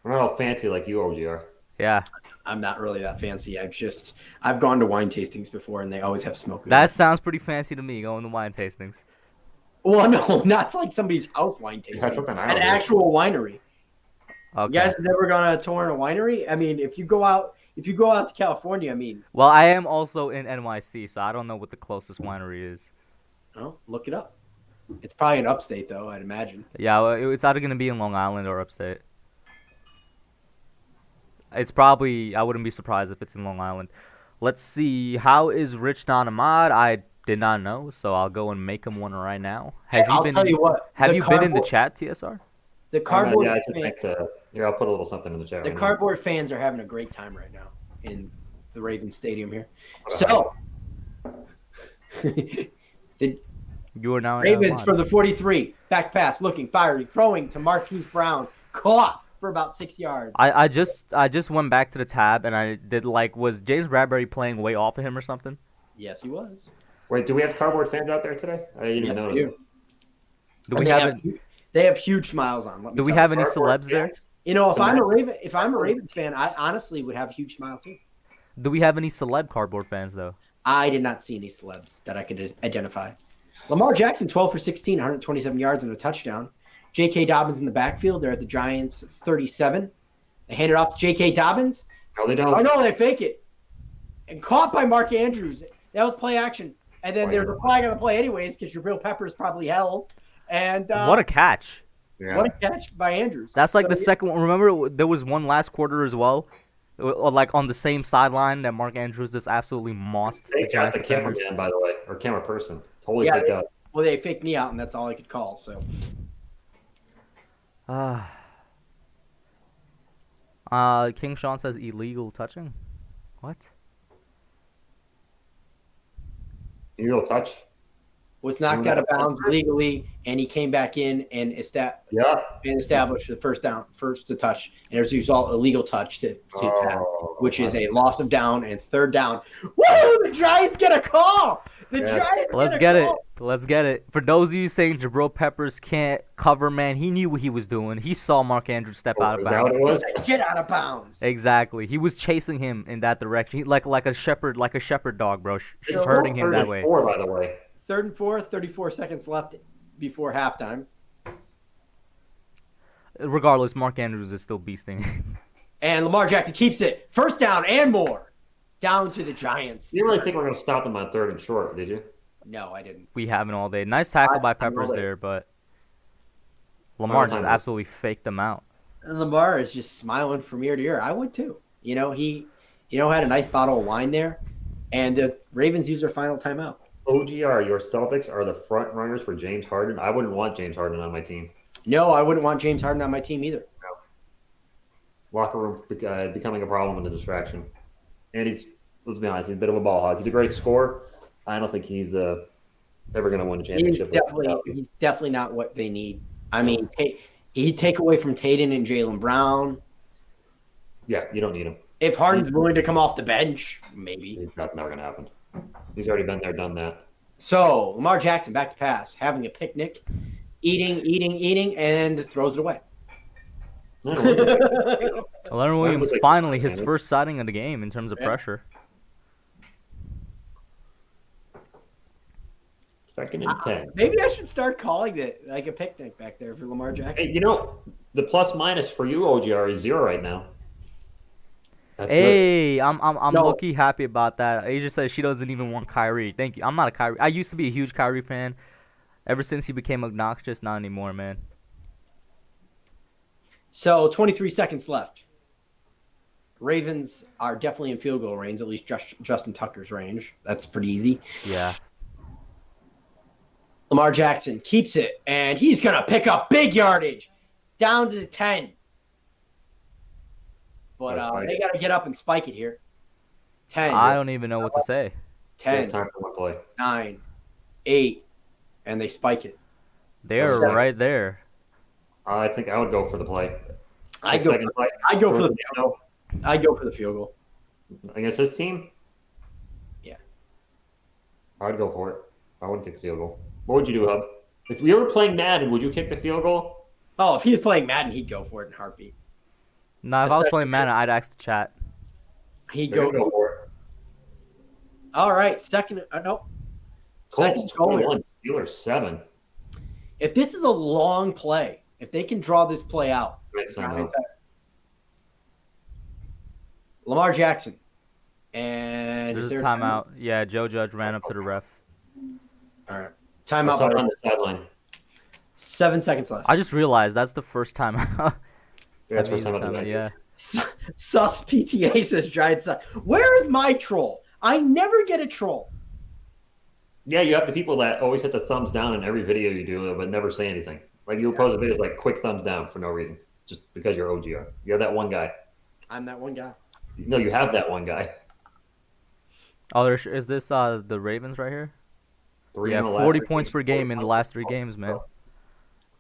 I'm not all fancy like you, OGR. Yeah. I'm not really that fancy. I've gone to wine tastings before, and they always have smoked Gouda. That sounds pretty fancy to me, going to wine tastings. Well, no, not like somebody's house wine tasting. That's something An actual winery. Okay. You guys have never gone on a tour in a winery? I mean, if you go out to California, I mean. Well, I am also in NYC, so I don't know what the closest winery is. Oh, look it up. It's probably in upstate, though, I'd imagine. Yeah, well, it's either going to be in Long Island or upstate. It's probably, I wouldn't be surprised if it's in Long Island. Let's see, how is Rich Noname? I did not know, so I'll go and make him one right now. I'll tell you what. Have you been in the chat, TSR? The cardboard fans. Here, I'll put a little something in the chat. The cardboard fans are having a great time right now in the Ravens Stadium here. So, the you are now Ravens from the 43, back pass, looking, firing, throwing to Marquise Brown, caught for about 6 yards. I just went back to the tab and I did was James Bradbury playing way off of him or something? Yes, he was. Wait, do we have cardboard fans out there today? I didn't even notice. Do we have they have huge smiles on. Do we have any celebs there? If I'm a Ravens fan, I honestly would have a huge smile too. Do we have any celeb cardboard fans though? I did not see any celebs that I could identify. Lamar Jackson, 12 for 16, 127 yards and a touchdown. J.K. Dobbins in the backfield. They're at the Giants 37. They hand it off to J.K. Dobbins. No, they don't. Oh, no, they fake it. And caught by Mark Andrews. That was play action. And then there's a flag on the play anyways because Jabril Peppers probably held. And what a catch. Yeah. What a catch by Andrews. That's the second one. Remember, there was one last quarter as well, on the same sideline that Mark Andrews just absolutely mossed They the Giants got the cameraman, by the way, or camera person. Totally faked out. Well, they faked me out, and that's all I could call. So. King Sean says illegal touching. What? Illegal touch? Was knocked out of bounds legally, and he came back in and established the first to touch, and as a result, a legal touch to tap, which is a loss of down and third down. Woo! The Giants get a call. Let's get it. For those of you saying Jabril Peppers can't cover, man, he knew what he was doing. He saw Mark Andrews step out of bounds. That what it was? Get out of bounds. Exactly. He was chasing him in that direction, like a shepherd dog, bro, herding him that way. 4, by the way. 3rd and 4, 34 seconds left before halftime. Regardless, Mark Andrews is still beasting. And Lamar Jackson keeps it. First down and more. Down to the Giants. You didn't really think we were going to stop them on 3rd and short, did you? No, I didn't. We haven't all day. Nice tackle by Peppers there, but Lamar just absolutely faked them out. And Lamar is just smiling from ear to ear. I would too. He had a nice bottle of wine there, and the Ravens use their final timeout. OGR, your Celtics are the front runners for James Harden. I wouldn't want James Harden on my team. No, I wouldn't want James Harden on my team either. No. Locker room becoming a problem and a distraction. And let's be honest, he's a bit of a ball hog. He's a great scorer. I don't think he's ever going to win a championship. He's definitely not what they need. I mean, he'd take away from Tatum and Jaylen Brown. Yeah, you don't need him. If Harden's willing to come off the bench, maybe. It's never going to happen. He's already been there, done that. So, Lamar Jackson back to pass, having a picnic, eating, and throws it away. Leonard Williams finally his first sighting of the game in terms of pressure. Second and 10. Maybe I should start calling it like a picnic back there for Lamar Jackson. Hey, the plus minus for you, OGR, is 0 right now. That's hey, good. I'm low-key happy about that. Asia says she doesn't even want Kyrie. Thank you. I'm not a Kyrie. I used to be a huge Kyrie fan. Ever since he became obnoxious, not anymore, man. So 23 seconds left. Ravens are definitely in field goal range, at least Justin Tucker's range. That's pretty easy. Yeah. Lamar Jackson keeps it, and he's going to pick up big yardage down to the 10. But they got to get up and spike it here. 10. I don't even know what to say. 10, time for one play. 9, 8, and they spike it. They're right there. I think I would go for the play. I'd go for the field goal. I'd go for the field goal. Against this team? Yeah. I'd go for it. I wouldn't kick the field goal. What would you do, Hub? If we were playing Madden, would you kick the field goal? Oh, if he was playing Madden, he'd go for it in a heartbeat. No, if I was playing Madden, I'd ask the chat. He'd go for it. All right, second. No. Colts 21, Steelers 7. If this is a long play, if they can draw this play out, Lamar Jackson. And there's a timeout. Yeah, Joe Judge ran up to the ref. All right. Timeout on the sideline. 7 seconds left. I just realized that's the first timeout. That's the first time. Yeah. Sus PTA says Giant Sus. Where is my troll? I never get a troll. Yeah, you have the people that always hit the thumbs down in every video you do, but never say anything. Like you post a video, like quick thumbs down for no reason, just because you're OGR. You have that one guy. I'm that one guy. No, you have that one guy. Oh, is this the Ravens right here? 40 points per game in the last 3 games, man.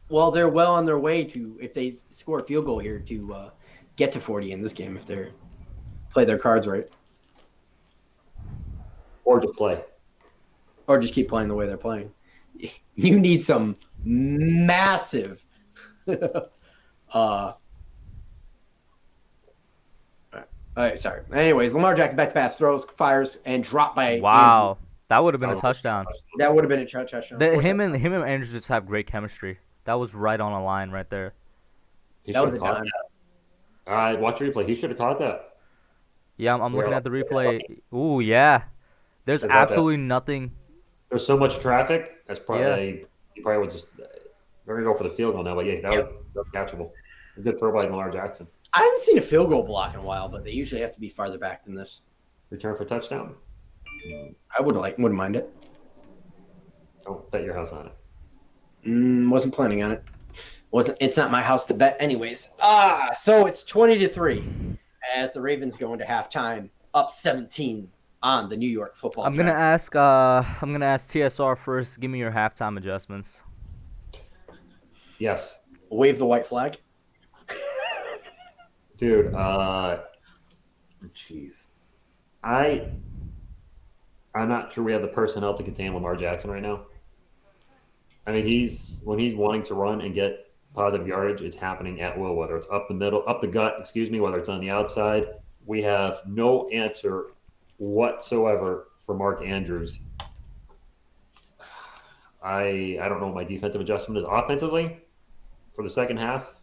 Well, they're well on their way to, if they score a field goal here, to get to 40 in this game if they play their cards right. Or just play. Or just keep playing the way they're playing. You need some massive all right, sorry. Anyways, Lamar Jackson back to pass, throws, fires, and dropped by Wow. Andrew. That would have been a touchdown. That would have been a touchdown. Him and Andrew just have great chemistry. That was right on a line right there. He should have caught that. All right, watch the replay. He should have caught that. Yeah, I'm looking at the replay. Ooh, yeah. There's absolutely nothing. There's so much traffic. That's probably he probably was just. They're gonna go for the field goal now, but that was catchable. A good throw by Lamar Jackson. I haven't seen a field goal block in a while, but they usually have to be farther back than this. Return for touchdown. I wouldn't mind it. Don't bet your house on it. Wasn't planning on it. It's not my house to bet anyways. So it's 20-3 as the Ravens go into halftime, up 17 on the New York Football. I'm gonna ask TSR first. Give me your halftime adjustments. Yes. Wave the white flag. Dude, jeez. I'm not sure we have the personnel to contain Lamar Jackson right now. I mean, when he's wanting to run and get positive yardage, it's happening at will, whether it's up the middle, up the gut, whether it's on the outside. We have no answer whatsoever for Mark Andrews. I don't know what my defensive adjustment is. Offensively, for the second half,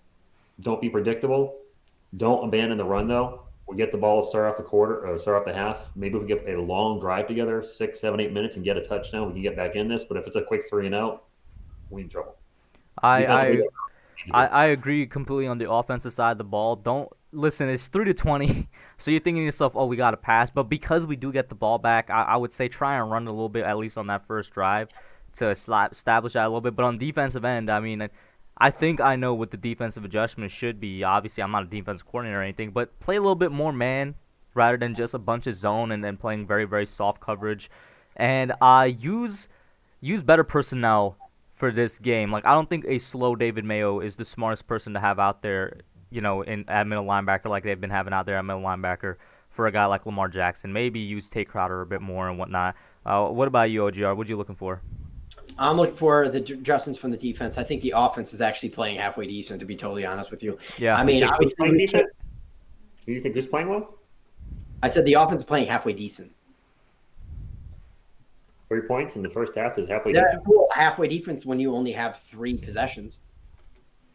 don't be predictable. Don't abandon the run, though. We get the ball, start off the quarter, or start off the half. Maybe we get a long drive together, 6, 7, 8 minutes, and get a touchdown. We can get back in this. But if it's a quick 3 and out, we in trouble. I I agree completely on the offensive side of the ball. Don't listen. It's 3-20, so you're thinking to yourself, "Oh, we got to pass." But because we do get the ball back, I would say try and run a little bit at least on that first drive to establish that a little bit. But on defensive end, I mean, I think I know what the defensive adjustment should be. Obviously, I'm not a defensive coordinator or anything, but play a little bit more man rather than just a bunch of zone and then playing very very soft coverage, and use better personnel for this game. Like, I don't think a slow David Mayo is the smartest person to have out there, at middle linebacker like they've been having out there at middle linebacker for a guy like Lamar Jackson. Maybe use Tate Crowder a bit more and whatnot. What about you, OGR? What are you looking for? I'm looking for the adjustments from the defense. I think the offense is actually playing halfway decent, to be totally honest with you. Yeah. I mean, obviously, defense? Do you think who's playing well? I said the offense is playing halfway decent. 3 points in the first half is halfway Yeah, decent. cool. Halfway defense when you only have 3 possessions.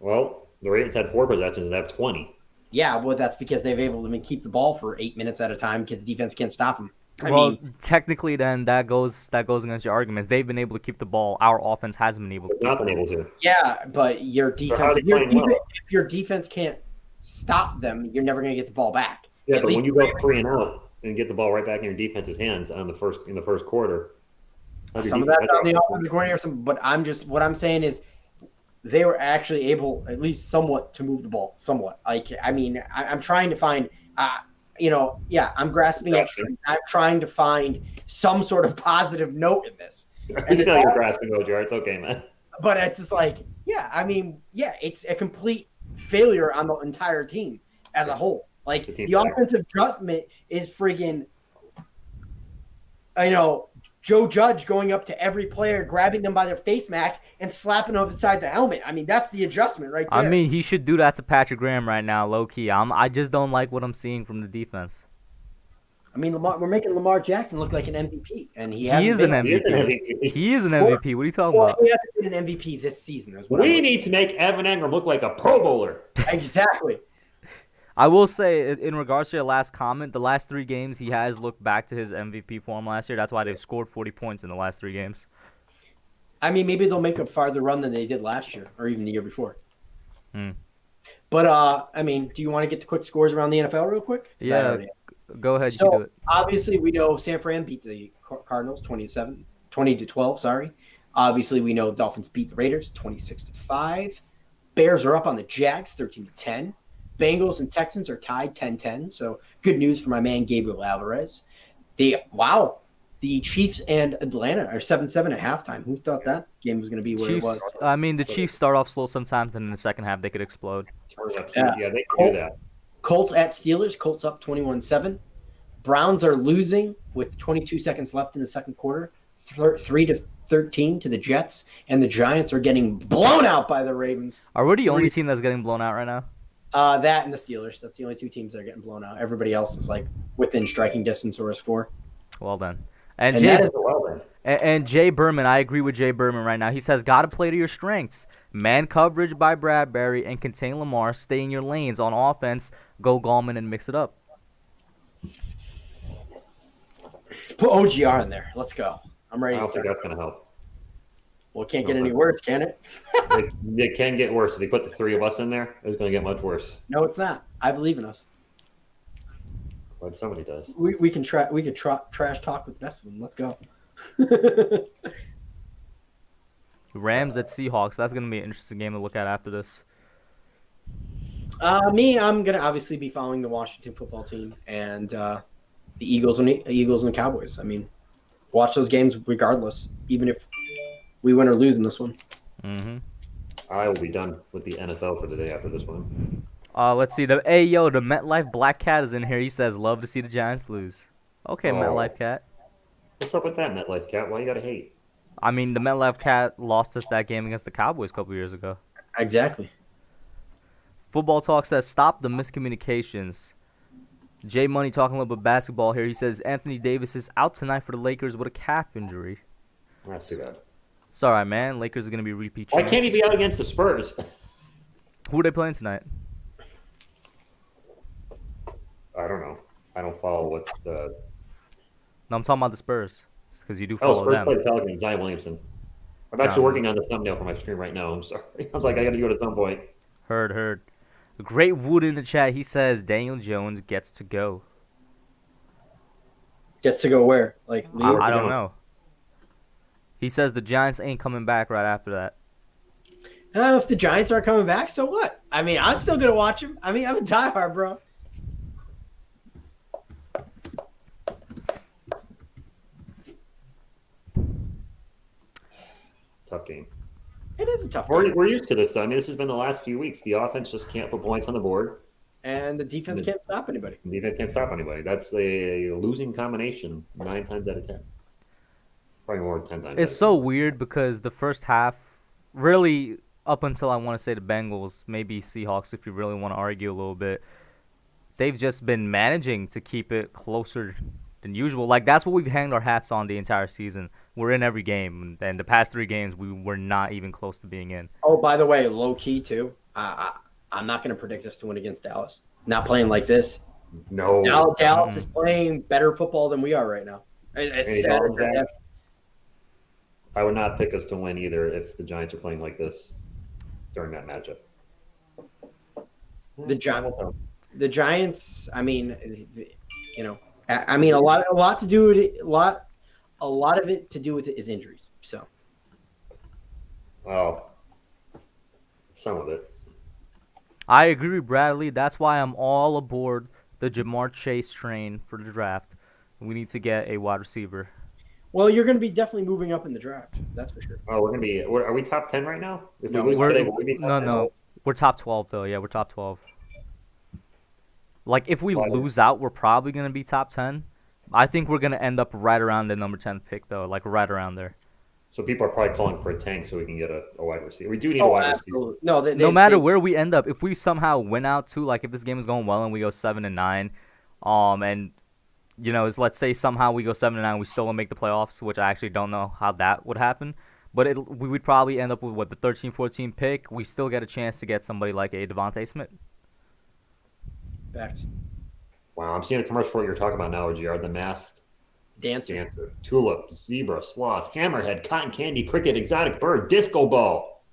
Well, the Ravens had 4 possessions and they have 20. Yeah, well, that's because they've able to keep the ball for 8 minutes at a time because the defense can't stop them. Technically, then that goes against your argument. They've been able to keep the ball. Our offense hasn't been able to. Not been able to. Yeah, but your defense, if your defense can't stop them, you're never going to get the ball back. Yeah, but when you go 3 and out and get the ball right back in your defense's hands in the first quarter. Some of that's on the offensive coordinator, but what I'm saying is they were actually able, at least somewhat, to move the ball. Somewhat. I'm trying to find, I'm grasping at. I'm trying to find some sort of positive note in this. I can tell you're grasping, OGR. It's okay, man. But it's just like, it's a complete failure on the entire team as a whole. Like, the offensive adjustment is friggin', Joe Judge going up to every player, grabbing them by their face mask and slapping them inside the helmet. I mean, that's the adjustment right there. I mean, he should do that to Patrick Graham right now, low key. I just don't like what I'm seeing from the defense. I mean, we're making Lamar Jackson look like an MVP, and he is an MVP. He is an MVP. What are you talking about? He hasn't been an MVP this season. We need to make Evan Engram look like a Pro Bowler. Exactly. I will say, in regards to your last comment, the last 3 games he has looked back to his MVP form last year. That's why they've scored 40 points in the last 3 games. I mean, maybe they'll make a farther run than they did last year or even the year before. But, do you want to get the quick scores around the NFL real quick? Yeah, go ahead. So, you can do it. Obviously, we know San Fran beat the Cardinals 20-12, sorry. Obviously, we know Dolphins beat the Raiders 26-5. Bears are up on the Jags 13-10. Bengals and Texans are tied 10-10, so good news for my man Gabriel Alvarez. The Chiefs and Atlanta are 7-7 at halftime. Who thought that game was going to be where it was? I mean, the Chiefs start off slow sometimes, and in the second half they could explode. Yeah, they can do that. Colts at Steelers. Colts up 21-7. Browns are losing with 22 seconds left in the second quarter, 3-13 to the Jets, and the Giants are getting blown out by the Ravens. Are we the only team that's getting blown out right now? That and the Steelers. That's the only 2 teams that are getting blown out. Everybody else is like within striking distance or a score. Well then. And Jay Berman, I agree with Jay Berman right now. He says, got to play to your strengths. Man coverage by Bradbury and contain Lamar. Stay in your lanes. On offense, go Gallman and mix it up. Put OGR in there. Let's go. I'm ready I to don't start. think that's going to help. Well, it can't get any worse, can it? It can get worse. If they put the 3 of us in there, it's going to get much worse. No, it's not. I believe in us. But somebody does. We can trash talk with the best of them. Let's go. Rams at Seahawks. That's going to be an interesting game to look at after this. I'm going to obviously be following the Washington football team and the Eagles and the Cowboys. I mean, watch those games regardless, even if we win or lose in this one. Mm-hmm. I will be done with the NFL for the day after this one. Let's see. The MetLife Black Cat is in here. He says, love to see the Giants lose. Okay, MetLife Cat. What's up with that, MetLife Cat? Why you got to hate? I mean, the MetLife Cat lost us that game against the Cowboys a couple years ago. Exactly. Football Talk says, stop the miscommunications. Jay Money talking a little bit basketball here. He says, Anthony Davis is out tonight for the Lakers with a calf injury. That's too bad. It's all right, man. Lakers are going to be repeat champs. Why can't he be out against the Spurs? Who are they playing tonight? I don't know. I don't follow what the. No, I'm talking about the Spurs because you do Oh, follow Spurs them. play the Pelicans. Zion Williamson. I'm Zion actually working Williamson. on the thumbnail for my stream right now. I'm sorry. I was like, I got to do it at some point. Heard. Great Wood in the chat. He says Daniel Jones gets to go. Gets to go where? Like leave? I don't know. He says the Giants ain't coming back right after that. If the Giants aren't coming back, so what? I mean, I'm still gonna watch him. I mean, I'm a diehard, bro. Tough game. It is a tough game. We're used to this. I mean, this has been the last few weeks. The offense just can't put points on the board. And the defense can't stop anybody. The defense can't stop anybody. That's a losing combination 9 times out of 10. Probably more than 10 times. It's so weird because the first half, really up until I want to say the Bengals, maybe Seahawks if you really want to argue a little bit, they've just been managing to keep it closer than usual. Like, that's what we've hanged our hats on the entire season. We're in every game, and the past 3 games we were not even close to being in. Oh, by the way, low key too. I'm not going to predict us to win against Dallas. Not playing like this. No. Now Dallas is playing better football than we are right now. It's sad. I would not pick us to win either if the Giants are playing like this during that matchup. The Giants. I mean, you know, I mean, a lot to do with it. A lot of it to do with it is injuries. So. Well, some of it. I agree with Bradley. That's why I'm all aboard the Jamar Chase train for the draft. We need to get a wide receiver. Well, you're going to be definitely moving up in the draft. That's for sure. Oh, we're going to be. Are we top 10 right now? If No, we lose today, will we be top 10? No. We're top 12 though. Yeah, we're top 12. Like, if we lose out, we're probably going to be top 10. I think we're going to end up right around the number 10 pick though, like right around there. So people are probably calling for a tank so we can get a wide receiver. We do need a wide absolutely. receiver. No, no matter where we end up, if we somehow win out too, like if this game is going well and we go 7-9, and you know, let's say somehow we go 7-9, we still won't make the playoffs, which I actually don't know how that would happen. But we would probably end up with the 13-14 pick. We still get a chance to get somebody like a Devontae Smith. Facts. Wow, I'm seeing a commercial for what you're talking about now, OGR. The masked dancer, tulip, zebra, sloth, hammerhead, cotton candy, cricket, exotic bird, disco ball.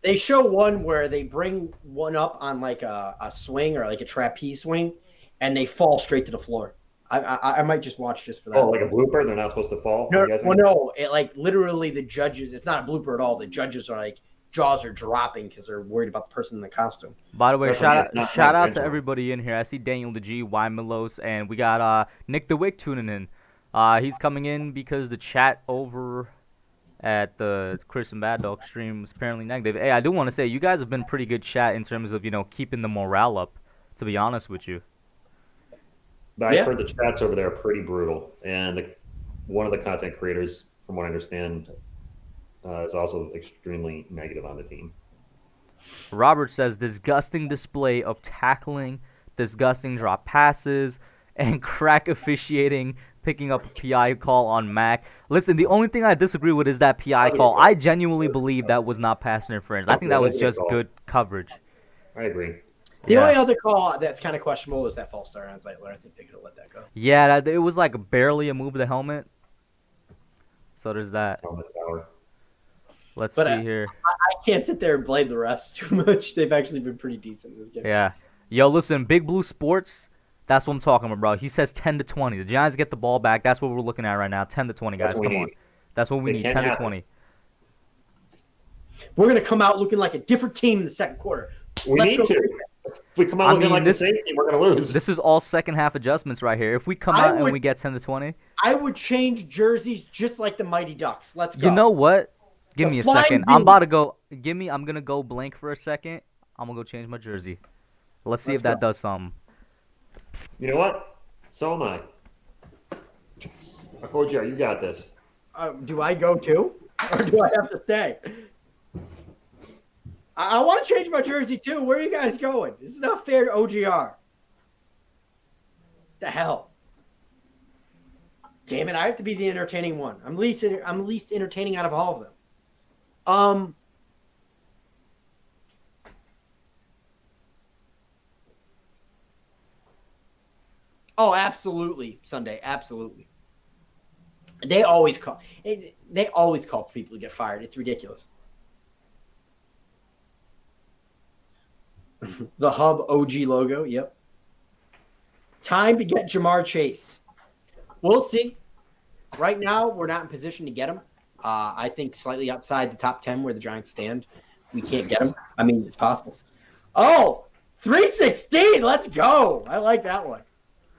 They show one where they bring one up on like a swing or like a trapeze swing, and they fall straight to the floor. I might just watch just for that. Oh, like a blooper? They're not supposed to fall? No. It, like literally the judges. It's not a blooper at all. The judges are like jaws are dropping because they're worried about the person in the costume. By the way, shout out to everybody in here. I see Daniel the G, Y Milos, and we got Nick the Wick tuning in. He's coming in because the chat over at the Chris and Bad Dog stream was apparently negative. Hey, I do want to say you guys have been pretty good chat in terms of, you know, keeping the morale up, to be honest with you. But I've heard the chats over there are pretty brutal. And one of the content creators, from what I understand, is also extremely negative on the team. Robert says, disgusting display of tackling, disgusting drop passes, and crack officiating, picking up a PI call on Mac. Listen, the only thing I disagree with is that PI call. I genuinely believe that was not pass interference. I think that was just good coverage. I agree. The only other call that's kind of questionable is that false start on Zeitler. I think they could have let that go. Yeah, it was like barely a move of the helmet. So there's that. Let's see here. I can't sit there and blame the refs too much. They've actually been pretty decent in this game. Yeah. Yo, listen, Big Blue Sports, that's what I'm talking about, bro. He says 10-20. The Giants get the ball back. That's what we're looking at right now. 10-20, guys. Come on. That's what we need. 10-20. We're going to come out looking like a different team in the second quarter. We need to. If we come out looking like the same team, we're going to lose. This is all second half adjustments right here. If we come out and we get 10-20. I would change jerseys just like the Mighty Ducks. Let's go. You know what? Give me a second. I'm about to go. I'm going to go blank for a second. I'm going to go change my jersey. Let's see if that does something. You know what? So am I. OGR, you got this. Do I go too? Or do I have to stay? I want to change my jersey too. Where are you guys going? This is not fair to OGR. The hell? Damn it! I have to be the entertaining one. I'm least entertaining out of all of them. Oh, absolutely, Sunday, absolutely. They always call for people to get fired. It's ridiculous. The Hub OG logo, yep. Time to get Jamar Chase. We'll see. Right now, we're not in position to get him. I think slightly outside the top 10 where the Giants stand, we can't get him. I mean, it's possible. Oh, 316. Let's go. I like that one.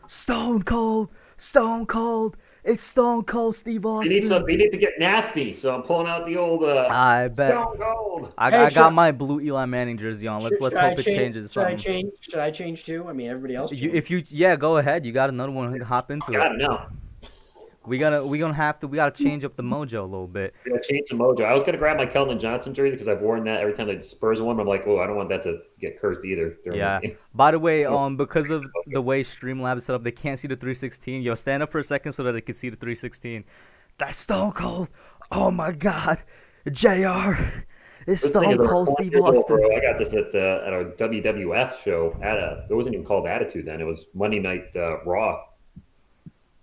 Stone Cold. It's Stone Cold Steve Austin. You need to get nasty, so I'm pulling out the old I bet. Stone Cold. I got my blue Eli Manning jersey on. Let's hope it changes. Should I change too? I mean, everybody else. Go ahead. You got another one. Hop into it. I got it now. We gotta change up the mojo a little bit. We gotta change the mojo. I was gonna grab my Keldon Johnson jersey because I've worn that every time the Spurs won. I'm like, oh, I don't want that to get cursed either. Yeah. By the way, because of the way Streamlabs is set up, they can't see the 316. Yo, stand up for a second so that they can see the 316. That's Stone Cold. Oh my God, JR. It's Stone Cold Steve Austin. Bro. I got this at a WWF show. It wasn't even called Attitude then. It was Monday Night Raw.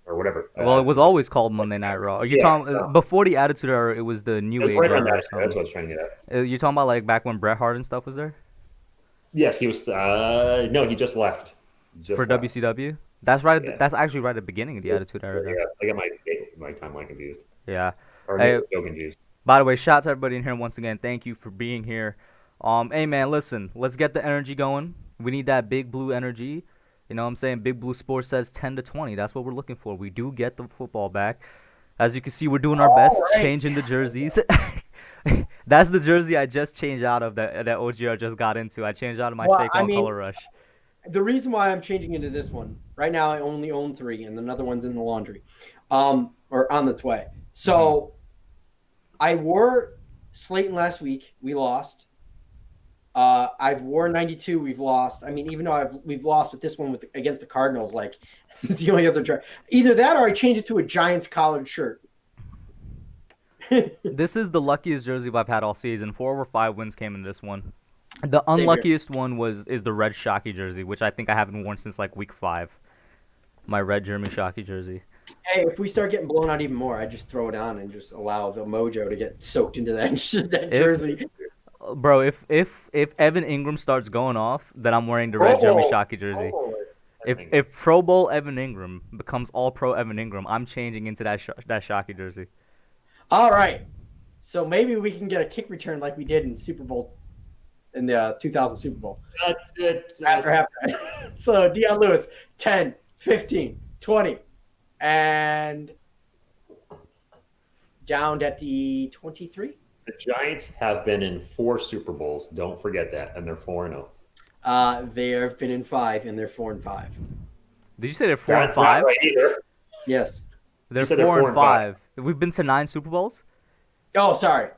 Or whatever. Well, it was always called Monday Night Raw. Before the Attitude Era, it was the New Age Era. That's what I was trying to get at. You're talking about like back when Bret Hart and stuff was there? Yes, he was. No, he just left. WCW. That's right. Yeah. That's actually right at the beginning of the Attitude Era. Yeah, I got my timeline confused. Yeah. Or confused. By the way, shout out to everybody in here once again. Thank you for being here. Hey man, listen. Let's get the energy going. We need that big blue energy. You know what I'm saying? Big Blue Sports says 10-20. That's what we're looking for. We do get the football back. As you can see, we're doing our best, changing the jerseys. That's the jersey I just changed out of that OGR just got into. I changed out of my Saquon Color Rush. The reason why I'm changing into this one, right now I only own 3, and another one's in the laundry, or on its way. So I wore Slayton last week. We lost. I've worn 92. We've lost. I mean, even though we've lost with this one against the Cardinals, like this is the only other try. Either that or I change it to a Giants collared shirt. This is the luckiest jersey I've had all season. 4 over 5 wins came in this one. The unluckiest one is the red Shockey jersey, which I think I haven't worn since like week 5. My red Jeremy Shockey jersey. Hey, if we start getting blown out even more, I just throw it on and just allow the mojo to get soaked into that jersey. Bro, if Evan Ingram starts going off, then I'm wearing the red Jeremy Shockey jersey. If Pro Bowl Evan Ingram becomes All Pro Evan Ingram, I'm changing into that Shockey jersey. All right, so maybe we can get a kick return like we did in Super Bowl, in the 2000 Super Bowl. After halftime. So Deion Lewis, 10, 15, 20, and down at the 23. The Giants have been in 4 Super Bowls. Don't forget that, and they're 4-0. They have been in 5, and they're 4-5. Did you say they're 4-5? That's not right either. Yes. They're 4-5. Have we been to 9 Super Bowls? Oh, sorry.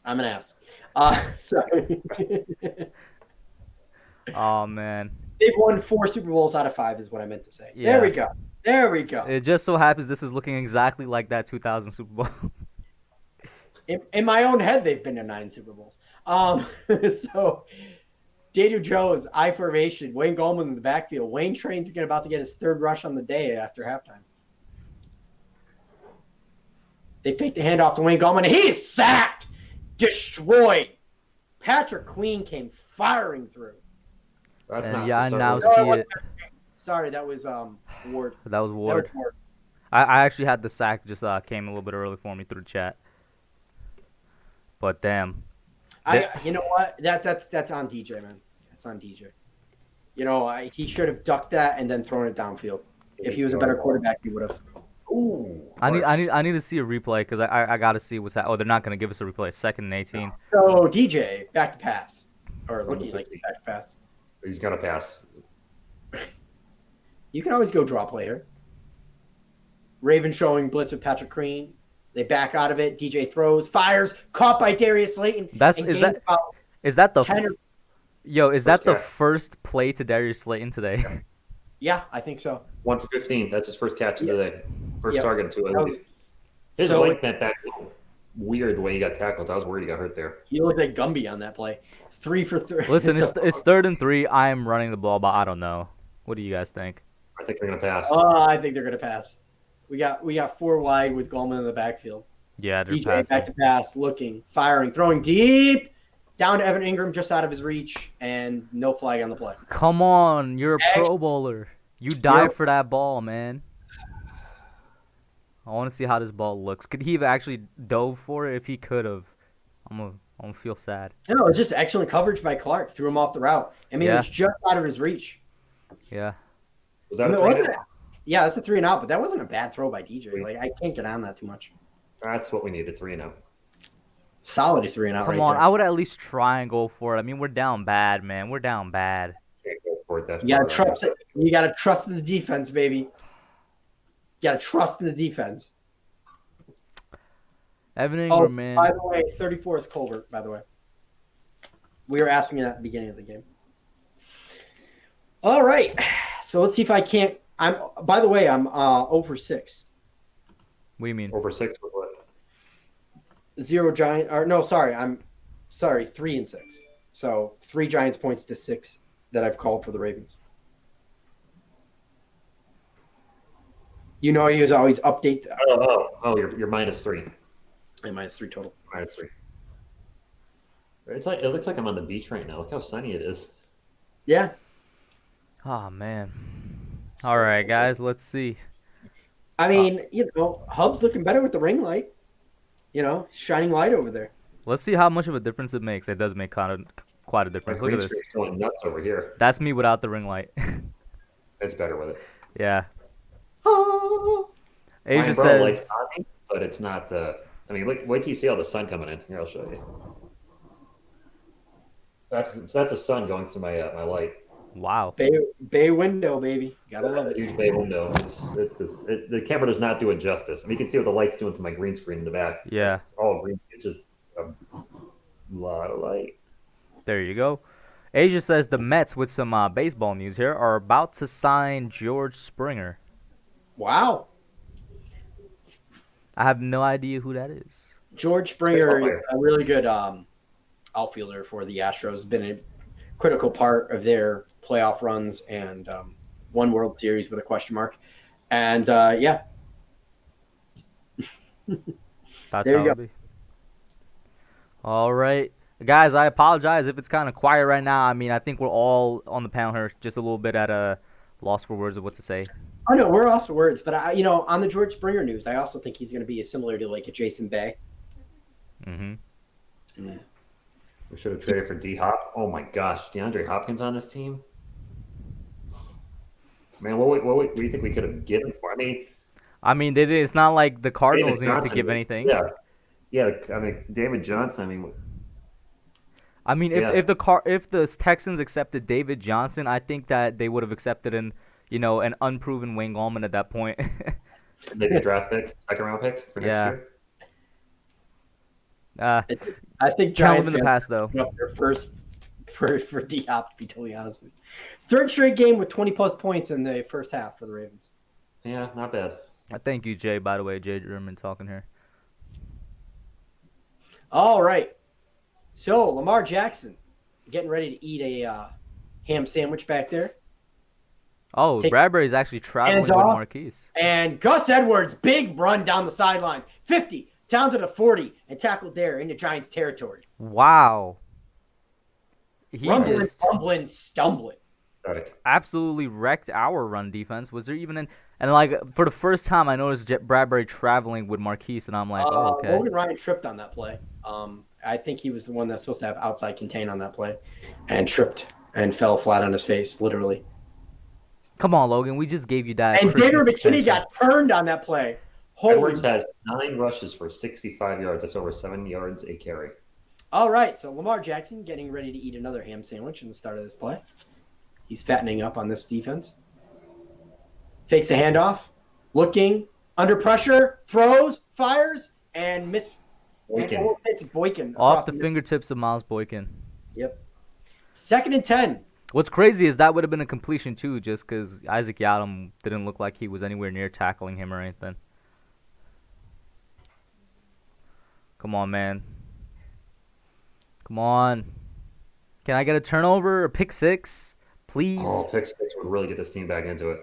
I'm an ass. Sorry. Oh man. They've won 4 Super Bowls out of 5 is what I meant to say. Yeah. There we go. It just so happens this is looking exactly like that 2000 Super Bowl. In my own head, they've been to 9 Super Bowls. So, Daniel Jones, I formation, Wayne Gallman in the backfield. Wayne Train's about to get his 3rd rush on the day after halftime. They fake the handoff to Wayne Gallman, and he's sacked, destroyed. Patrick Queen came firing through. That's not I now see it. Sorry, that was Ward. That was Ward. I actually had the sack, just came a little bit early for me through the chat. But damn. You know what? That's on DJ, man. That's on DJ. You know, he should have ducked that and then thrown it downfield. If he was a better quarterback, he would have. Ooh. I need to see a replay because I got to see what's happening. Oh, they're not going to give us a replay. 2nd and 18. So DJ back to pass, or looking like back to pass. He's gonna pass. You can always go draw play here. Raven showing blitz with Patrick Queen. They back out of it. DJ throws, fires, caught by Darius Slayton. Is that the first play to Darius Slayton today? Yeah, I think so. 1 for 15. That's his first catch of the day. First target too, I believe. His leg bent back. Weird the way he got tackled. I was worried he got hurt there. He looked like Gumby on that play. 3 for 3. Listen, it's 3rd and 3. I am running the ball, but I don't know. What do you guys think? I think they're going to pass. I think they're going to pass. We got 4 wide with Gallman in the backfield. Yeah, they're DJ passing. back to pass, looking, firing, throwing deep, down to Evan Ingram, just out of his reach, and no flag on the play. Come on, you're a Pro Bowler. You died Yep. for that ball, man. I want to see how this ball looks. Could he have actually dove for it? If he could have, I'm gonna feel sad. No, it's just excellent coverage by Clark. Threw him off the route. I mean, it was just out of his reach. Yeah. Was that a 3-and-out? Yeah, that's a 3-and-out, but that wasn't a bad throw by DJ. Like, I can't get on that too much. That's what we needed, 3-and-out. Solid 3-and-out right Come on, there. I would at least try and go for it. I mean, we're down bad, man. We're down bad. Can't go for it that You gotta far. trust it. You gotta trust in the defense, baby. You gotta trust in the defense. Evan Ingram, man. By the way, 34 is Colbert, by the way. We were asking that at the beginning of the game. All right. So let's see if I can't. By the way, I'm 0 for 6. What do you mean? Over 6 with what? 0 Giant. Or no, sorry. I'm sorry. 3 and 6. So 3 Giants points to 6 that I've called for the Ravens. You know, he was always update. Oh, you're -3. And -3 total. -3. It looks like I'm on the beach right now. Look how sunny it is. Yeah. Oh, man. All right, guys, let's see. I mean, Hub's looking better with the ring light. Shining light over there. Let's see how much of a difference it makes. It does make quite a My difference. Look green at this. screen's going nuts over here. That's me without the ring light. It's better with it. Yeah. Oh. Asia My umbrella says. light's on me, but it's not. I mean, wait till you see all the sun coming in. Here, I'll show you. That's the sun going through my light. Wow. Bay window, baby. Gotta love it. Huge bay window. The camera does not do it justice. I mean, you can see what the light's doing to my green screen in the back. Yeah. It's all green. It's just a lot of light. There you go. Asia says the Mets, with some baseball news here, are about to sign George Springer. Wow. I have no idea who that is. George Springer is a really good outfielder for the Astros. Been a critical part of their playoff runs and one World Series with a question mark. And, yeah. That's There you how go. it'll be. All right. Guys, I apologize if it's kind of quiet right now. I mean, I think we're all on the panel here just a little bit at a loss for words of what to say. Oh, no, we're also words. But, on the George Springer news, I also think he's going to be similar to, like, a Jason Bay. Mm-hmm. Mm. We should have traded for D-Hop. Oh, my gosh. DeAndre Hopkins on this team? Man, what do you think we could have given for? I mean, it's not like the Cardinals David needs to Johnson give was- anything. Yeah. I mean, David Johnson. If the Texans accepted David Johnson, I think that they would have accepted an unproven Wayne Gallman at that point. Maybe a draft pick, second-round pick for next year. I think Count Giants in the fans past, though. put up their first for D-Hop, to be totally honest with you. Third straight game with 20-plus points in the first half for the Ravens. Yeah, not bad. Thank you, Jay, by the way. Jay German talking here. All right. So, Lamar Jackson getting ready to eat a ham sandwich back there. Oh, Bradbury's actually traveling Hands with off. Marquise. And Gus Edwards, big run down the sidelines. 50, down to the 40, and tackled there into Giants territory. Wow. He Rumbling, just fumbling, stumbling. absolutely wrecked our run defense. Was there even and like for the first time I noticed Bradbury traveling with Marquise, and I'm like, oh, okay. Logan Ryan tripped on that play. I think he was the one that's supposed to have outside contain on that play, and tripped and fell flat on his face, literally. Come on, Logan. We just gave you that. And Xavier Christmas McKinney attention. got turned on that play. Holy. Edwards has 9 rushes for 65 yards. That's over 7 yards a carry. All right, so Lamar Jackson getting ready to eat another ham sandwich in the start of this play. He's fattening up on this defense. Takes the handoff, looking, under pressure, throws, fires, and miss. Boykin. And it's Boykin. Off across the fingertips of Miles Boykin. Yep. 2nd and 10. What's crazy is that would have been a completion too, just because Isaac Yadam didn't look like he was anywhere near tackling him or anything. Come on, man. Come on. Can I get a turnover or pick six, please? Oh, pick 6 would really get this team back into it.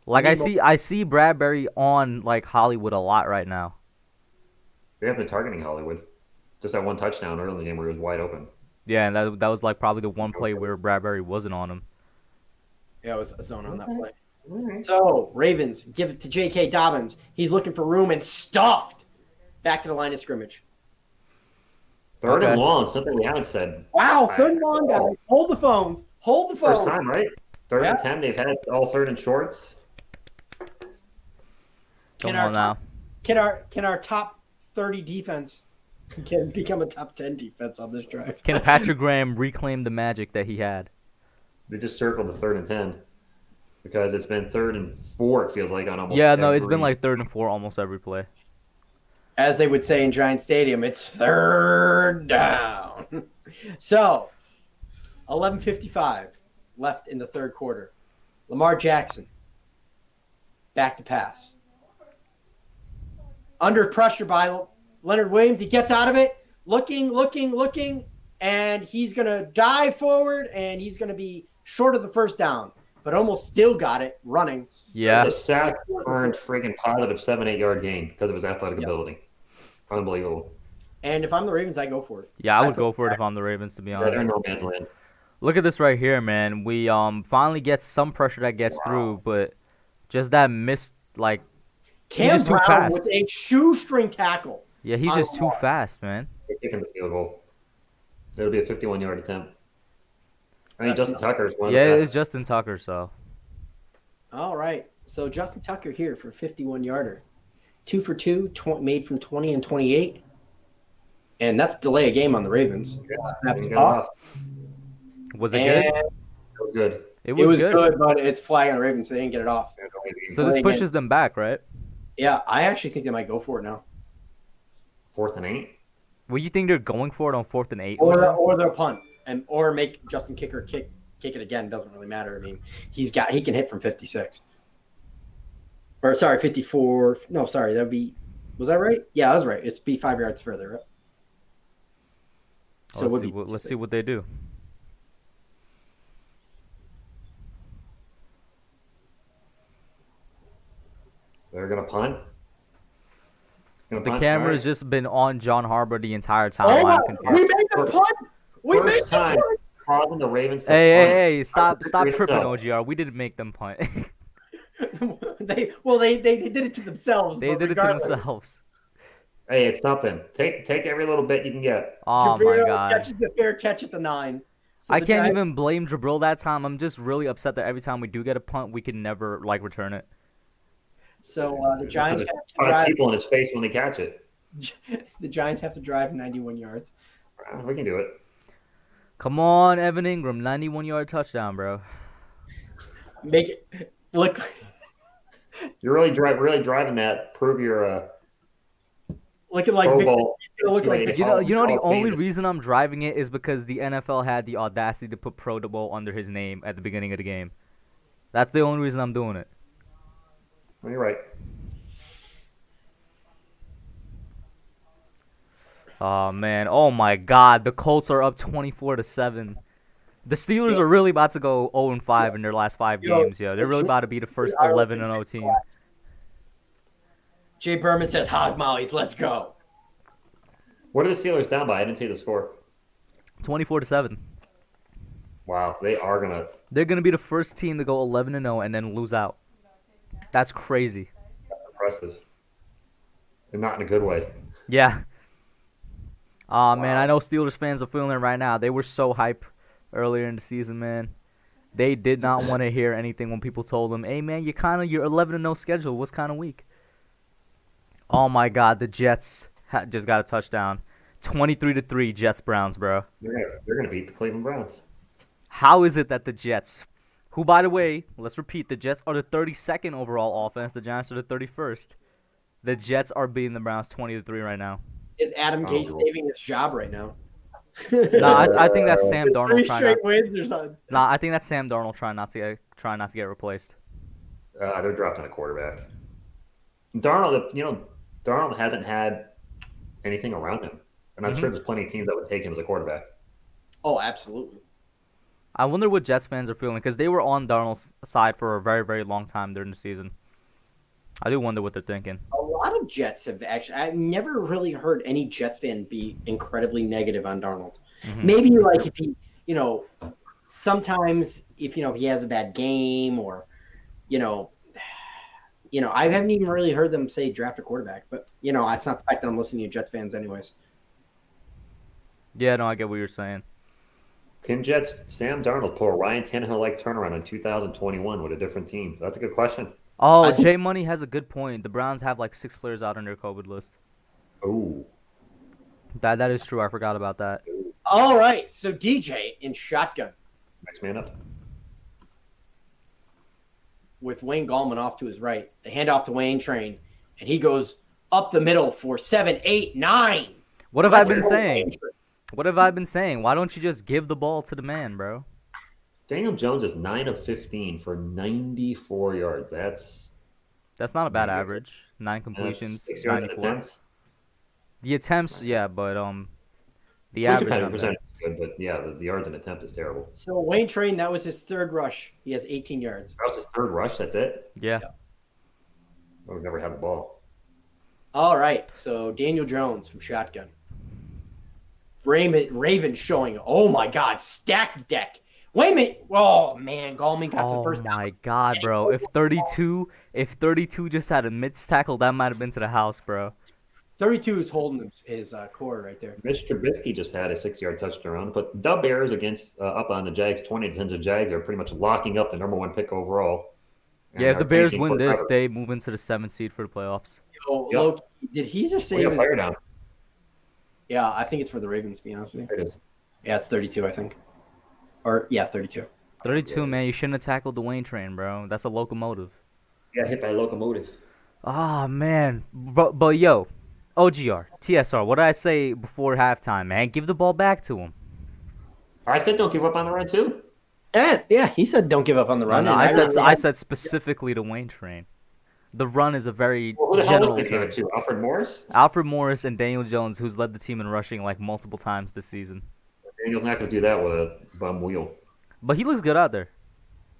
Like I see Bradbury on like Hollywood a lot right now. They have been targeting Hollywood. Just that one touchdown early in the game where he was wide open. Yeah, and that was like probably the one play where Bradbury wasn't on him. Yeah, it was a zone on that play. So, Ravens give it to J.K. Dobbins. He's looking for room and stuffed. Back to the line of scrimmage. Third and long, something we haven't said. Wow, good long, guys. Hold the phones. Hold the phones. First time, right? Third and 10. They've had all third and shorts. Come on now. Can our top 30 defense become a top 10 defense on this drive? Can Patrick Graham reclaim the magic that he had? They just circled the 3rd and 10 because it's been 3rd and 4. It feels like on almost. Yeah, no, it's been like 3rd and 4 almost every play. As they would say in Giant Stadium, it's third down. So, 11:55 left in the third quarter. Lamar Jackson back to pass. Under pressure by Leonard Williams. He gets out of it, looking, and he's going to dive forward, and he's going to be short of the first down, but almost still got it running. Yeah. It's a sack earned friggin' positive 7-8 yard gain because of his athletic ability. Unbelievable. And if I'm the Ravens, I go for it. Yeah, I would go for it if I'm the Ravens, to be honest. They're no man's land. Look at this right here, man. We finally get some pressure that gets through, but just that missed, like, Cam he's just too Brown fast. with a shoestring tackle. Yeah, he's just too fast, man. They're kicking the field goal. It'll be a 51-yard attempt. I mean, Justin Tucker is one of the best. Yeah, it's Justin Tucker, so. All right. So Justin Tucker here for a 51-yarder. 2 for 2, made from 20 and 28. And that's delay a game on the Ravens. That's off. Was it good? It was good. It was good, but it's flag on the Ravens. They didn't get it off. So this pushes them back, right? Yeah, I actually think they might go for it now. 4th and 8? Well, you think they're going for it on 4th and 8? Or they'll punt or make Justin kick it again. Doesn't really matter. I mean, he can hit from 56. Or sorry, 54. No, sorry, that'd be. Was that right? Yeah, that was right. It's be 5 yards further. Right? So let's see what they do. They're gonna punt. The camera's just been on John Harbaugh the entire time. Oh, we made the punt. We made First time causing the Ravens to punt. Hey! Stop tripping, OGR. We didn't make them punt. They did it to themselves. They did it to themselves. Hey, it's something. Take every little bit you can get. Oh my God! Catches the fair catch at the 9. So I can't even blame Jabril that time. I'm just really upset that every time we do get a punt, we can never return it. So the Giants have to drive people in his face when they catch it. The Giants have to drive 91 yards. We can do it. Come on, Evan Ingram, 91-yard touchdown, bro. Make it look. You're really driving that. Prove your looking like Pro Bowl. You know the only reason I'm driving it is because the NFL had the audacity to put Pro Bowl under his name at the beginning of the game. That's the only reason I'm doing it. Well, you're right. Oh man! Oh my God! The Colts are up 24-7. The Steelers are really about to go 0-5 in their last 5 games. Yeah, they're really about to be the first 11-0 team. Jay Berman says, "Hog mollies, let's go." What are the Steelers down by? I didn't see the score. 24-7. Wow, they're gonna be the first team to go 11-0 and then lose out. That's crazy. That's impressive. And not in a good way. Yeah. Wow. Man, I know Steelers fans are feeling it right now. They were so hype earlier in the season, man. They did not want to hear anything when people told them, "Hey, man, your 11-0 schedule was kind of weak." Oh my God, the Jets just got a touchdown. 23-3, Jets Browns, bro. They're gonna beat the Cleveland Browns. How is it that the Jets, who, by the way, let's repeat, the Jets are the 32nd overall offense. The Giants are the 31st. The Jets are beating the Browns 20-3 right now. Is Adam Gase saving his job right now? Nah, I think that's Sam Darnold 3 trying straight wins or something. Nah, I think that's Sam Darnold trying not to get replaced. They're drafting a quarterback. Darnold hasn't had anything around him, and I'm sure there's plenty of teams that would take him as a quarterback. Oh, absolutely. I wonder what Jets fans are feeling because they were on Darnold's side for a very, very long time during the season. I do wonder what they're thinking. A lot of Jets have actually. I've never really heard any Jets fan be incredibly negative on Darnold. Maybe like if he, sometimes if he has a bad game or, I haven't even really heard them say draft a quarterback. But it's not the fact that I'm listening to Jets fans anyways. Yeah, no, I get what you're saying. Can Jets Sam Darnold pull a Ryan Tannehill-like turnaround in 2021 with a different team? That's a good question. Oh, Jay Money has a good point. The Browns have like 6 players out on their COVID list. Oh. That is true. I forgot about that. All right, so DJ in shotgun. Next man up. With Wayne Gallman off to his right. They hand off to Wayne Train, and he goes up the middle for 7, 8, 9. What have I been saying? What have I been saying? Why don't you just give the ball to the man, bro? Daniel Jones is 9 of 15 for 94 yards. That's not a bad average. 9 completions, 94. Attempts. The attempts, yeah, but the average. Percent is good, but yeah, the yards and attempt is terrible. So Wayne Train, that was his third rush. He has 18 yards. That was his third rush. That's it. Yeah. Oh, we never had the ball. All right, so Daniel Jones from shotgun. Ravens showing. Oh my God, stacked deck. Wait a minute. Oh man, Gallman got the first down. Oh my God, bro. If 32 just had a mid tackle, that might have been to the house, bro. 32 is holding his core right there. Mitch Trubisky just had a 6-yard touchdown, but the Bears against up on the Jags, 20-10 the Jags are pretty much locking up the number 1 pick overall. Yeah, if the Bears win this, they move into the 7th seed for the playoffs. Loki, did he just save his fire down? Yeah, I think it's for the Ravens, to be honest with you. It is. Yeah, it's 32, I think. Or, yeah, 32. 32, man. You shouldn't have tackled the Wayne Train, bro. That's a locomotive. Yeah, hit by a locomotive. Ah, man. But yo, OGR, TSR, what did I say before halftime, man? Give the ball back to him. I said don't give up on the run, too. Yeah, he said don't give up on the run. No, I said specifically the Wayne Train. The run is a very general term. To Alfred Morris? Alfred Morris and Daniel Jones, who's led the team in rushing like multiple times this season. Daniel's not going to do that with a bum wheel. But he looks good out there.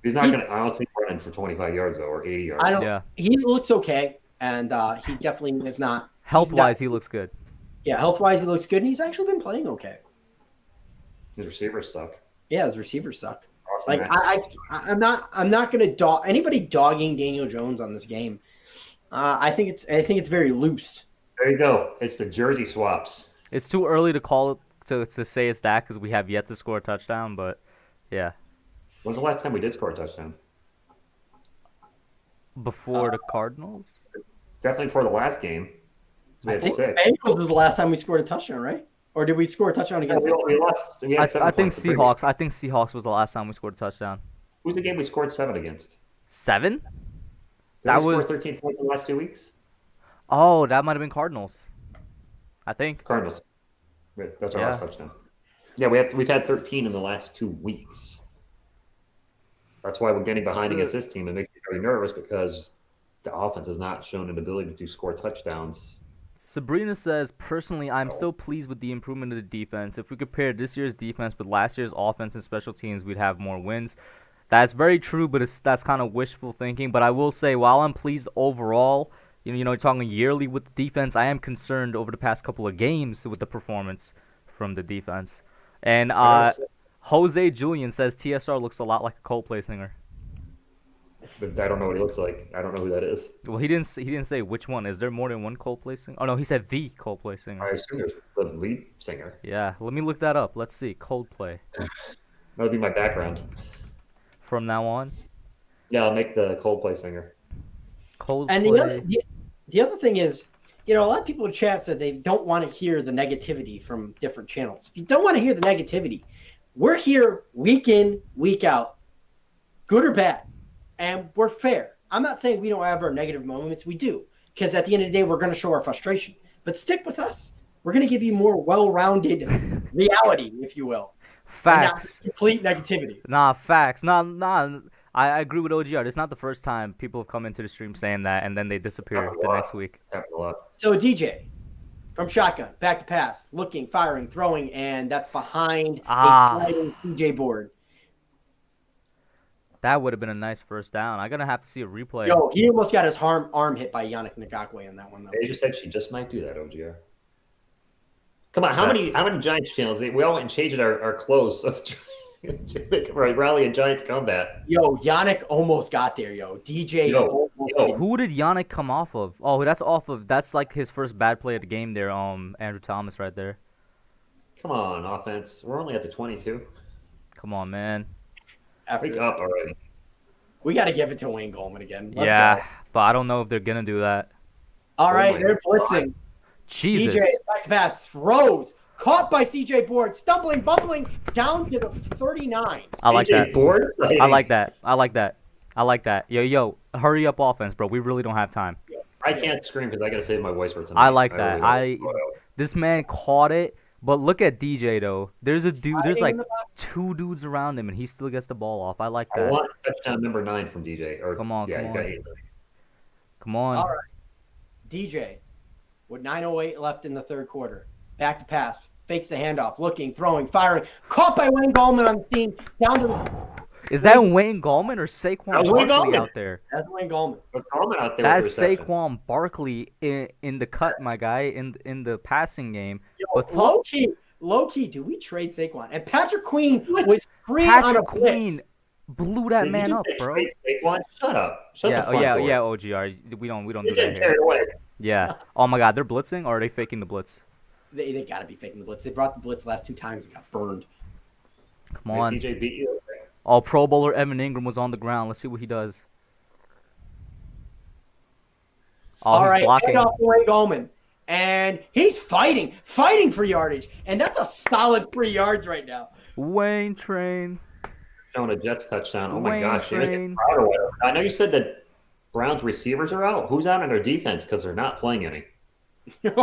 He's not going to, I don't think, running for 25 yards, though, or 80 yards. Yeah. He looks okay, and he definitely is not. Health-wise, he looks good. Yeah, health-wise, he looks good, and he's actually been playing okay. His receivers suck. Yeah, his receivers suck. Awesome, like I'm not going to dog anybody dogging Daniel Jones on this game. I think it's very loose. There you go. It's the jersey swaps. It's too early to call it to say it's that because we have yet to score a touchdown. But yeah. When's the last time we did score a touchdown? Before the Cardinals? Definitely before the last game. So we I had think 6. Bengals is the last time we scored a touchdown, right? Or did we score a touchdown against? We lost. We had 7 I think points. Seahawks. I think Seahawks was the last time we scored a touchdown. Who's the game we scored 7 against? 7? Did we score 13 points in the last 2 weeks? Oh, that might have been Cardinals. I think. Cardinals. That's our last touchdown. Yeah, we've had 13 in the last 2 weeks. That's why we're getting behind against this team. It makes me very nervous because the offense has not shown an ability to score touchdowns. Sabrina says, personally, I'm still pleased with the improvement of the defense. If we compare this year's defense with last year's offense and special teams, we'd have more wins. That's very true, but that's kind of wishful thinking. But I will say, while I'm pleased overall, you're talking yearly with the defense, I am concerned over the past couple of games with the performance from the defense. And Jose Julian says TSR looks a lot like a Coldplay singer. But I don't know what he looks like. I don't know who that is. Well, he didn't say which one. Is there more than one Coldplay singer? Oh no, he said the Coldplay singer. I assume there's the lead singer. Yeah, let me look that up. Let's see, Coldplay. That would be my background. From now on. Yeah, I'll make the Coldplay singer. Coldplay. And the other thing is, a lot of people in chat said they don't want to hear the negativity from different channels. If you don't want to hear the negativity, we're here week in, week out, good or bad, and we're fair. I'm not saying we don't have our negative moments. We do, because at the end of the day, we're going to show our frustration. But stick with us. We're going to give you more well-rounded reality, if you will. Facts. Complete negativity. Nah, facts. Nah. I agree with OGR. It's not the first time people have come into the stream saying that, and then they disappear the next week. Happened a lot. So DJ, from shotgun, back to pass, looking, firing, throwing, and that's behind a sliding CJ board. That would have been a nice first down. I'm gonna have to see a replay. Yo, he almost got his arm hit by Yannick Ngakoue in that one, though. Asia said she just might do that, OGR. Come on, how many Giants channels? We all went and changed our clothes. Right, rally a Giants combat. Yo, Yannick almost got there, yo. DJ Yo. Who did Yannick come off of? Oh, that's like his first bad play of the game there, Andrew Thomas right there. Come on, offense. We're only at the 22. Come on, man. Wake up already. We got to give it to Wayne Goldman again. Let's yeah, go. but I don't know if they're gonna do that. All right, they're blitzing. Jesus. DJ back to pass, throws, caught by CJ Board, stumbling, bumbling down to the 39. I like CJ that. Board? I like that. I like that. I like that. Yo, hurry up offense, bro. We really don't have time. I can't scream because I got to save my voice for tonight. I like that. This man caught it, but look at DJ though. There's like 2 dudes around him, and he still gets the ball off. I like that. I want touchdown number 9 from DJ. Come on. Come on. All right, DJ with 9:08 left in the third quarter. Back to pass, fakes the handoff, looking, throwing, firing, caught by Wayne Goldman on the scene, down to the... Is that Wayne Gallman or Saquon Barkley out there? That's Wayne Goldman. Out there. That's Saquon Barkley in the cut, my guy, in the passing game. Yo, But low key, do we trade Saquon? And Patrick Queen was free on a Patrick blitz. Queen blew that man up, bro. Saquon? Shut up. Shut the front door. Yeah, OGR. We don't do that Carried here. away. Yeah. Oh my God, they're blitzing or are they faking the blitz? They got to be faking the blitz. They brought the blitz last 2 times and got burned. Come on. DJ beat you. Oh, Pro Bowler Evan Ingram was on the ground. Let's see what he does. Oh, All he's right, blocking. handoff to Wayne Goldman. And he's fighting for yardage. And that's a solid 3 yards right now. Wayne Train. Showing a Jets touchdown. Oh my Wayne gosh. Train. I know you said that Browns receivers are out. Who's out on their defense? Because they're not playing any. There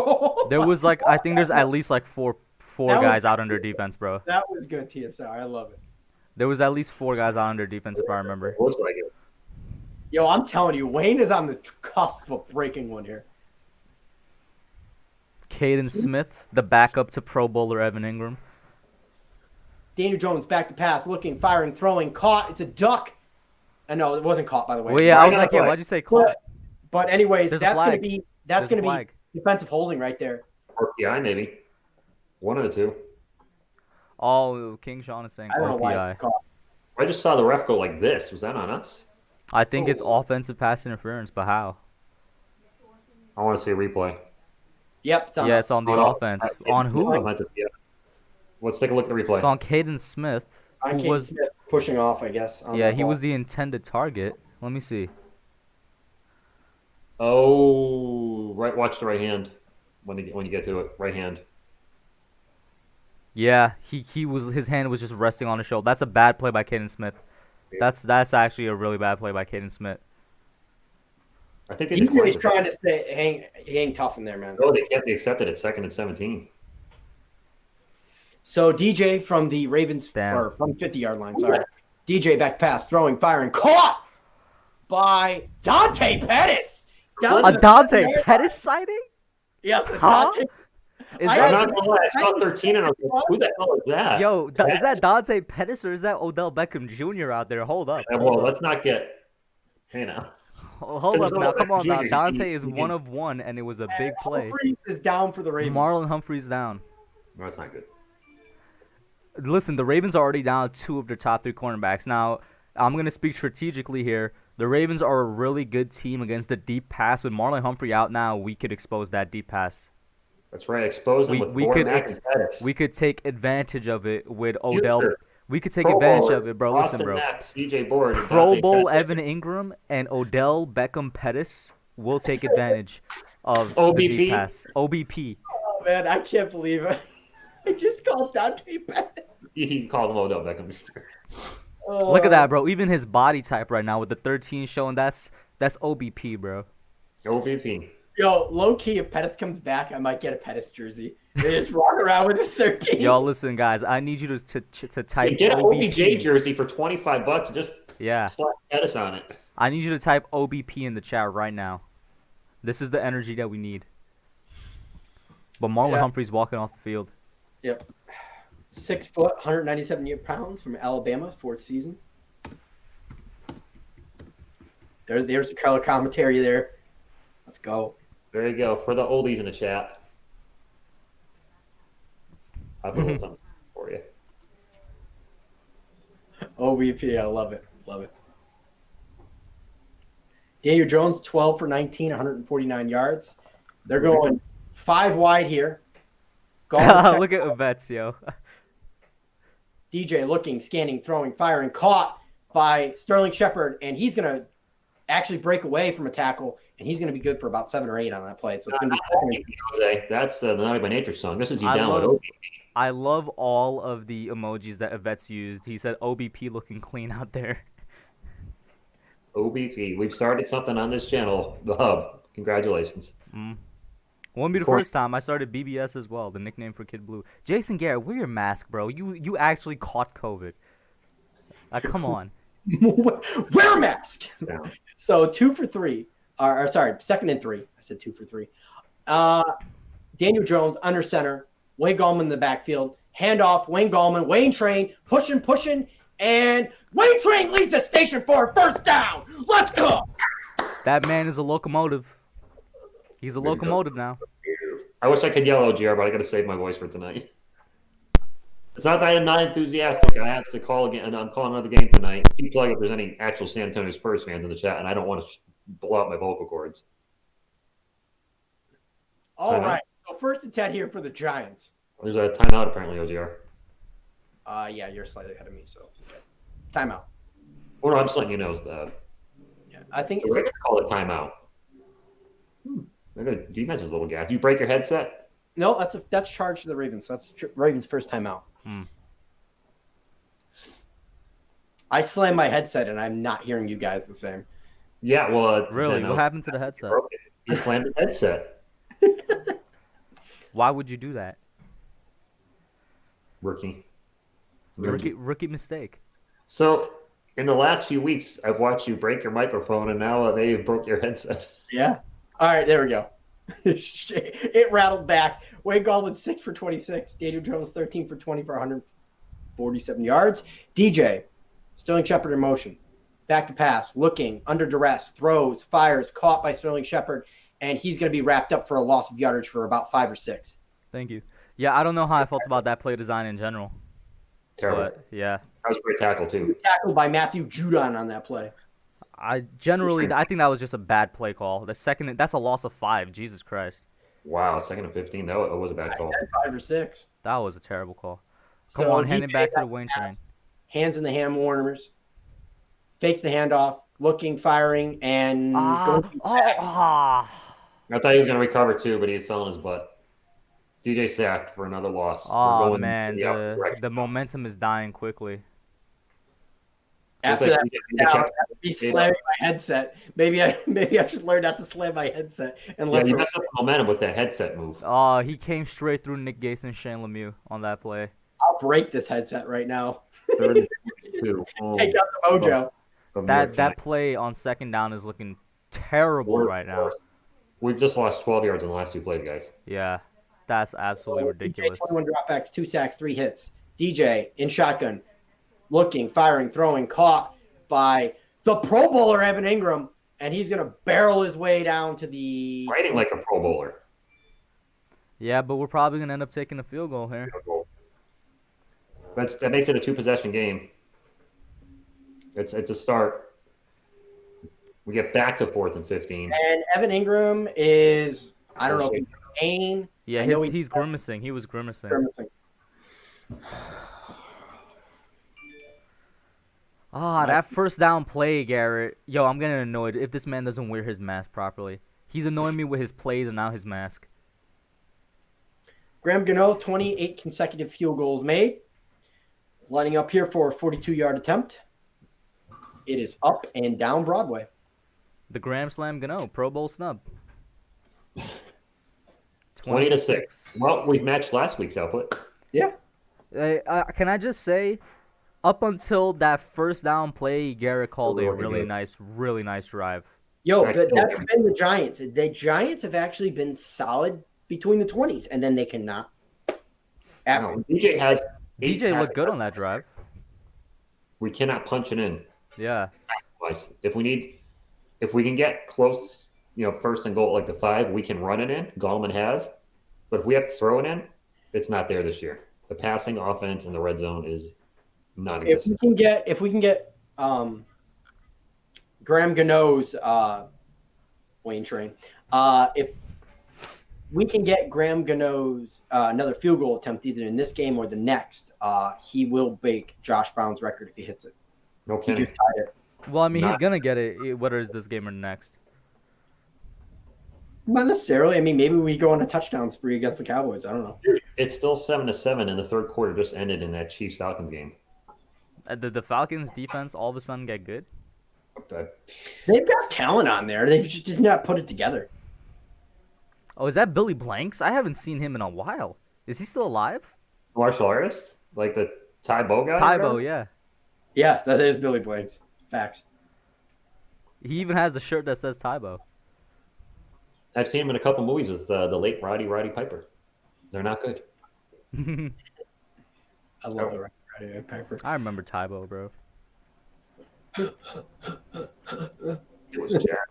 was I think there's at least four guys out under defense, bro. That was good, TSR. I love it. There was at least 4 guys out under defense, if I remember. Looks like it. Yo, I'm telling you, Wayne is on the cusp of breaking one here. Caden Smith, the backup to Pro Bowler Evan Ingram. Daniel Jones back to pass, looking, firing, throwing, caught. It's a duck. No, it wasn't caught, by the way. Well, yeah, I was like, yeah, why'd you say caught? But anyways, There's a that's flag. gonna be defensive holding right there. Or PI, maybe. One of the two. Oh, King Sean is saying I don't know why RPI. it's caught. I just saw the ref go like this. Was that on us? I think it's offensive pass interference, but how? I want to see a replay. Yep, it's on Yeah, us. it's on the offense. On who? Yeah. Let's take a look at the replay. It's on Caden Smith, I who can't was see it pushing off, I guess. On yeah, that he ball. was the intended target. Let me see. Oh, right. Watch the right hand when you get to it. Right hand. Yeah, his hand was just resting on his shoulder. That's a bad play by Caden Smith. That's actually a really bad play by Caden Smith. I think they DJ's declined. trying to hang tough in there, man. No, they can't be accepted at 2nd and 17. So DJ from the Ravens, Damn. or from 50-yard line, sorry. DJ back pass, throwing, firing, caught by Dante Pettis. A Dante Pettis sighting? Yes, a Huh? Dante. Is I I'm that not gonna lie. I saw 13 and I was like, who the hell is that? yo? Is that Dante Pettis or is that Odell Beckham Jr. out there? Hold up. Well, let's not get. Hey now. Hold up There's now. Odell Come on Beckham now. Jr. Dante is He- 1 of 1, and it was a big play. Humphries is down for the Ravens. Marlon Humphrey's down. No, that's not good. Listen, the Ravens are already down 2 of their top 3 cornerbacks. Now, I'm going to speak strategically here. The Ravens are a really good team against the deep pass. With Marlon Humphrey out now, we could expose that deep pass. That's right. Expose them with We Ford, could Mack, and Pettis. we could take advantage of it with Odell. Future. We could take Pro advantage Bowler, of it, bro. Austin Listen, bro. Mack, CJ Board, and Pro Dante Bowl Pettis. Evan Ingram and Odell Beckham Pettis will take advantage of the OBP? deep pass. OBP. Oh, man, I can't believe it. I just called Dante Pettis. He called him Odell Beckham. Look at that, bro. Even his body type right now with the 13 showing, that's OBP, bro. OBP. Yo, low key, if Pettis comes back, I might get a Pettis jersey. They just walk around with a 13. Yo, listen, guys. I need you to type Hey, get an OBP. OBJ jersey for $25 and just Yeah. slap Pettis on it. I need you to type OBP in the chat right now. This is the energy that we need. But Marlon Yeah. Humphrey's walking off the field. Yep. 6 foot, 197 pounds from Alabama, 4th season. There's the color commentary there. Let's go. There you go. For the oldies in the chat, I'll put a little something for you. OBP, I love it. Love it. Daniel Jones, 12 for 19, 149 yards. They're going 5 wide here. Look at Ovets, yo. DJ looking, scanning, throwing, firing, caught by Sterling Shepard, and he's going to actually break away from a tackle, and he's going to be good for about 7 or 8 on that play. So it's going to be Jose. That's the Naughty by Nature song. This is you download OBP. I love all of the emojis that Ovets used. He said OBP looking clean out there. OBP. We've started something on this channel, the Hub. Congratulations. Won't be the first time. I started BBS as well, the nickname for Kid Blue. Jason Garrett, wear your mask, bro. You actually caught COVID. Come on. Wear a mask. Yeah. So 2 for 3. Or sorry, 2nd and 3. I said 2 for 3. Daniel Jones under center. Wayne Gallman in the backfield. Handoff, Wayne Gallman. Wayne Train pushing. And Wayne Train leads the station for a first down. Let's go. That man is a locomotive. He's a locomotive now. I wish I could yell OGR, but I got to save my voice for tonight. It's not that I'm not enthusiastic. I have to call again, and I'm calling another game tonight. Keep plugging if there's any actual San Antonio Spurs fans in the chat, and I don't want to blow out my vocal cords. All right. So 1st and 10 here for the Giants. There's a timeout apparently, OGR. Yeah, you're slightly ahead of me, so timeout. Well, no, I'm just letting you know. Yeah, I think We're going to call it timeout. Maybe defense is a little gas. Do you break your headset? No, that's charged to the Ravens. So that's Ravens' first timeout. I slammed my headset, and I'm not hearing you guys the same. Yeah, well, really, what happened to the headset? You slammed the headset. Why would you do that? Rookie mistake. So, in the last few weeks, I've watched you break your microphone, and now they broke your headset. Yeah. All right, there we go. It rattled back. Wayne Gallman 6 for 26. Daniel Jones 13 for 20 for 147 yards. DJ Sterling Shepard in motion, back to pass, looking under duress, throws, fires, caught by Sterling Shepard, and he's going to be wrapped up for a loss of yardage for about 5 or 6. Thank you. Yeah, I don't know how I felt about that play design in general. Terrible. But, yeah. That was a great tackle, too. He was tackled by Matthew Judon on that play. I think that was just a bad play call. That's a loss of 5. Jesus Christ. Wow, 2nd and 15. That was a bad call. I said 5 or 6. That was a terrible call. Come on, hand it back to the Wayne Train. Hands in the hand warmers. Fakes the handoff, looking, firing, and going back. I thought he was going to recover too, but he fell on his butt. DJ sacked for another loss. Oh, man, the momentum is dying quickly. After that, I'd be slamming my headset. Maybe I should learn not to slam my headset. Yeah, you messed up the momentum with that headset move. Oh, he came straight through Nick Gase and Shane Lemieux on that play. I'll break this headset right now. 32. Oh, Take out the mojo. That play on 2nd down is looking terrible right now. We've just lost 12 yards in the last 2 plays, guys. Yeah, that's absolutely ridiculous. DJ, 21 dropbacks, 2 sacks, 3 hits. DJ in shotgun, looking, firing, throwing, caught by the Pro Bowler Evan Ingram, and he's going to barrel his way down to the... Fighting like a Pro Bowler. Yeah, but we're probably going to end up taking a field goal here. That makes it a 2-possession game. It's a start. We get back to 4th and 15. And Evan Ingram is, I don't know if he's pain. Yeah, he's grimacing. He was grimacing. That 1st down play, Garrett. Yo, I'm getting annoyed if this man doesn't wear his mask properly. He's annoying me with his plays and now his mask. Graham Gano, 28 consecutive field goals made. Lining up here for a 42-yard attempt. It is up and down Broadway. The Graham Slam Gano, Pro Bowl snub. 20-6. Well, we've matched last week's output. Yeah. Can I just say, up until that 1st down play, Garrett called a really nice drive. Yo, that's been the Giants. The Giants have actually been solid between the 20s, and then they cannot. No, DJ looked good on that drive. We cannot punch it in. Yeah. If we need if we can get close, first and goal like the 5, we can run it in. Gallman has, but if we have to throw it in, it's not there this year. The passing offense in the red zone is non-existent. If we can get Graham Gano's Wayne Train, if we can get Graham Gano's another field goal attempt either in this game or the next, he will break Josh Brown's record if he hits it. No He kidding. just tied it. Well, I mean, he's gonna get it, whether it's this game or next. Not necessarily. I mean, maybe we go on a touchdown spree against the Cowboys. I don't know. It's still 7-7, and the third quarter just ended in that Chiefs-Falcons game. Did the Falcons defense all of a sudden get good? They've got talent on there. They've just did not put it together. Oh, is that Billy Blanks? I haven't seen him in a while. Is he still alive? Martial artist? Like the Tybo guy? Tybo, yeah. Yeah, that is Billy Blanks. Facts. He even has the shirt that says Tybo. I've seen him in a couple movies with the late Roddy Piper. They're not good. I love the Roddy Piper. I remember Tybo, bro. It was Jack.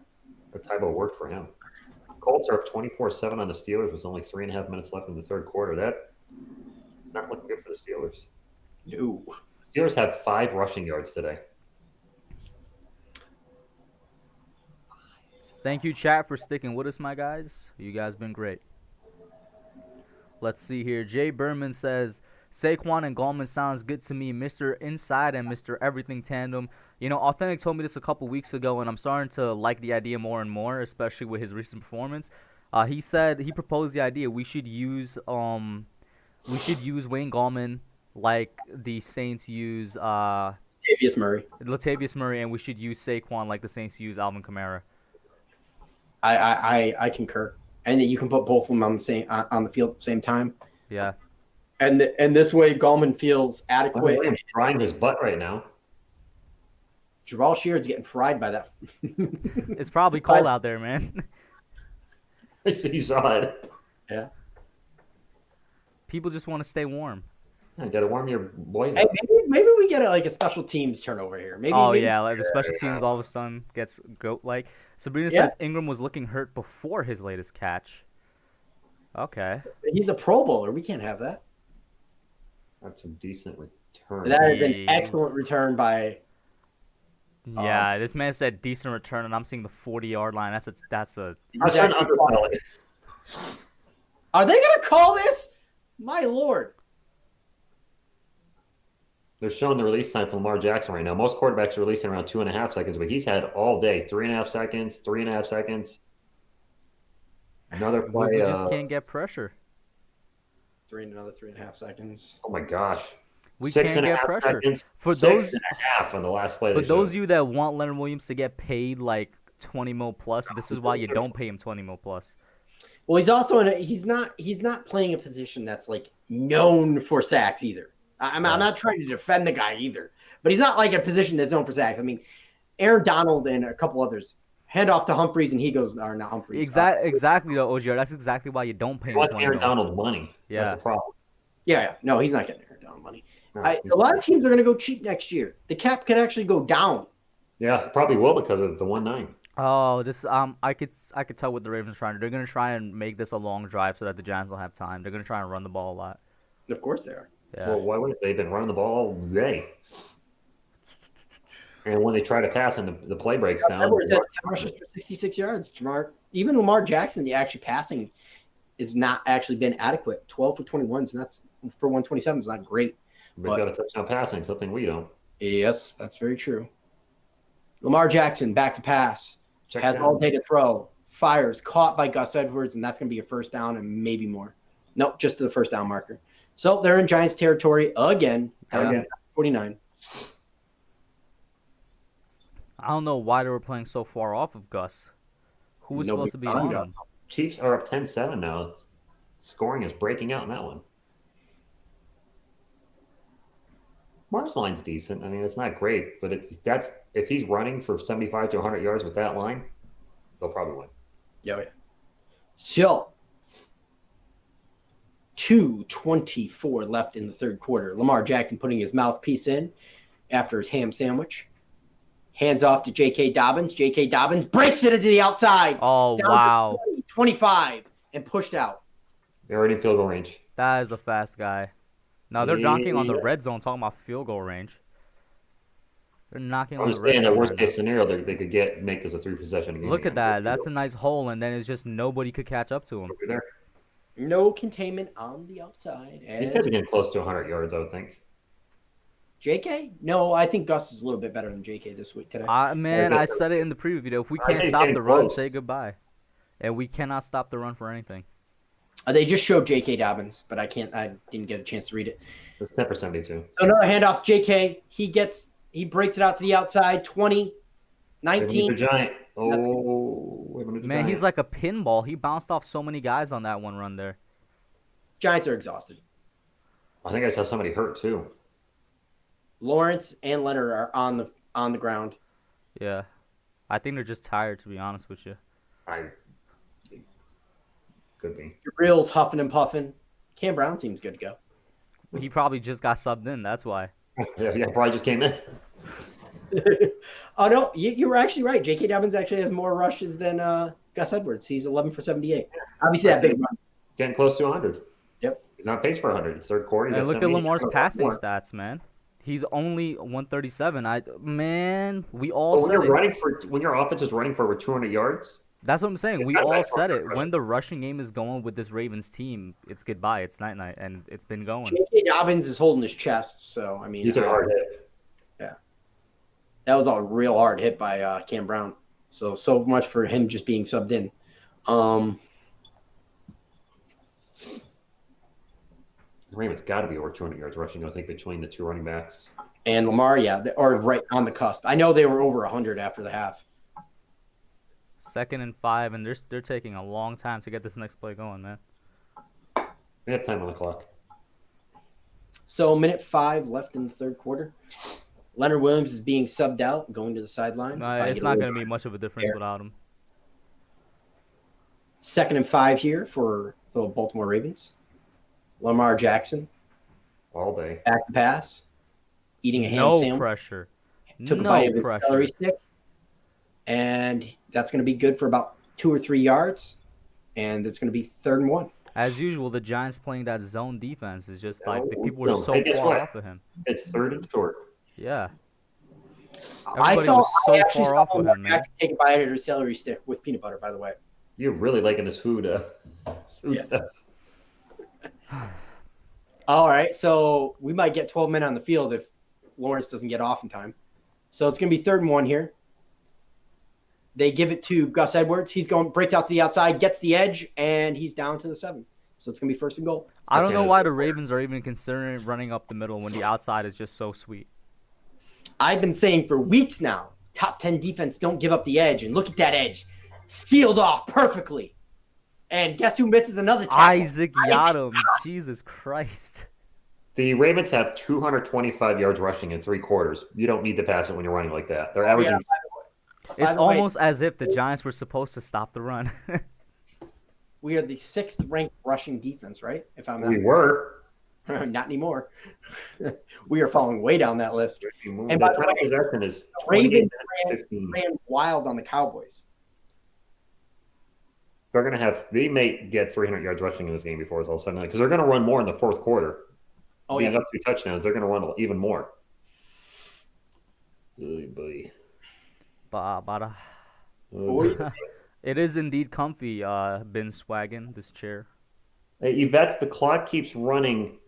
But Tybo worked for him. Colts are up 24-7 on the Steelers with only 3.5 minutes left in the third quarter. It's not looking good for the Steelers. No. The Steelers have 5 rushing yards today. Thank you, chat, for sticking with us, my guys. You guys been great. Let's see here. Jay Berman says, Saquon and Gallman sounds good to me. Mr. Inside and Mr. Everything tandem. Authentic told me this a couple weeks ago, and I'm starting to like the idea more and more, especially with his recent performance. He proposed the idea we should use Wayne Gallman like the Saints use Latavius Murray, and we should use Saquon like the Saints use Alvin Kamara. I concur, and that you can put both of them on the field at the same time. Yeah. And this way, Gallman feels adequate. Williams frying his butt right now. Jamal Sheard's getting fried by that. It's probably cold out there, man. He saw it. Yeah. People just want to stay warm. You got to warm your boys Hey, up. maybe we get a special teams turnover here. Maybe. Like the special teams all of a sudden gets goat-like. Sabrina says Ingram was looking hurt before his latest catch. Okay. He's a Pro Bowler. We can't have that. That's a decent return. That is an excellent return by. Yeah, this man said decent return, and I'm seeing the 40-yard line. That's a. I was trying to undersell it. Are they going to call this? My lord. They're showing the release time for Lamar Jackson right now. Most quarterbacks are releasing around 2.5 seconds, but he's had all day 3.5 seconds, 3.5 seconds. Another play. We just can't get pressure. Another 3.5 seconds. Oh my gosh. We 6 can't and a get half pressure. seconds. For 6 and a half on the last play. For those of you that want Leonard Williams to get paid like 20 mil plus, this is why you don't pay him 20 mil plus. Well, he's also he's not playing a position that's like known for sacks either. I'm not trying to defend the guy either, but he's not like a position that's known for sacks. I mean, Aaron Donald and a couple others hand off to Humphreys and he goes, or not Humphreys. Exactly, though, OGR. That's exactly why you don't pay him. What's Aaron Donald money? Yeah. That's the problem. Yeah. No, he's not getting Aaron Donald money. No. A lot of teams are going to go cheap next year. The cap can actually go down. Yeah, probably will because of the 1-9. Oh, this I could tell what the Ravens are trying to do. They're gonna try and make this a long drive so that the Giants don't have time. They're gonna try and run the ball a lot. Of course they are. Yeah. Well, why wouldn't they? They've been running the ball all day. And when they try to pass and the play breaks down. Edwards has 10 rushes for 66 yards. Even Lamar Jackson, the actually passing is not actually been adequate. 12 for 21 is not for 127 is not great. But he's got a touchdown passing, something we don't. Yes, that's very true. Lamar Jackson back to pass. Has down. all day to throw. Fires, caught by Gus Edwards, and that's going to be a first down and maybe more. Nope, just to the first down marker. So they're in Giants territory again. Down 49. I don't know why they were playing so far off of Gus. Who was supposed to be on him? Chiefs are up 10-7 now. Scoring is breaking out in that one. Mark's line's decent. I mean, it's not great, but if he's running for 75 to 100 yards with that line, they'll probably win. Yeah. So, 2:24 left in the third quarter. Lamar Jackson putting his mouthpiece in after his ham sandwich. Hands off to J.K. Dobbins. J.K. Dobbins breaks it into the outside. Oh, Down wow. to 20, 25, and pushed out. They're already in field goal range. That is a fast guy. No, they're knocking on the red zone, talking about field goal range. They're knocking on I'm the just red saying zone. that worst right case now. scenario, they could make this a 3-possession game. Look at that. That's a nice hole, and then it's just nobody could catch up to him. There. No containment on the outside. He's got to be getting close to 100 yards, I would think. JK? No, I think Gus is a little bit better than JK this week today. Man, I said it in the preview video. If we can't stop the run, say goodbye. And we cannot stop the run for anything. They just showed J.K. Dobbins, but I didn't get a chance to read it. It's 10 for 72. So another handoff to JK. He breaks it out to the outside, 20, 19. Giant. Oh, man, he's like a pinball. He bounced off so many guys on that one run there. Giants are exhausted. I think I saw somebody hurt too. Lawrence and Leonard are on the ground. Yeah. I think they're just tired, to be honest with you. Could be. Jabril's huffing and puffing. Cam Brown seems good to go. He probably just got subbed in. That's why. yeah, probably just came in. Oh, no, you were actually right. J.K. Dobbins actually has more rushes than Gus Edwards. He's 11 for 78. Obviously, that big run. Getting close to 100. Yep. He's on pace for 100. It's third quarter. And look at Lamar's passing stats, man. He's only 137. We all said it. When your offense is running for over 200 yards. That's what I'm saying. We all said it. When the rushing game is going with this Ravens team, it's goodbye. It's night-night, and it's been going. J.K. Dobbins is holding his chest, so, I mean. He took a hard hit. Yeah. That was a real hard hit by Cam Brown. So much for him just being subbed in. Ravens got to be over 200 yards rushing, I think, between the two running backs. And Lamar, yeah, are right on the cusp. I know they were over 100 after the half. 2nd and 5, and they're taking a long time to get this next play going, man. We have time on the clock. So, minute 5 left in the third quarter. Leonard Williams is being subbed out, going to the sidelines. It's not going to be much of a difference without him. 2nd and 5 here for the Baltimore Ravens. Lamar Jackson. All day. Back to pass. Eating a ham sandwich. No pressure. Took a bite of his celery stick. And that's going to be good for about 2 or 3 yards. And it's going to be 3rd and 1. As usual, the Giants playing that zone defense is just like the people are so far off of him. It's 3rd and short. Yeah. I actually saw Lamar Jackson take a bite of his celery stick with peanut butter, by the way. You're really liking this food stuff. All right, so we might get 12 men on the field if Lawrence doesn't get off in time. So it's going to be 3rd and 1 here. They give it to Gus Edwards. He's breaks out to the outside, gets the edge, and he's down to the 7. So it's going to be 1st and goal. I don't know why the Ravens are even considering running up the middle when the outside is just so sweet. I've been saying for weeks now, top 10 defense don't give up the edge. And look at that edge. Sealed off perfectly. And guess who misses another tackle? Isaac Yiadom. Jesus Christ. The Ravens have 225 yards rushing in 3 quarters. You don't need to pass it when you're running like that. They're averaging. It's almost as if the Giants were supposed to stop the run. We are the 6th ranked rushing defense, right? We were. Not anymore. We are falling way down that list. And by the way, possession is Ravens ran wild on the Cowboys. They're going to have – they may get 300 yards rushing in this game before it's all said and done because they're going to run more in the 4th quarter. Oh, yeah. Up 2 touchdowns, they're going to run even more. Boy. It is indead comfy, been swagging, this chair. Hey, Yvette's, the clock keeps running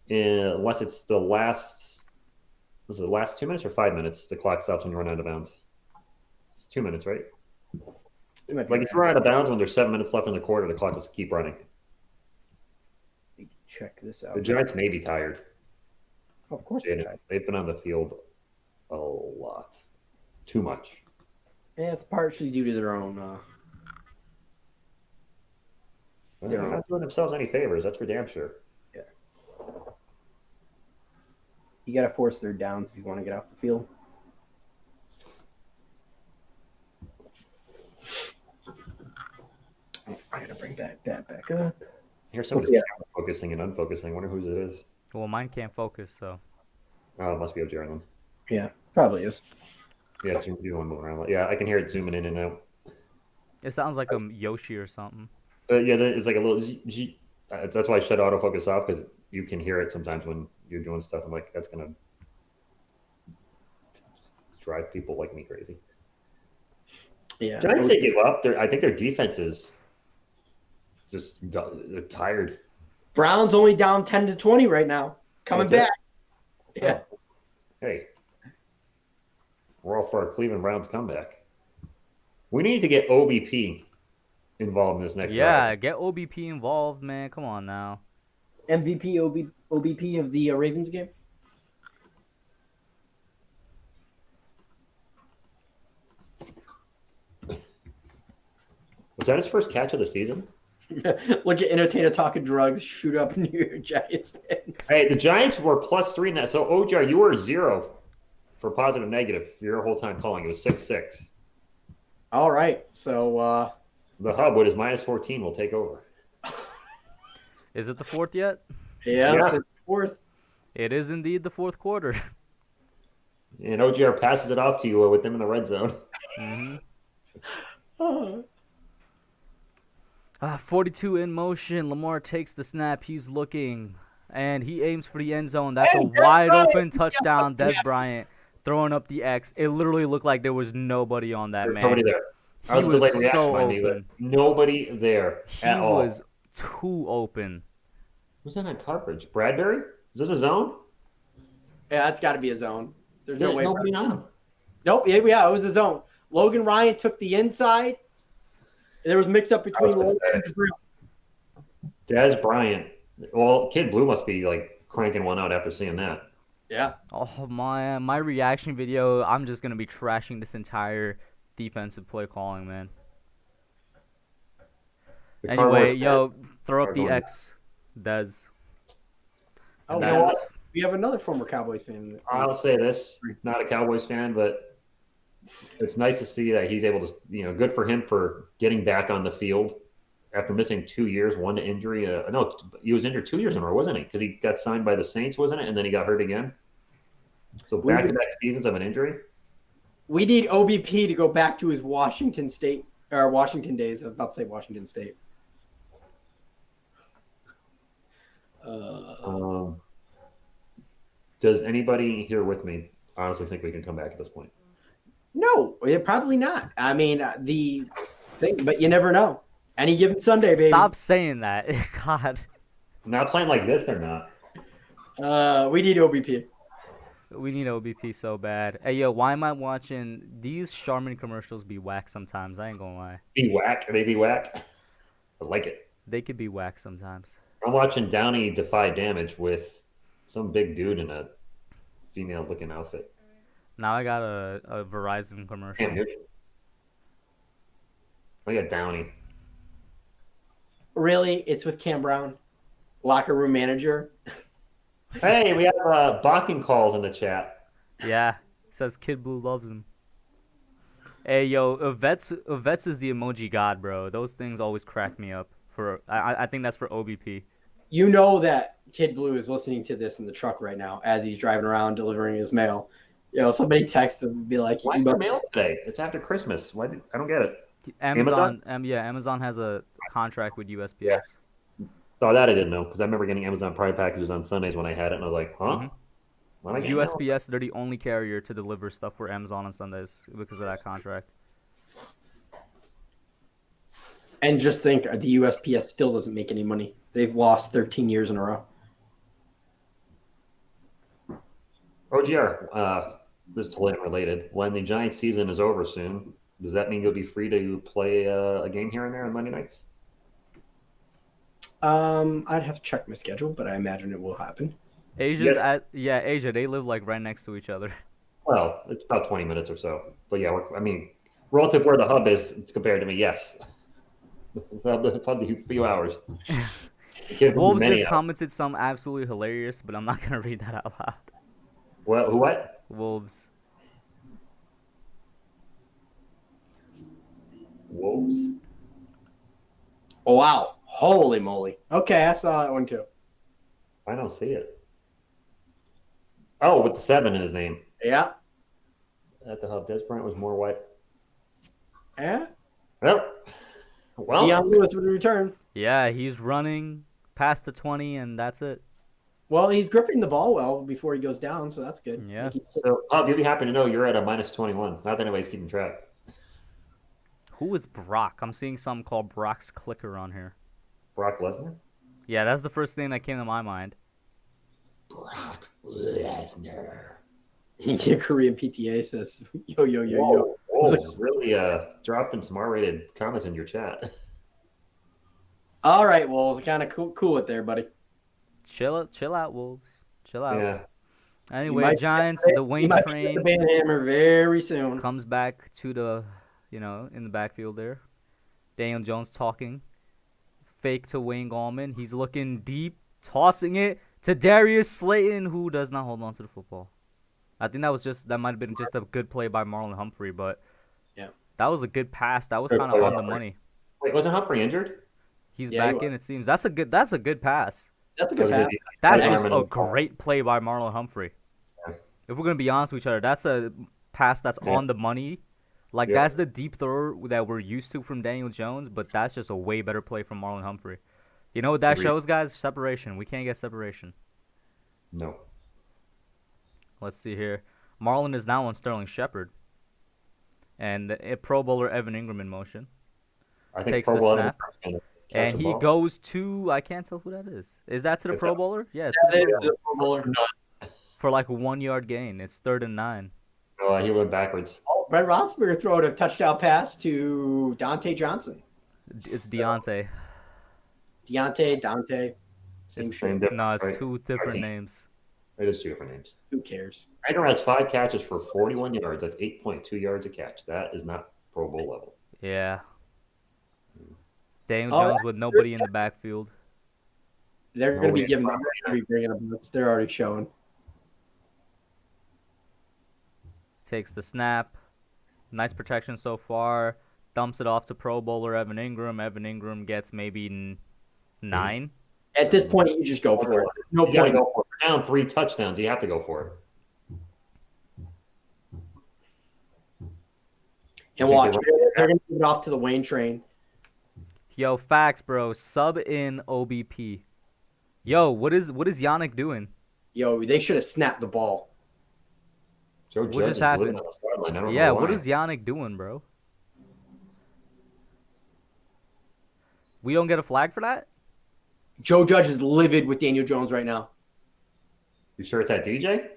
unless it's the last – was it the last 2 minutes or 5 minutes? The clock stops when you run out of bounds. It's 2 minutes, right? Like if you run out of bounds when there's 7 minutes left in the quarter, the clock will keep running. Check this out. The Giants may be tired. Of course they've been on the field a lot. Too much. Yeah, it's partially due to their own. They're not doing themselves any favors. That's for damn sure. Yeah. You got to force 3rd downs if you want to get off the field. I got to bring that back up. Here's somebody focusing and unfocusing. I wonder whose it is. Well, mine can't focus, so. Oh, it must be OGR then. Yeah, probably is. Yeah, do one more. Yeah, I can hear it zooming in and out. It sounds like a Yoshi or something. Yeah, it's like a little. That's why I shut autofocus off because you can hear it sometimes when you're doing stuff. I'm like, that's gonna just drive people like me crazy. Yeah. Giants they give up. I think their defense is just they're tired. Browns only down 10-20 right now. Coming back. Yeah. Oh. Hey, we're all for our Cleveland Browns comeback. We need to get OBP involved in this next round. Get OBP involved, man. Come on now. MVP, OBP of the Ravens game. Was that his first catch of the season? Look at entertainer talking drugs, shoot up New York Giants fans. Hey, the Giants were +3 in that. So OGR, you were 0 for positive negative your whole time calling. It was 6-6. All right, so the hub with his -14 will take over. Is it the fourth yet? Yeah. It's the fourth. It is indeed the fourth quarter. And OGR passes it off to you with them in the red zone. Mm-hmm. 42 in motion. Lamar takes the snap. He's looking, and he aims for the end zone. That's a wide open touchdown. Des Bryant throwing up the X. It literally looked like there was nobody on that, man. Nobody there. That was a delayed reaction by me, but nobody there at all. He was too open. Who's that on coverage? Bradbury? Is this a zone? Yeah, that's got to be a zone. There's no way. Nobody on him. Nope. Yeah, it was a zone. Logan Ryan took the inside. There was mix up between Logan and Des Bryant. Well, Kid Blue must be like cranking one out after seeing that. Yeah. Oh my reaction video. I'm just gonna be trashing this entire defensive play calling, man. Anyway, yo, throw up the X, Des. Oh, no, we have another former Cowboys fan. I'll say this: not a Cowboys fan, but it's nice to see that he's able to, good for him for getting back on the field after missing 2 years, one to injury. No, he was injured 2 years in a row, wasn't he? Because he got signed by the Saints, wasn't it? And then he got hurt again. So back-to-back seasons of an injury. We need OBP to go back to his Washington days. I was about to say Washington State. Does anybody here with me honestly think we can come back at this point? No, probably not. I mean, the thing, but you never know. Any given Sunday, baby. Stop saying that. God. Not playing like this, they're not. We need OBP. We need OBP so bad. Hey, yo, why am I watching these Charmin commercials be whack sometimes? I ain't gonna lie. Be whack? They be whack? I like it. They could be whack sometimes. I'm watching Downey defy damage with some big dude in a female-looking outfit. Now I got a Verizon commercial. Damn, dude. I got Downey. Really? It's with Cam Brown, locker room manager. Hey, we have balking calls in the chat. Yeah, it says Kid Blue loves him. Hey, yo, Vets is the emoji god, bro. Those things always crack me up. I think that's for OBP. You know that Kid Blue is listening to this in the truck right now as he's driving around delivering his mail. Somebody text him and be like, "Why is there mail today? It's after Christmas. Why? I don't get it." Amazon? Amazon has a contract with USPS. Yeah. Oh, that I didn't know because I remember getting Amazon Prime packages on Sundays when I had it, and I was like, "Huh?" Mm-hmm. USPS, they're the only carrier to deliver stuff for Amazon on Sundays because of that contract. And just think, the USPS still doesn't make any money. They've lost 13 years in a row. OGR, this is totally unrelated. When the Giants season is over soon, does that mean you'll be free to play a game here and there on Monday nights? I'd have to check my schedule, but I imagine it will happen. Asia, they live like right next to each other. Well, it's about 20 minutes or so. But yeah, relative where the hub is compared to me, yes. The hub's a few hours. Wolves just commented some absolutely hilarious, but I'm not gonna read that out loud. What? Wolves. Oh, wow. Holy moly. Okay, I saw that one too. I don't see it. Oh, with the 7 in his name. Yeah. at the hub. Des Bryant was more white. Yeah. Yep. Well, Deion Lewis would return. Yeah, he's running past the 20, and that's it. Well, he's gripping the ball well before he goes down, so that's good. Yeah. So, Hub, you'll be happy to know you're at a minus 21. Not that anybody's keeping track. Who is Brock? I'm seeing something called Brock's Clicker on here. Brock Lesnar? Yeah, that's the first thing that came to my mind. Brock Lesnar. Korean PTA says, yo, yo, yo, Whoa, yo. whoa, It's like- really dropping some R-rated comments in your chat. All right, well, kind of cool it there, buddy. Chill out, Wolves. Chill out. Yeah. Anyway, Giants, the Wayne train The Banhammer very soon. comes back to the, in the backfield there. Daniel Jones talking. Fake to Wayne Gallman. He's looking deep, tossing it to Darius Slayton, who does not hold on to the football. I think that might have been just a good play by Marlon Humphrey, but yeah, that was a good pass. That was Good kind play of by on the Humphrey. money. Wait, wasn't Humphrey injured? He's Yeah, he back was. in, it seems. That's a good pass. That's a good pass. That's Yeah, just I mean, a great play by Marlon Humphrey. Yeah. If we're gonna be honest with each other, that's a pass that's Yeah. on the money. Like Yeah. that's the deep throw that we're used to from Daniel Jones, but that's just a way better play from Marlon Humphrey. You know what that Agreed. shows, guys? Separation. We can't get separation. No. Let's see here. Marlon is now on Sterling Shepard. And Pro Bowler Evan Ingram in motion. I think Takes Pro the Bowl snap. gonna catch And the he ball. goes to, I can't tell who that is. Is that to the It's Pro a- Bowler? Yes. That is a Pro Bowler. For like a 1 yard gain. It's 3rd and 9. No, he went backwards. Oh, Brett Roethlisberger throwed a touchdown pass to Dante Johnson. It's Deontay. Dante, It's same the shit. same difference, No, it's right? two different team. names. It is two different names. Who cares? Rainer has 5 catches for 41 yards. That's 8.2 yards a catch. That is not Pro Bowl level. Yeah. Daniel Oh, Jones with nobody in the backfield. They're No going to be way. giving them. They're gonna be bringing them blitz. They're already showing. Takes the snap. Nice protection so far. Dumps it off to Pro Bowler Evan Ingram. Evan Ingram gets maybe 9. At this point, you just go for it. No You gotta point. go for it. Down 3 touchdowns. You have to go for it. And watch. They're going to give it off to the Wayne train. Yo, facts, bro. Sub in OBP. Yo, what is Yannick doing? Yo, they should have snapped the ball. Joe What Judge just is happened? living on the sideline. I don't Yeah, know what why. is Yannick doing, bro? We don't get a flag for that? Joe Judge is livid with Daniel Jones right now. You sure it's that DJ?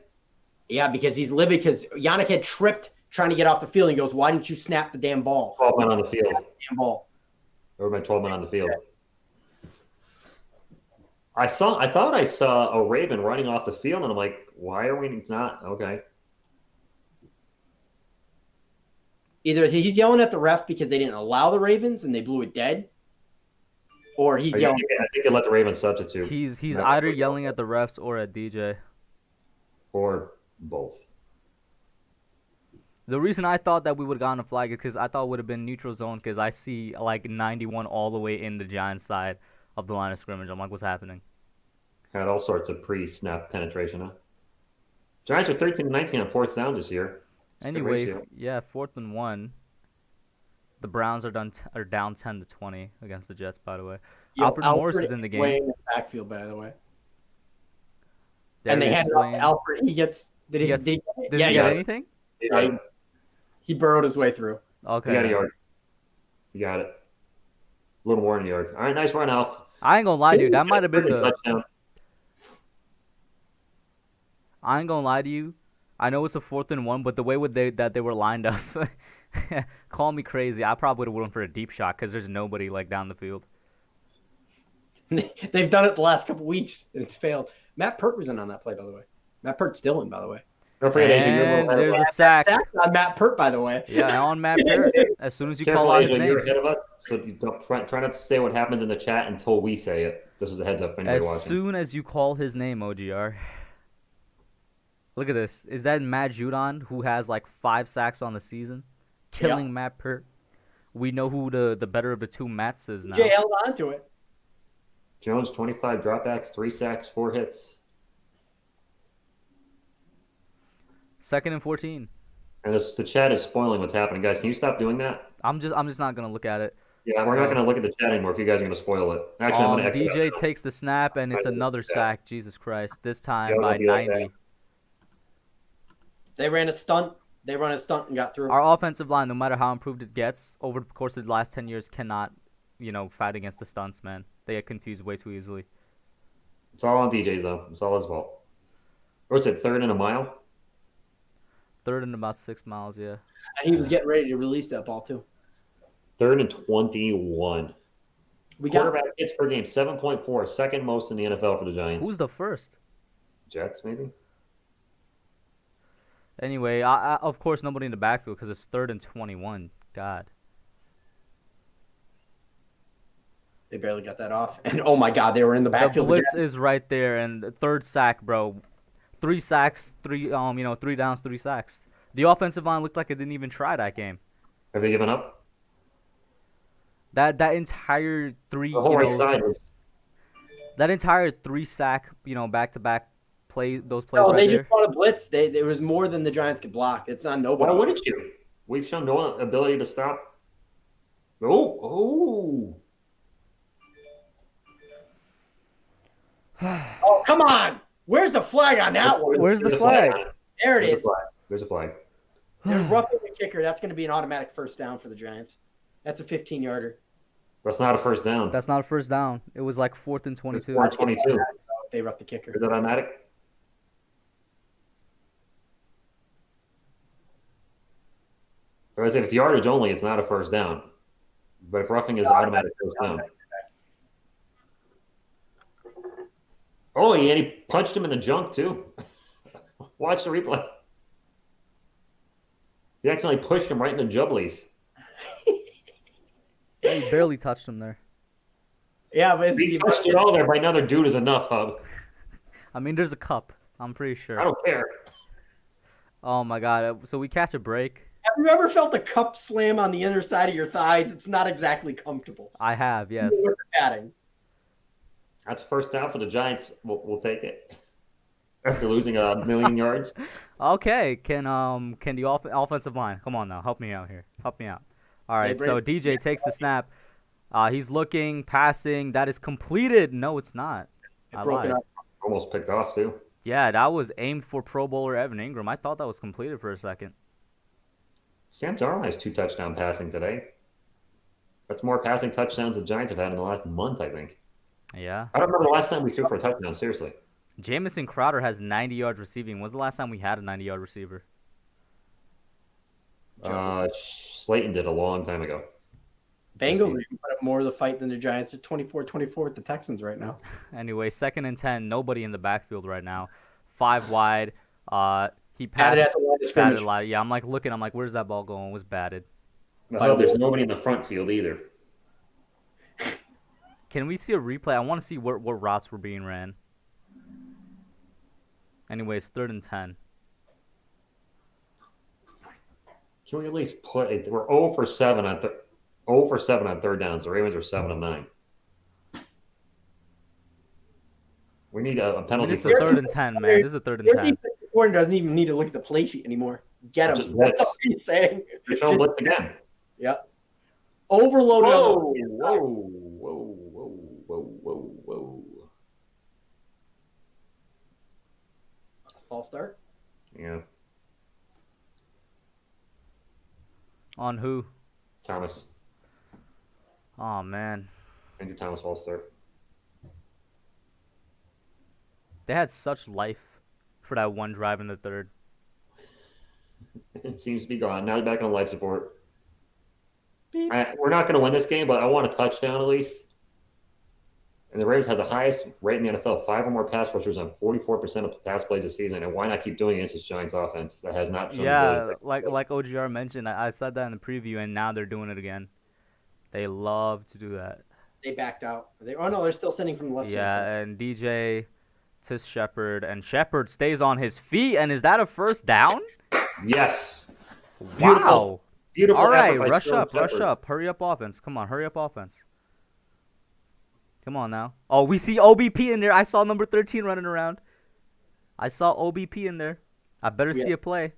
Yeah, because he's livid because Yannick had tripped trying to get off the field. He goes, "Why didn't you snap the damn ball?" 12 men on the field. Damn ball. There were 12 men on the field. I thought I saw a Raven running off the field, and I'm like, why are we not? Okay. Either he's yelling at the ref because they didn't allow the Ravens and they blew it dead, or he's I yelling. think they let the Ravens substitute. He's No. either yelling at the refs or at DJ. Or both. The reason I thought that we would have gotten a flag is because I thought it would have been neutral zone because I see like 91 all the way in the Giants side of the line of scrimmage. I'm like, what's happening? Had all sorts of pre-snap penetration, huh? Giants are 13-19 on 4th downs this year. It's a good Anyway, ratio. yeah, 4th and 1. The Browns are down 10-20 against the Jets, by the way. Yo, Alfred Morris is in the game. Way in the backfield, by the way. And they Darius had it off Slayton. to Alfred. He gets. Did he? Gets- did Does yeah, he yeah. get anything? Yeah, he burrowed his way through. Okay. You got a yard. You got it. A little more than a yard. All right, nice run, Alf. I ain't gonna lie, dude. That might have been the. Touchdown. I ain't gonna lie to you. I know it's a 4th and 1, but the way that they were lined up, call me crazy. I probably would have went for a deep shot because there's nobody like down the field. They've done it the last couple weeks and it's failed. Matt Pert was in on that play, by the way. Matt Pert's still in, by the way. Don't forget, Asia, you're a And little ahead of there's us. a sack. Sack on Matt Pert, by the way. Yeah, on Matt Parrott. As soon as you Careful, call out his Asia, name. you're ahead of us, so you don't try not to say what happens in the chat until we say it. This is a heads up for anybody As watching. soon as you call his name, OGR. Look at this. Is that Matt Judon, who has like 5 sacks on the season? Killing Matt Pert. We know who the better of the two Matts is now. Jay held on to it. Jones, 25 dropbacks, 3 sacks, 4 hits. 2nd and 14. And the chat is spoiling what's happening, guys. Can you stop doing that? I'm just not gonna look at it. Yeah, we're not going to look at the chat anymore if you guys are going to spoil it. Actually, I'm going to exit out DJ now. takes the snap, and it's another sack. Jesus Christ! This time Yeah, by I'll be right 90. back. They ran a stunt. They run a stunt and got through. Our offensive line, no matter how improved it gets over the course of the last 10 years, cannot, fight against the stunts, man. They get confused way too easily. It's all on DJ's, though. It's all his fault. What's it, 3rd and a mile? 3rd and about 6 miles, yeah. And he was getting ready to release that ball too. 3rd and 21. We got Quarterback hits per game, 7.4, second most in the NFL for the Giants. Who's the first? Jets, maybe? Anyway, I of course, nobody in the backfield because it's 3rd and 21. God. They barely got that off. And oh my God, they were in the The backfield. blitz again. is right there, and the 3rd sack, bro. 3 sacks, 3 downs, 3 sacks. The offensive line looked like it didn't even try that game. Have they given up? That entire 3, The whole right side was. that entire 3 sack, back-to-back those plays No, right they there. just brought a blitz. There was more than the Giants could block. It's on Why nobody. wouldn't you? We've shown no ability to stop. Oh. Oh, come on. Where's the flag on that one? Where's the There's a flag? on it. There it There's a is. flag. There's a flag. There's roughing the kicker. That's going to be an automatic first down for the Giants. That's a 15-yarder. That's not a first down. That's not a first down. It was like 4th and 22. 4th and 22. They roughed the kicker. Is that automatic? Or as if it's yardage only, it's not a first down. But if roughing is automatic first down. Oh, and he punched him in the junk too. Watch the replay. He accidentally pushed him right in the jubblies. Yeah, he barely touched him there. Yeah, but He touched it all there by another dude is enough, Hub. I mean, there's a cup. I'm pretty sure. I don't care. Oh my God! So we catch a break. have you ever felt a cup slam on the inner side of your thighs? It's not exactly comfortable. I have, yes. With the padding. That's first down for the Giants. We'll take it. After losing 1,000,000 yards. Okay, can the offensive line come on now? Help me out here. Help me out. All right, so DJ takes the snap. He's looking, passing. That is completed. No, it's not. I lied. Almost picked off too. Yeah, that was aimed for Pro Bowler Evan Ingram. I thought that was completed for a second. Sam Darnold has 2 touchdown passing today. That's more passing touchdowns the Giants have had in the last month, I think. Yeah. I don't remember the last time we threw for a touchdown, seriously. Jamison Crowder has 90 yards receiving. When's the last time we had a 90-yard receiver? Slayton did a long time ago. Bengals are put up more of the fight than the Giants. They're 24-24 with the Texans right now. Anyway, 2nd and 10. Nobody in the backfield right now. 5 wide. He passed. Batted at the line of scrimmage. Batted a lot. Yeah, I'm like looking. I'm like, where's that ball going? It was batted. I hope there's nobody in the front field either. Can we see a replay? I want to see what routes were being ran. Anyways, 3rd and 10. Can we at least put it? We're 0 for 7 on 3rd downs. The Ravens are 7 of 9. We need a penalty. This is a 3rd and 10, man. This is a 3rd and Their 10. defensive coordinator doesn't even need to look at the play sheet anymore. Get Just him. blitz. That's all he's saying. Show blitz again. Yeah. Overloaded. Whoa. False start. Yeah, On who? Thomas. Oh, man. Andrew Thomas false start. They had such life for that one drive in the 3rd. It seems to be gone. Now they're back on life support. We're not going to win this game, but I want a touchdown at least. And the Ravens have the highest rate in the NFL, 5 or more pass rushers on 44% of pass plays this season. And why not keep doing it against this Giants offense that has not shown Yeah, ability? like OGR mentioned, I said that in the preview, and now they're doing it again. They love to do that. They backed out. They're still sending from the left side. Yeah, and DJ to Shepard, and Shepard stays on his feet, and is that a first down? Yes. Wow. Beautiful All right, effort by rush Sterling up, rush Shepard. up. Hurry up offense. Come on, hurry up offense. Come on now. Oh, we see OBP in there. I saw number 13 running around. I saw OBP in there. I better see a play.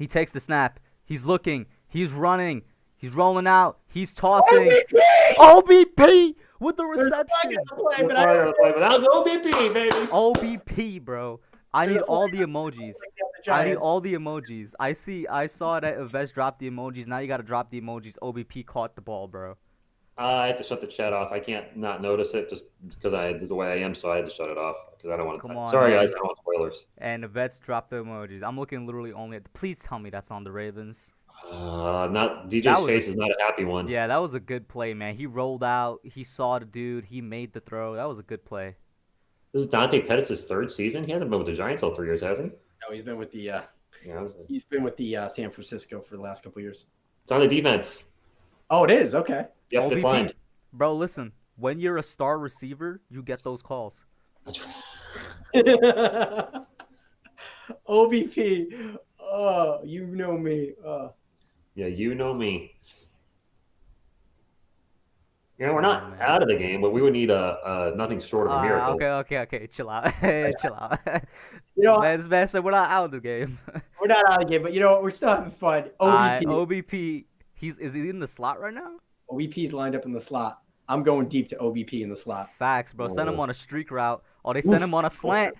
He takes the snap. He's looking. He's running. He's rolling out. He's tossing. OBP with the reception. Play, but that was OBP, baby. OBP, bro. I need There's a all the flag emojis. the I need Giants. all the emojis. I saw that Yves dropped the emojis. Now you gotta drop the emojis. OBP caught the ball, bro. I have to shut the chat off. I can't not notice it just because this is the way I am, so I had to shut it off because I don't want to. Come on, Sorry, man. guys, I don't want spoilers. And the vets dropped the emojis. I'm looking literally only at. Please tell me that's on the Ravens. Not DJ's That was face is not a happy one. Yeah, that was a good play, man. He rolled out. He saw the dude. He made the throw. That was a good play. This is Dante Pettis' third season. He hasn't been with the Giants all 3 years, has he? No, he's been with the Yeah. he's been with the San Francisco for the last couple of years. It's on the defense. Oh, it is okay. Yep, OBP. declined. Bro, listen. When you're a star receiver, you get those calls. That's right. OBP. Oh, you know me. Yeah, you know me. Yeah, we're not Oh, man. out of the game, but we would need a nothing short of a miracle. Okay. Chill out. Chill out. You know, Man, this man said we're not out of the game. we're not out of the game, but you know what? We're still having fun. OBP. OBP. Is he in the slot right now? OBP's lined up in the slot. I'm going deep to OBP in the slot. Facts, bro. Send him Oh. on a streak route. Oh, they sent Oof. him on a slant.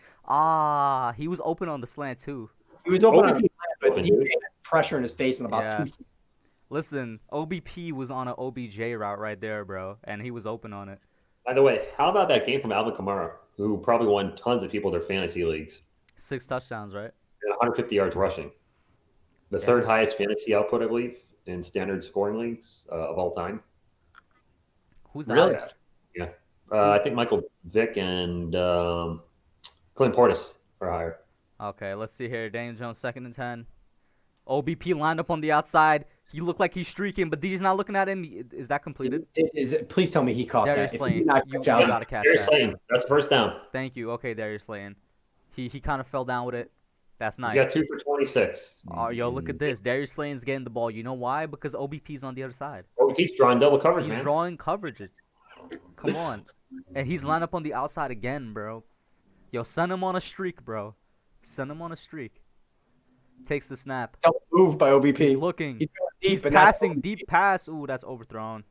He was open on the slant too. He was open on OBP a but open, DJ dude. had pressure in his face in about Yeah. 2 seconds. Listen, OBP was on an OBJ route right there, bro, and he was open on it. By the way, how about that game from Alvin Kamara, who probably won tons of people their fantasy leagues, 6 touchdowns, right? and 150 yards rushing. The Yeah. third highest fantasy output, I believe, in standard scoring leagues of all time. Who's the Really? highest? I think Michael Vick and Clint Portis are higher. Okay, let's see here. Daniel Jones, 2nd and 10. OBP lined up on the outside. He looked like he's streaking, but DJ's not looking at him. Is that completed? Please tell me he caught Darius that. If Slayton, he not you catch out, gotta catch Darius that. Slayton, that's first down. Thank you. Okay, Darius Slayton. He kind of fell down with it. That's nice. He's got 2 for 26. Oh, yo, look at this. Darius Slayton's getting the ball. You know why? Because OBP's on the other side. Oh, he's drawing double coverage, He's man. drawing coverage. Come on. And he's lined up on the outside again, bro. Yo, send him on a streak, bro. Send him on a streak. Takes the snap. don't move by OBP. He's looking. He's going deep, He's but not passing. OBP. Deep pass. Ooh, that's overthrown.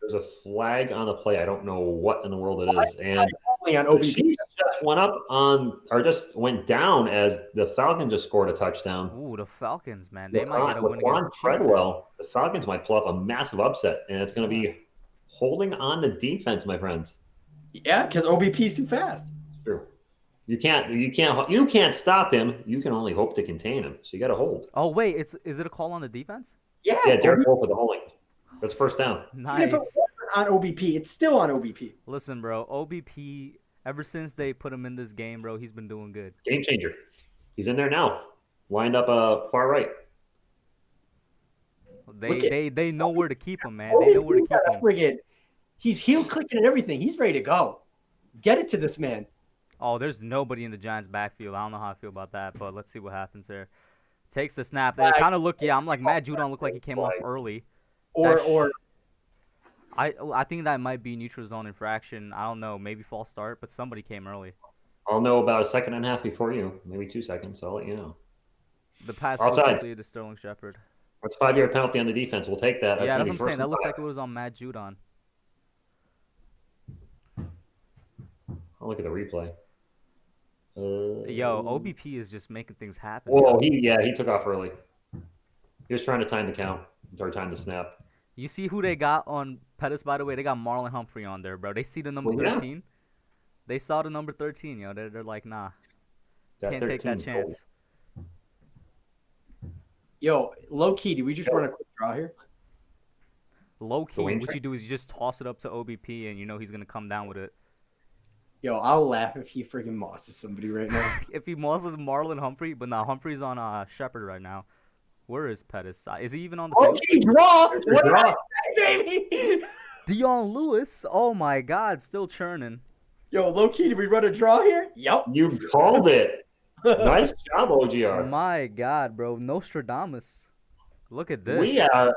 There's a flag on the play. I don't know what in the world it is. And Only on the OBP. Chiefs just went up on, or just went down as the Falcons just scored a touchdown. Ooh, the Falcons, man. They might get a win Laquan against the Chiefs. Treadwell, the Falcons might pull off a massive upset, and it's going to be holding on the defense, my friends. Yeah, because OBP's too fast. It's true. You can't stop him. You can only hope to contain him. So you got to hold. Oh, wait. Is it a call on the defense? Yeah, Yeah, Derek OBP, Wolf with the holding. That's first down. even Nice. if it wasn't on OBP, it's still on OBP. Listen, bro. OBP, ever since they put him in this game, bro, he's been doing good. Game changer. He's in there now. Lined up far right. They know where to keep him, man. They know where to OBP keep got a him. friggin' he's heel clicking and everything. He's ready to go. Get it to this man. Oh, there's nobody in the Giants' backfield. I don't know how I feel about that, but let's see what happens there. Takes the snap. They kind of look, I'm like, Matt Judon looked like he came off early. Or I think that might be neutral zone infraction. I don't know, maybe false start, but somebody came early. I'll know about a second and a half before you, maybe 2 seconds. So I'll let you know. The pass was Offsides. completed to Sterling Shepard. That's a 5-yard penalty on the defense. We'll take that. Yeah, gonna that's be what I'm saying. first That and looks 5. like it was on Matt Judon. I'll look at the replay. Yo, OBP is just making things happen. Whoa, he took off early. He was trying to time the count or time the snap. You see who they got on Pettis, by the way? They got Marlon Humphrey on there, bro. They see the number Well, yeah. 13. They saw the number 13, yo. They're like, nah, That can't take that 13 goal. chance. yo, low key, did we just run a quick draw here? Low key, Dwayne what Tra- you do is you just toss it up to OBP, and you know he's gonna come down with it. Yo, I'll laugh if he freaking mosses somebody right now. If he mosses Marlon Humphrey, but now Humphrey's on Shepard right now. Where is Pettis? Is he even on the field? Okay, draw. There's your What did I draw. say, baby? Dion Lewis. Oh my God, still churning. Yo, low key, did we run a draw here? Yep. You called it. Nice job, OGR. My God, bro, Nostradamus. Look at this. We are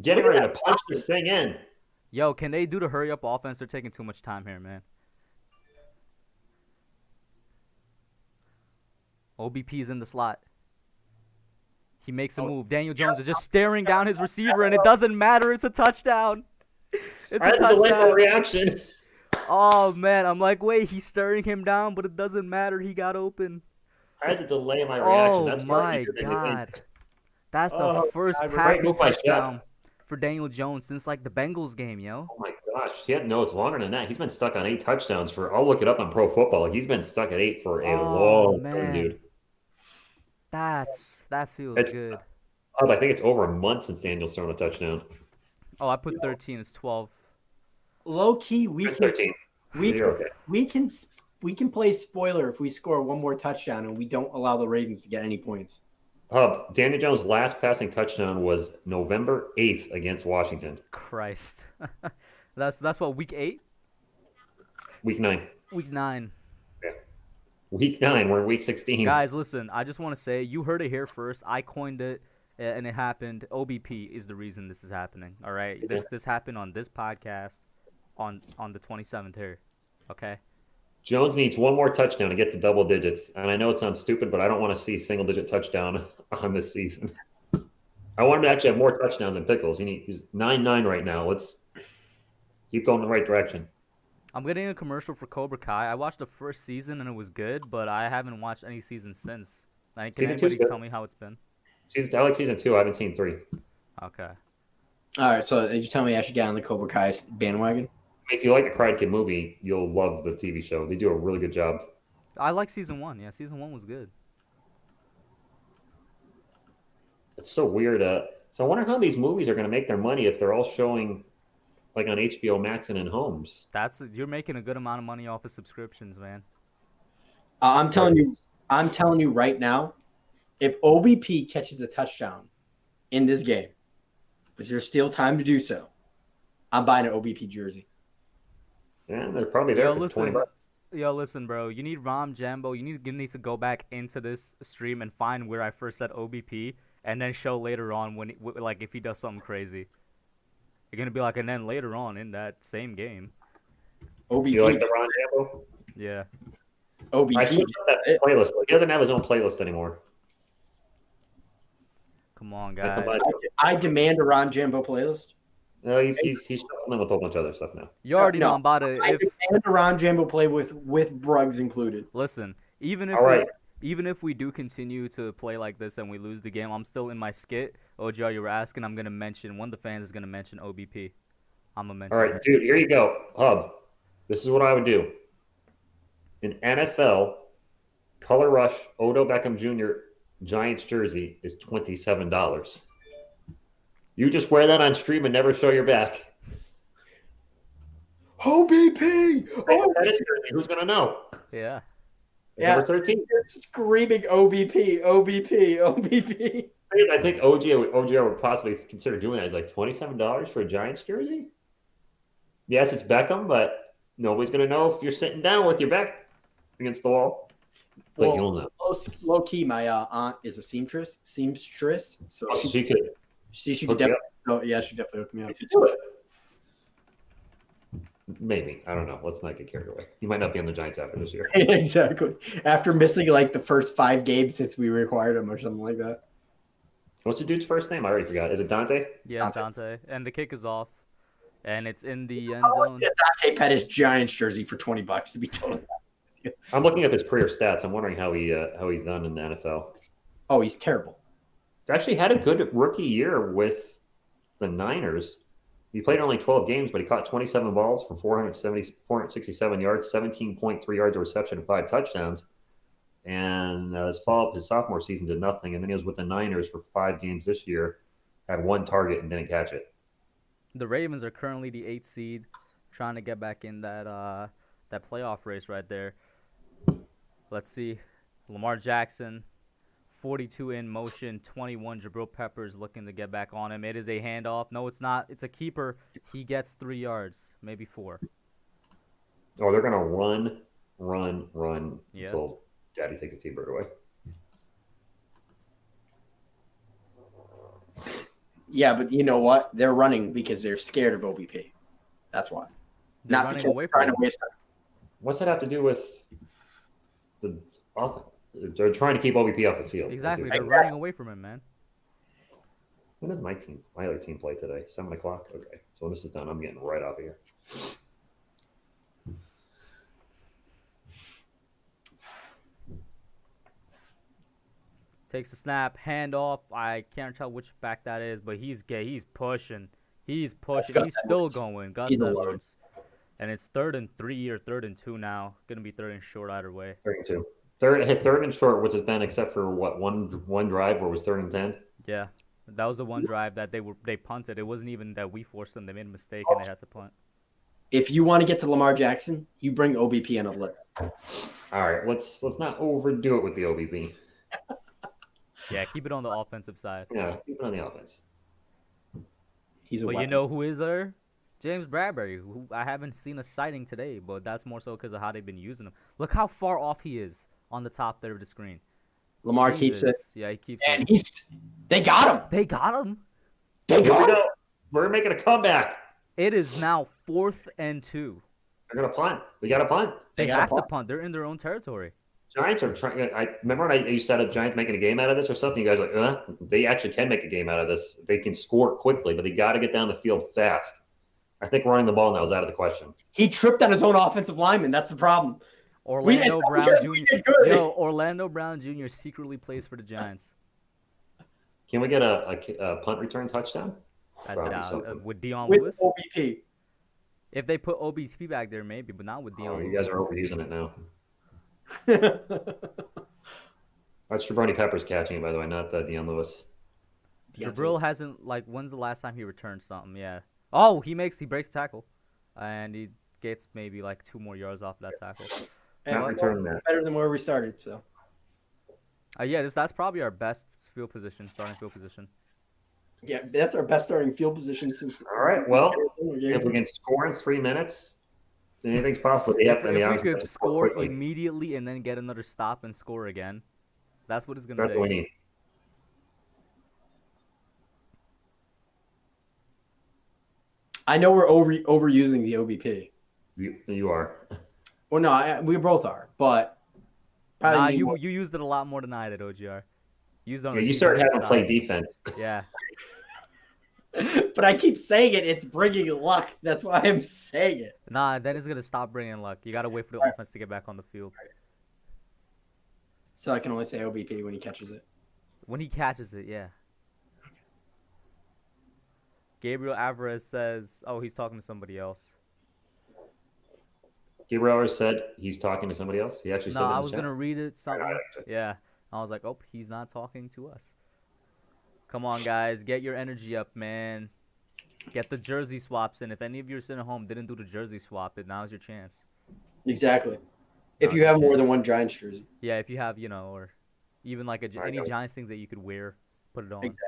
getting ready to punch this thing in. Yo, can they do the hurry up offense? They're taking too much time here, man. OBP's in the slot. He makes a move. Daniel Jones is just staring down his receiver, and it doesn't matter. It's a touchdown. It's I had a to delay my touchdown. reaction. Oh, man. I'm like, wait, he's staring him down, but it doesn't matter. He got open. I had to delay my reaction. Oh, That's my God. That's the first God, passing move my touchdown for Daniel Jones since, like, the Bengals game, yo. Oh my gosh. It's longer than that. He's been stuck on 8 touchdowns I'll look it up on Pro Football. He's been stuck at 8 for a long time, dude. That feels good. I think it's over a month since Daniel's thrown a touchdown. Oh, I put 13. It's 12. Low key, It's 13. we can play spoiler if we score one more touchdown and we don't allow the Ravens to get any points. Daniel Jones' last passing touchdown was November 8th against Washington. Christ. That's what, week 8? Week 9. Week 9. Yeah. Week 9. We're in week 16. Guys, listen. I just want to say, you heard it here first. I coined it, and it happened. OBP is the reason this is happening. All right? Yeah. This happened on this podcast on the 27th here. Okay? Jones needs one more touchdown to get to double digits. And I know it sounds stupid, but I don't want to see single-digit touchdown on this season. I want him to actually have more touchdowns than Pickles. He's 9-9 right now. Let's keep going in the right direction. I'm getting a commercial for Cobra Kai. I watched the first season, and it was good, but I haven't watched any season since. Like, can Season 2's anybody good. tell me how it's been? I like season 2. I haven't seen 3. Okay. All right, so did you tell me I should get on the Cobra Kai bandwagon? If you like the Karate Kid movie, you'll love the TV show. They do a really good job. I like season 1. Yeah, season 1 was good. It's so weird. So I wonder how these movies are going to make their money if they're all showing like on HBO Max and in homes. You're making a good amount of money off of subscriptions, man. I'm telling you right now, if OBP catches a touchdown in this game, is there still time to do so? I'm buying an OBP jersey. Yeah, they're probably there for $20. Yo, listen, bro. You need Ram Jambo. You need to go back into this stream and find where I first said OBP, and then show later on when like if he does something crazy. You're gonna be like, and then later on in that same game. OBP. You like the Ron Jambo? Yeah. OBP. I switched up that playlist. He doesn't have his own playlist anymore. Come on, guys. I demand a Ron Jambo playlist. No, he's shuffling with a whole bunch of other stuff now. You already know I'm about to. I demand a Ron Jambo play with Bruggs included. Listen, even if we do continue to play like this and we lose the game, I'm still in my skit. OGR, you were asking. I'm gonna mention one of the fans is gonna mention OBP. I'm gonna mention. All right, dude. Here you go. Hub. This is what I would do. An NFL Color Rush Odo Beckham Jr. Giants jersey is $27. You just wear that on stream and never show your back. OBP! That is jersey. Who's gonna know? Yeah. Number 13. Screaming OBP, OBP, OBP. I think OGR would possibly consider doing that. It's like $27 for a Giants jersey. Yes, it's Beckham, but nobody's gonna know if you're sitting down with your back against the wall. But you'll know. Low key, my aunt is a seamstress, so She could. She could definitely. Oh yeah, she definitely hooked me up. You should do it. Maybe. I don't know. Let's not get carried away. You might not be on the Giants after this year. Exactly. After missing like the first 5 games since we required him or something like that. What's the dude's first name? I already forgot. Is it Dante? Yeah, Dante. And the kick is off. And it's in the end zone. Yeah, Dante Pettis Giants jersey for $20 to be totally. I'm looking up his career stats. I'm wondering how he's done in the NFL. Oh, he's terrible. He actually had a good rookie year with the Niners. He played only 12 games, but he caught 27 balls for 467 yards, 17.3 yards of reception, and 5 touchdowns. And his sophomore season did nothing. And then he was with the Niners for 5 games this year, had 1 target and didn't catch it. The Ravens are currently the 8th seed, trying to get back in that playoff race right there. Let's see. Lamar Jackson, 42 in motion, 21. Jabril Peppers looking to get back on him. It is a handoff. No, it's not. It's a keeper. He gets 3 yards, maybe 4. Oh, they're going to run Yeah. until Daddy takes a T-bird away. Yeah, but you know what? They're running because they're scared of OBP. That's why. They're Not running because away they're from trying to him. waste time. What's that have to do with the offense? They're trying to keep OBP off the field. Exactly. That's They're it. running away from him, man. When does my other team play today? 7 o'clock? Okay. So when this is done, I'm getting right out of here. Takes the snap, hand off. I can't tell which back that is, but he's gay. He's pushing. He's pushing. Gus He's still Edwards. going. Gus He's a load. Edwards. And it's 3rd and 3 or 3rd and 2 now. Gonna be 3rd and short either way. 3rd and 2. His 3rd and short, which has been except for what one drive where it was 3rd and 10. Yeah, that was the one drive that they punted. It wasn't even that we forced them. They made a mistake and they had to punt. If you want to get to Lamar Jackson, you bring OBP in a blitz. All right, let's not overdo it with the OBP. Yeah, keep it on the offensive side. Yeah, keep it on the offense. He's a But weapon. you know who is there? James Bradbury, who I haven't seen a sighting today, but that's more so because of how they've been using him. Look how far off he is on the top there of the screen. Lamar keeps it. Jesus. Yeah, he keeps And it. they got him. They got him. They Here we got him. go. We're making a comeback. It is now 4th and 2. They're gonna punt. We got to punt. They gotta have to punt. punt. They're in their own territory. Giants are trying. I remember when you said a Giants making a game out of this or something. You guys are like, they actually can make a game out of this. They can score quickly, but they got to get down the field fast. I think running the ball now is out of the question. He tripped on his own offensive lineman. That's the problem. Orlando Brown we Jr. did good. Yo, Orlando Brown Jr. secretly plays for the Giants. Can we get a punt return touchdown? I Probably doubt, something. with Dion With Lewis. OBP. If they put OBP back there, maybe, but not with Dion Oh, Lewis. you guys are overusing it now. That's Jabroni Peppers catching it, by the way, not Deion Lewis. Jabril hasn't, like, when's the last time he returned something? Yeah. Oh, he breaks tackle. And he gets maybe, like, 2 more yards off that tackle. Not returning that. Better than where we started. So. Yeah, that's probably our best starting field position. Yeah, that's our best starting field position since. All right, well, if we can score in 3 minutes, then anything's possible. If we could score immediately and then get another stop and score again, that's what it's going to That's take. what we need. I know we're overusing the OBP. You are. Well, no, we both are, but probably you used it a lot more than I did, OGR. You started having to play defense. Yeah. But I keep saying it. It's bringing luck. That's why I'm saying it. Nah, then it's going to stop bringing luck. You got to wait for the offense to get back on the field. So I can only say OBP when he catches it. When he catches it, yeah. Gabriel Alvarez says, oh, he's talking to somebody else. Gabriel Alvarez said he's talking to somebody else. He actually said that in I the was chat. going to read it. Something. Yeah. I was like, oh, he's not talking to us. Come on, guys. Get your energy up, man. Get the jersey swaps in. If any of you sitting at home didn't do the jersey swap, now's your chance. Exactly. If you have more than one Giants jersey. Yeah, if you have, or even like any Giants things that you could wear, put it on. Exactly.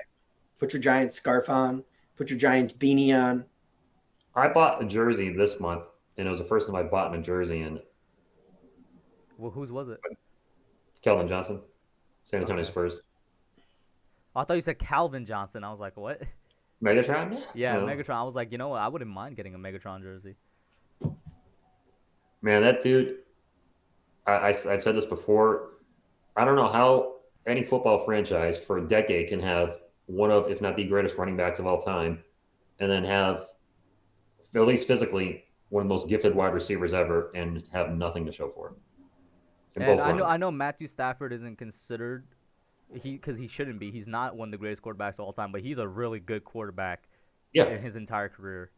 Put your Giants scarf on. Put your Giants beanie on. I bought a jersey this month, and it was the first time I bought in a jersey. And well, whose was it? Kelvin Johnson, San Antonio Spurs. I thought you said Calvin Johnson. I was like, what? Megatron? Yeah, no. Megatron. I was like, you know what? I wouldn't mind getting a Megatron jersey. Man, that dude, I've said this before. I don't know how any football franchise for a decade can have one of, if not the greatest running backs of all time, and then have, at least physically, one of the most gifted wide receivers ever and have nothing to show for it. And I know Matthew Stafford isn't considered, because he shouldn't be. He's not one of the greatest quarterbacks of all time, but he's a really good quarterback in his entire career.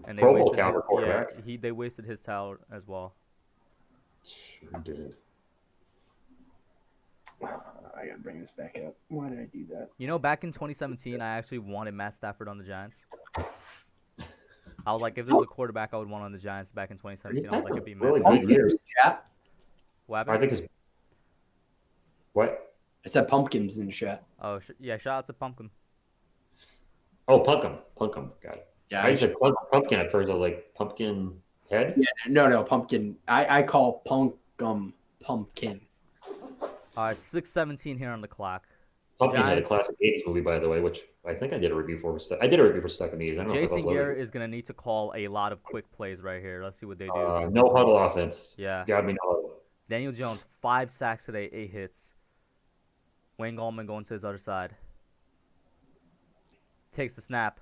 And Pro Bowl caliber quarterback. Yeah, they wasted his talent as well. Sure did. I gotta bring this back up. Why did I do that? Back in 2017, I actually wanted Matt Stafford on the Giants. I was like, if there's a quarterback I would want on the Giants back in 2017, I was like, it'd be Matt really Stafford. good years. Chat. What happened? I think it's what? I said pumpkins in the chat. Oh, yeah, shout out to Pumpkin. Oh, Punkum. Got it. Yeah, I said pumpkin at first. I was like, pumpkin head? Yeah, no, pumpkin. I call pumpkin. All right, 6:17 here on the clock. Pumpkin had a Giants. classic 80s movie, by the way, which I think I did a review for. I did a review for Stuck in the 80s. I don't know if I've Jason uploaded Garrett it. is going to need to call a lot of quick plays right here. Let's see what they do. No huddle offense. Yeah. Gotta be no huddle. Daniel Jones, 5 sacks today, 8 hits. Wayne Gallman going to his other side. Takes the snap.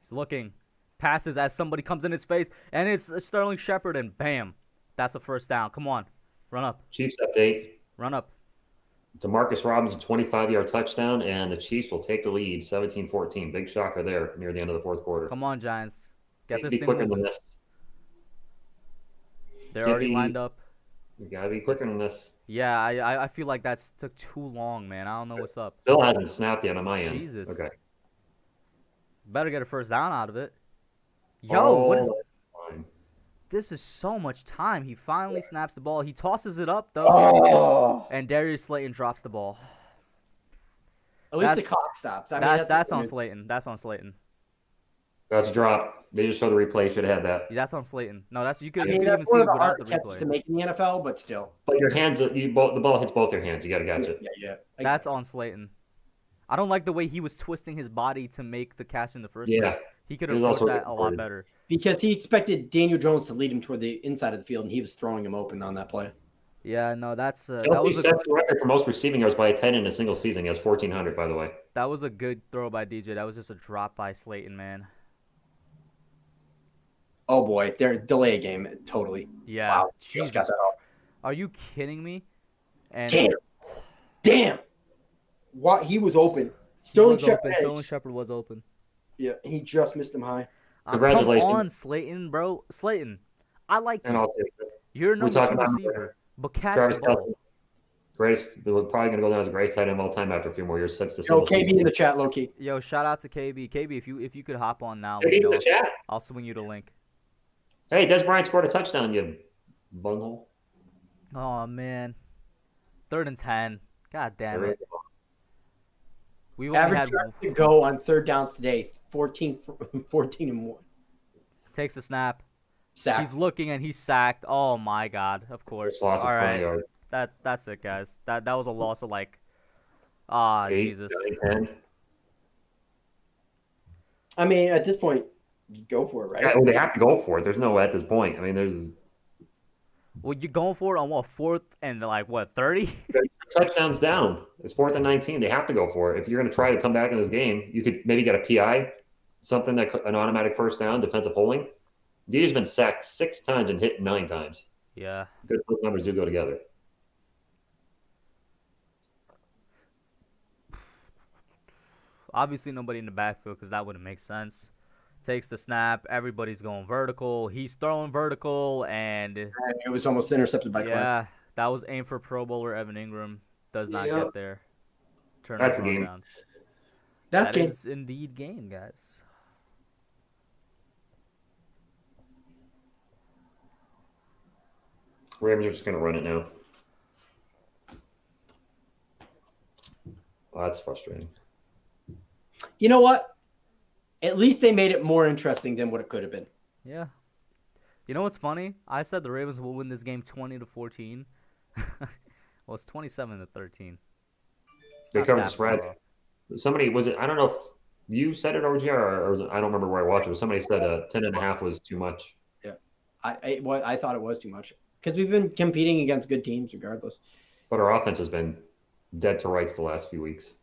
He's looking. Passes as somebody comes in his face, and it's Sterling Shepard, and bam. That's a first down. Come on. Run up. Chiefs update. Run up. DeMarcus Robinson, 25-yard touchdown, and the Chiefs will take the lead, 17-14. Big shocker there near the end of the fourth quarter. Come on, Giants. Get Needs this to be thing quicker moving. than this. They're already lined up. You got to be quicker than this. Yeah, I feel like that's took too long, man. I don't know what's up. Still hasn't snapped yet on my end. Jesus. Okay. Better get a first down out of it. Yo, what is... Fine. This is so much time. He finally snaps the ball. He tosses it up, though. Oh. And Darius Slayton drops the ball. At least the That's- clock stops. I mean, That's on Slayton. That's on Slayton. That's a drop. They just showed the replay. Should have had that. That's on Slayton. No, that's you could, I you mean, could even that's see one it of the without hard the catches to replay. make in the NFL, but still. But your hands, the ball hits both your hands. You got to catch it. Yeah. That's on Slayton. I don't like the way he was twisting his body to make the catch in the first Yeah. place. He could He have was approached also that a lot recorded. better. Because he expected Daniel Jones to lead him toward the inside of the field, and he was throwing him open on that play. Yeah, no, that's that Chelsea was sets the record for most receiving yards by a tight end in a single season. He has 1,400, by the way. a good throw by DJ. That was just a drop by Slayton, man. Oh boy, they're delay a game totally. Yeah. Wow, Jesus. just got that off. Are you kidding me? And Damn. What he was open. he Sterling was open. Shepard. Sterling Shepard was open. Yeah, he just missed him high. Come Congratulations. on, Slayton, bro. Slayton, I like And you. I'll take this. You're a number talking 2 about receiver, but catch Travis the ball. Kelce. Greatest, they're probably going to go down as the greatest tight end of all time after a few more years. Sets the Yo, single KB season. in the chat, low key. Yo, shout out to KB. KB, if you could hop on now, Hey, let me he's in know. the chat. I'll swing you the link. Hey, Des Bryant scored a touchdown, you bunghole. Oh man, 3rd and 10. God damn it. We've only Average had yards to go on third downs today, 14 and 1. takes a snap. Sack. He's looking and he's sacked. Oh my god, of course. Just lost All at 20 right, yards. that's it, guys. That was a loss of like, 8, Jesus. 9, 10. I mean, at this point, you go for it, right? Yeah, well, they have to go for it. There's no way at this point. I mean, there's Well, you going for it on what, 4th and like what, 30? touchdowns down. It's 4th and 19. They have to go for it. If you're going to try to come back in this game, you could maybe get a PI, something that an automatic first down, defensive holding. DJ's been sacked 6 times and hit 9 times. Yeah. Good, those numbers do go together. Obviously, nobody in the backfield because that wouldn't make sense. Takes the snap. Everybody's going vertical. He's throwing vertical, and And it was almost intercepted by Clem. yeah, that was aimed for Pro Bowler Evan Ingram. Does not Yeah. get there. That's the game. Downs. That's That game. is indeed game, guys. Rams are just going to run it now. Well, that's frustrating. You know what? At least they made it more interesting than what it could have been. Yeah. You know what's funny? I said the Ravens will win this game 20-14. Well, it's 27-13. It's They not covered that the spread. far off. Somebody, was it, I don't know if you said it, OGR, or was it, I don't remember where I watched it, but somebody said 10.5 was too much. I thought it was too much because we've been competing against good teams regardless. But our offense has been dead to rights the last few weeks.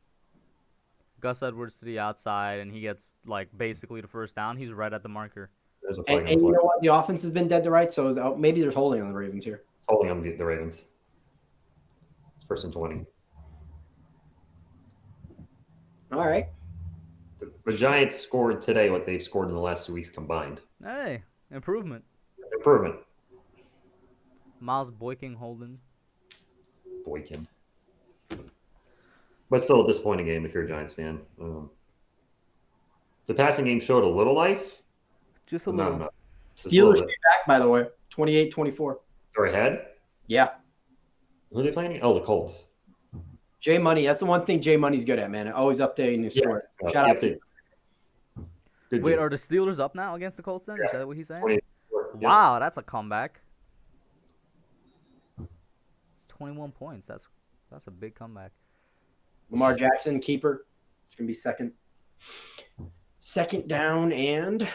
Gus Edwards to the outside, and he gets like basically the first down. He's right at the marker. There's a flag on And the you play. know what? The offense has been dead to rights, so maybe there's holding on the Ravens here. Holding on the Ravens. It's 1st and 20. All right. The Giants scored today what they've scored in the last 2 weeks combined. Hey, improvement. It's improvement. Miles Boyking holding. Boykin. But still a disappointing game if you're a Giants fan. The passing game showed a little life. Just a Not little. enough. Just a Steelers little came bit. back, by the way, 28-24. They're ahead. Yeah. Who are they playing? Oh, the Colts. Jay Money. That's the one thing Jay Money's good at, man. Always updating his score. Shout out to Good Wait, game. are the Steelers up now against the Colts then? Is Yeah. that what he's saying? 24. Yeah. Wow, that's a comeback. It's 21 points. That's a big comeback. Lamar Jackson, keeper. It's going to be second down and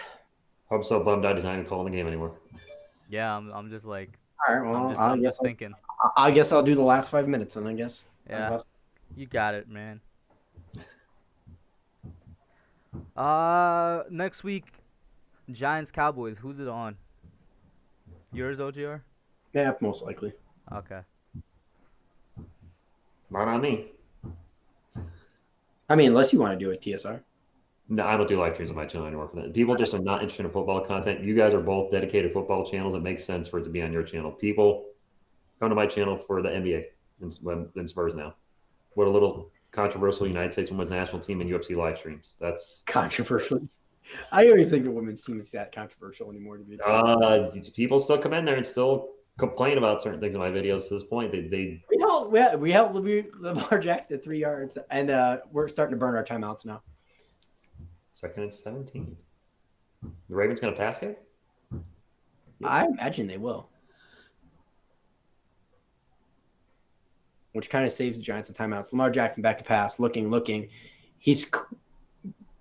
I'm so bummed out he's not even calling the game anymore. Yeah, I'm just like all right, well, I'm just thinking. I guess I'll do the last 5 minutes then, I guess. Yeah, you got it, man. Next week, Giants Cowboys. Who's it on? Yours, OGR? Yeah, most likely. Okay. Not on me. I mean, unless you want to do it, TSR. No, I don't do live streams on my channel anymore for that. People just are not interested in football content. You guys are both dedicated football channels. It makes sense for it to be on your channel. People come to my channel for the NBA and Spurs now. What a little controversial United States women's national team and UFC live streams. That's Controversial. I don't even think the women's team is that controversial anymore. To be people still come in there and still complain about certain things in my videos to this point. They we held Lamar Jackson at 3 yards, and we're starting to burn our timeouts now. 2nd and 17. The Ravens going to pass here? I imagine they will. Which kind of saves the Giants the timeouts. Lamar Jackson back to pass, looking. He's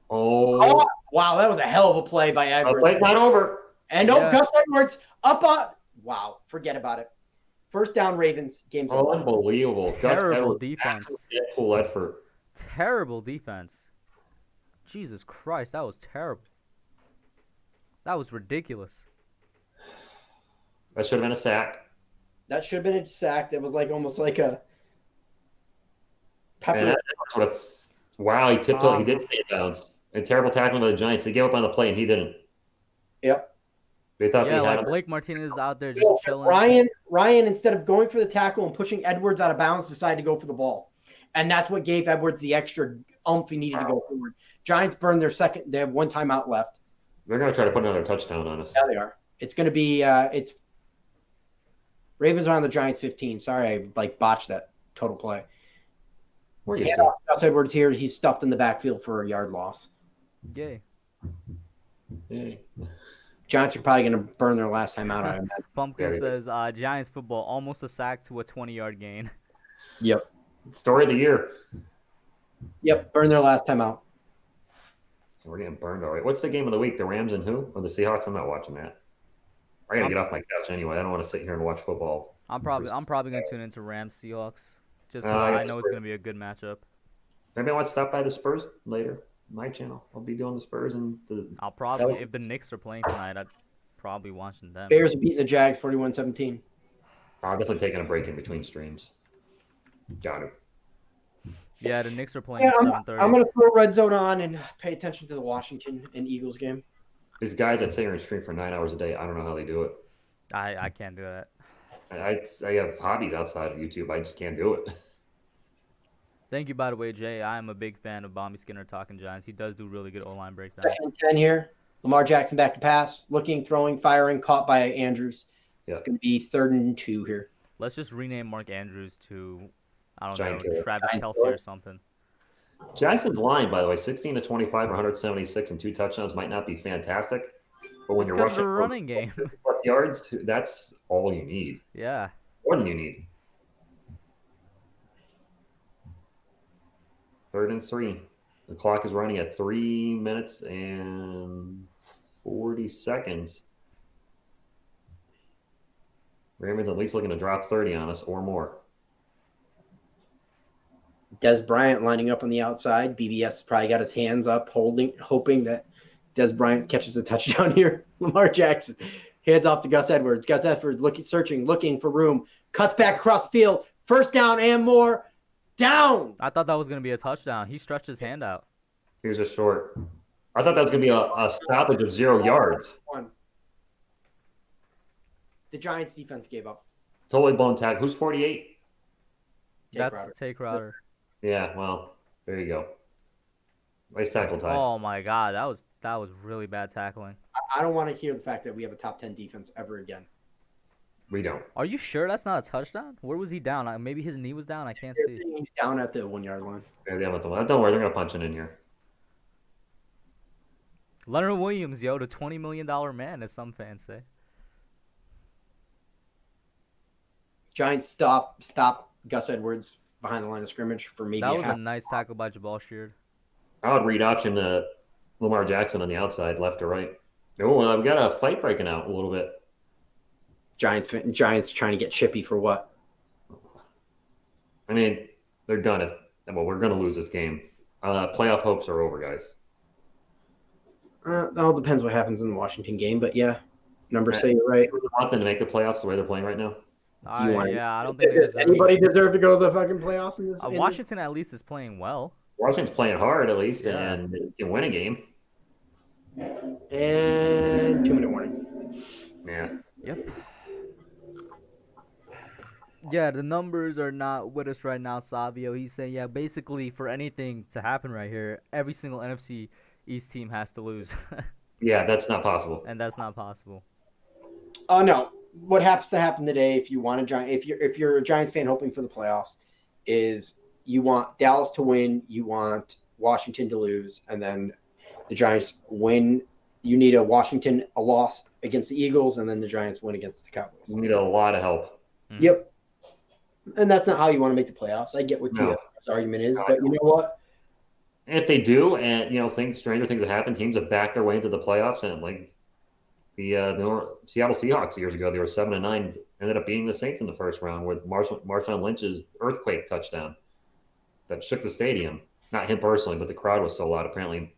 Oh, wow, that was a hell of a play by Edwards. play's not over. And Gus Edwards up on. Wow, forget about it. First down, Ravens. Game's over. Unbelievable. Terrible defense. Deadpool effort. Terrible defense. Jesus Christ, that was terrible. That was ridiculous. That should have been a sack. That should have been a sack. That was almost like a pepper. And wow, he tipped he did stay in bounds. And terrible tackling by the Giants. They gave up on the play, and he didn't. Yep. They thought they had him. Blake Martinez is out there just chilling. Ryan, instead of going for the tackle and pushing Edwards out of bounds, decided to go for the ball. And that's what gave Edwards the extra oomph he needed to go forward. Giants burned their second. They have one timeout left. They're going to try to put another touchdown on us. Yeah, they are. It's going to be it's Ravens are on the Giants 15. Sorry, I botched that total play. Where are you? Gus Edwards here. He's stuffed in the backfield for a yard loss. Yay. Giants are probably going to burn their last time out. Pumpkin says Giants football almost a sack to a 20-yard gain. Yep. Story of the year. Yep. Burn their last time out. We're getting burned all right. What's the game of the week? The Rams and who? Or the Seahawks? I'm not watching that. I gotta get off my couch anyway. I don't want to sit here and watch football. I'm probably gonna tune into Rams Seahawks just because I know it's gonna be a good matchup. Maybe I want to stop by the Spurs later. My channel. I'll be doing the Spurs and the. I'll probably if the Knicks are playing tonight, I'd probably watching them. Bears are beating the Jags 41-17. I'm definitely taking a break in between streams. Got it. Yeah, the Knicks are playing at 7:30. I'm going to throw Red Zone on and pay attention to the Washington and Eagles game. These guys that sit here and stream for 9 hours a day, I don't know how they do it. I can't do that. I have hobbies outside of YouTube. I just can't do it. Thank you, by the way, Jay. I am a big fan of Bomby Skinner talking Giants. He does do really good O-line breakdowns. 2nd and 10 here. Lamar Jackson back to pass. Looking, throwing, firing, caught by Andrews. Yeah. It's going to be 3rd and 2 here. Let's just rename Mark Andrews to, I don't Giant know, killer. Travis Kelce or something. Jackson's line, by the way, 16 to 25 or 176 and 2 touchdowns might not be fantastic. But when you're rushing the running game plus yards, that's all you need. Yeah. More than you need. 3rd and 3. The clock is running at 3 minutes and 40 seconds. Ravens at least looking to drop 30 on us or more. Des Bryant lining up on the outside. BBS probably got his hands up, hoping that Des Bryant catches a touchdown here. Lamar Jackson hands off to Gus Edwards. Gus Edwards looking for room. Cuts back across the field. 1st down and more. Down. I thought that was going to be a touchdown. He stretched his hand out. Here's a short. I thought that was going to be a stoppage of 0 yards. The Giants defense gave up. Totally blown tag. Who's 48? That's Tay Crowder. Yeah, well, there you go. Nice tackle, Ty. Oh my God, that was really bad tackling. I don't want to hear the fact that we have a top 10 defense ever again. We don't. Are you sure that's not a touchdown? Where was he down? Maybe his knee was down. I can't see. He's down at the 1 yard line. Yeah, don't worry, they're gonna punch it in here. Leonard Williams, the $20 million man, as some fans say. Giants stop Gus Edwards behind the line of scrimmage for maybe that was a nice tackle by Jabal Sheard. I would read option to Lamar Jackson on the outside, left or right. Oh, we got a fight breaking out a little bit. Giants trying to get chippy for what? I mean, they're done. We're going to lose this game. Playoff hopes are over, guys. It all depends what happens in the Washington game, but yeah, numbers say you're right. Do you want them to make the playoffs the way they're playing right now? Do you want? I don't think they Does deserve anybody it. deserve to go to the fucking playoffs in this? Washington at least is playing well. Washington's playing hard at least, Yeah. and they can win a game. And 2-minute warning. Yeah. Yep. Yeah, the numbers are not with us right now, Savio. He's saying, yeah, basically for anything to happen right here, every single NFC East team has to lose. Yeah, that's not possible. And that's not possible. Oh no! What happens to happen today if you want a Giant? If you're a Giants fan hoping for the playoffs, is you want Dallas to win, you want Washington to lose, and then the Giants win. You need a loss against the Eagles, and then the Giants win against the Cowboys. You need a lot of help. Mm-hmm. Yep. And that's not how you want to make the playoffs. I get what TF's argument is, but you know what? If they do, and stranger things have happened, teams have backed their way into the playoffs, and like the Seattle Seahawks years ago, they were 7-9, ended up beating the Saints in the first round with Marshawn Lynch's earthquake touchdown that shook the stadium. Not him personally, but the crowd was so loud. Apparently,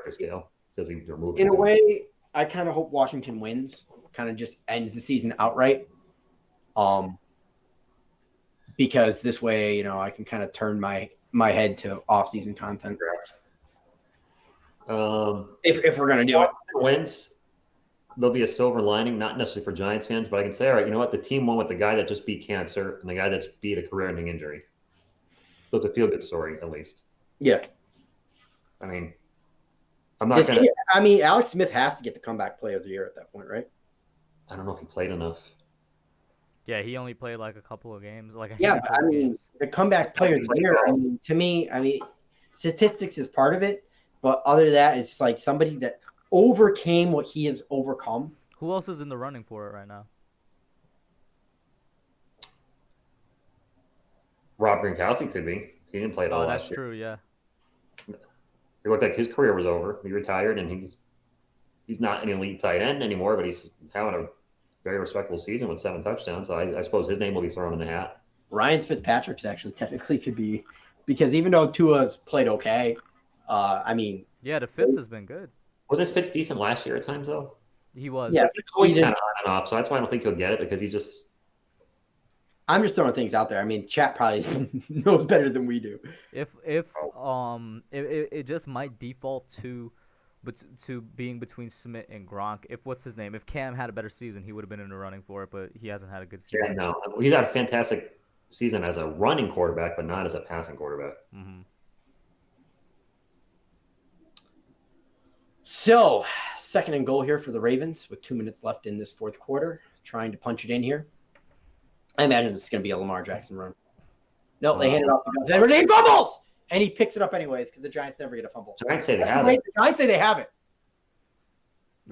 scale says he removed. In a way, I kind of hope Washington wins. Kind of just ends the season outright. Because this way, I can kind of turn my head to off-season content. If we're gonna do it, wins, there'll be a silver lining, not necessarily for Giants fans, but I can say, all right, you know what? The team won with the guy that just beat cancer and the guy that's beat a career-ending injury. So it's a feel-good story, at least. Yeah. I mean, I'm not gonna. Alex Smith has to get the comeback player of the year at that point, right? I don't know if he played enough. Yeah, he only played like a couple of games. The comeback player of the year. To me, statistics is part of it, but other than that, it's like somebody that overcame what he has overcome. Who else is in the running for it right now? Rob Gronkowski could be. He didn't play at all last year. That's true. Yeah. It looked like his career was over. He retired, and he's not an elite tight end anymore, but he's having a very respectable season with 7 touchdowns. So I suppose his name will be thrown in the hat. Ryan Fitzpatrick's actually technically could be, because even though Tua's played okay, yeah, the Fitz has been good. Wasn't Fitz decent last year at times though? He was. Yeah, he's always kind of on and off. So that's why I don't think he'll get it, because he just. I'm just throwing things out there. Chat probably knows better than we do. It just might default to being between Smith and Gronk. If Cam had a better season, he would have been in the running for it, but he hasn't had a good season. Yeah, no. He's had a fantastic season as a running quarterback, but not as a passing quarterback. Mm-hmm. So, 2nd and goal here for the Ravens with 2 minutes left in this fourth quarter, trying to punch it in here. I imagine it's going to be a Lamar Jackson run. No, they hand it off to him. He fumbles! And he picks it up anyways, because the Giants never get a fumble. Giants say they have it. The Giants say they have it.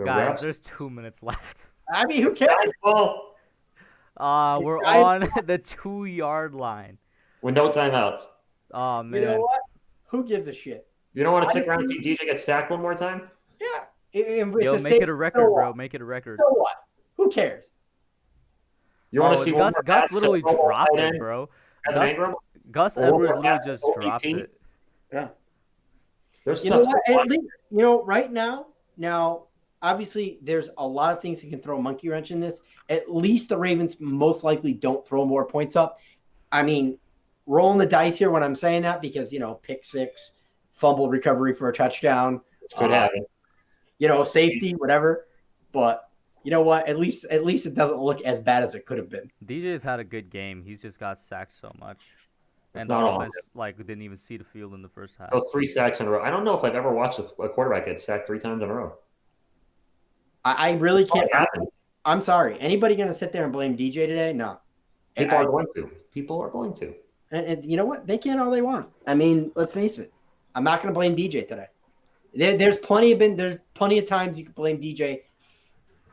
Guys, there's 2 minutes left. Who cares? We're on the 2-yard line. With no timeouts. Oh, man. You know what? Who gives a shit? You don't want to stick around and see DJ get sacked one more time? Yeah. Make it a record, bro. Make it a record. So what? Who cares? You want to see Gus literally dropped it, bro. Gus Edwards literally just dropped it. Yeah. You know what? At least, right now, obviously there's a lot of things that can throw a monkey wrench in this. At least the Ravens most likely don't throw more points up. Rolling the dice here when I'm saying that, because, pick 6, fumble recovery for a touchdown. Could happen. Safety, whatever. But you know what? At least it doesn't look as bad as it could have been. DJ's had a good game. He's just got sacked so much. It's and not the offense didn't even see the field in the first half. So 3 sacks in a row. I don't know if I've ever watched a quarterback get sacked 3 times in a row. I really can't. I'm sorry. Anybody going to sit there and blame DJ today? No. People are going to. And you know what? They can all they want. Let's face it. I'm not going to blame DJ today. There's plenty of times you can blame DJ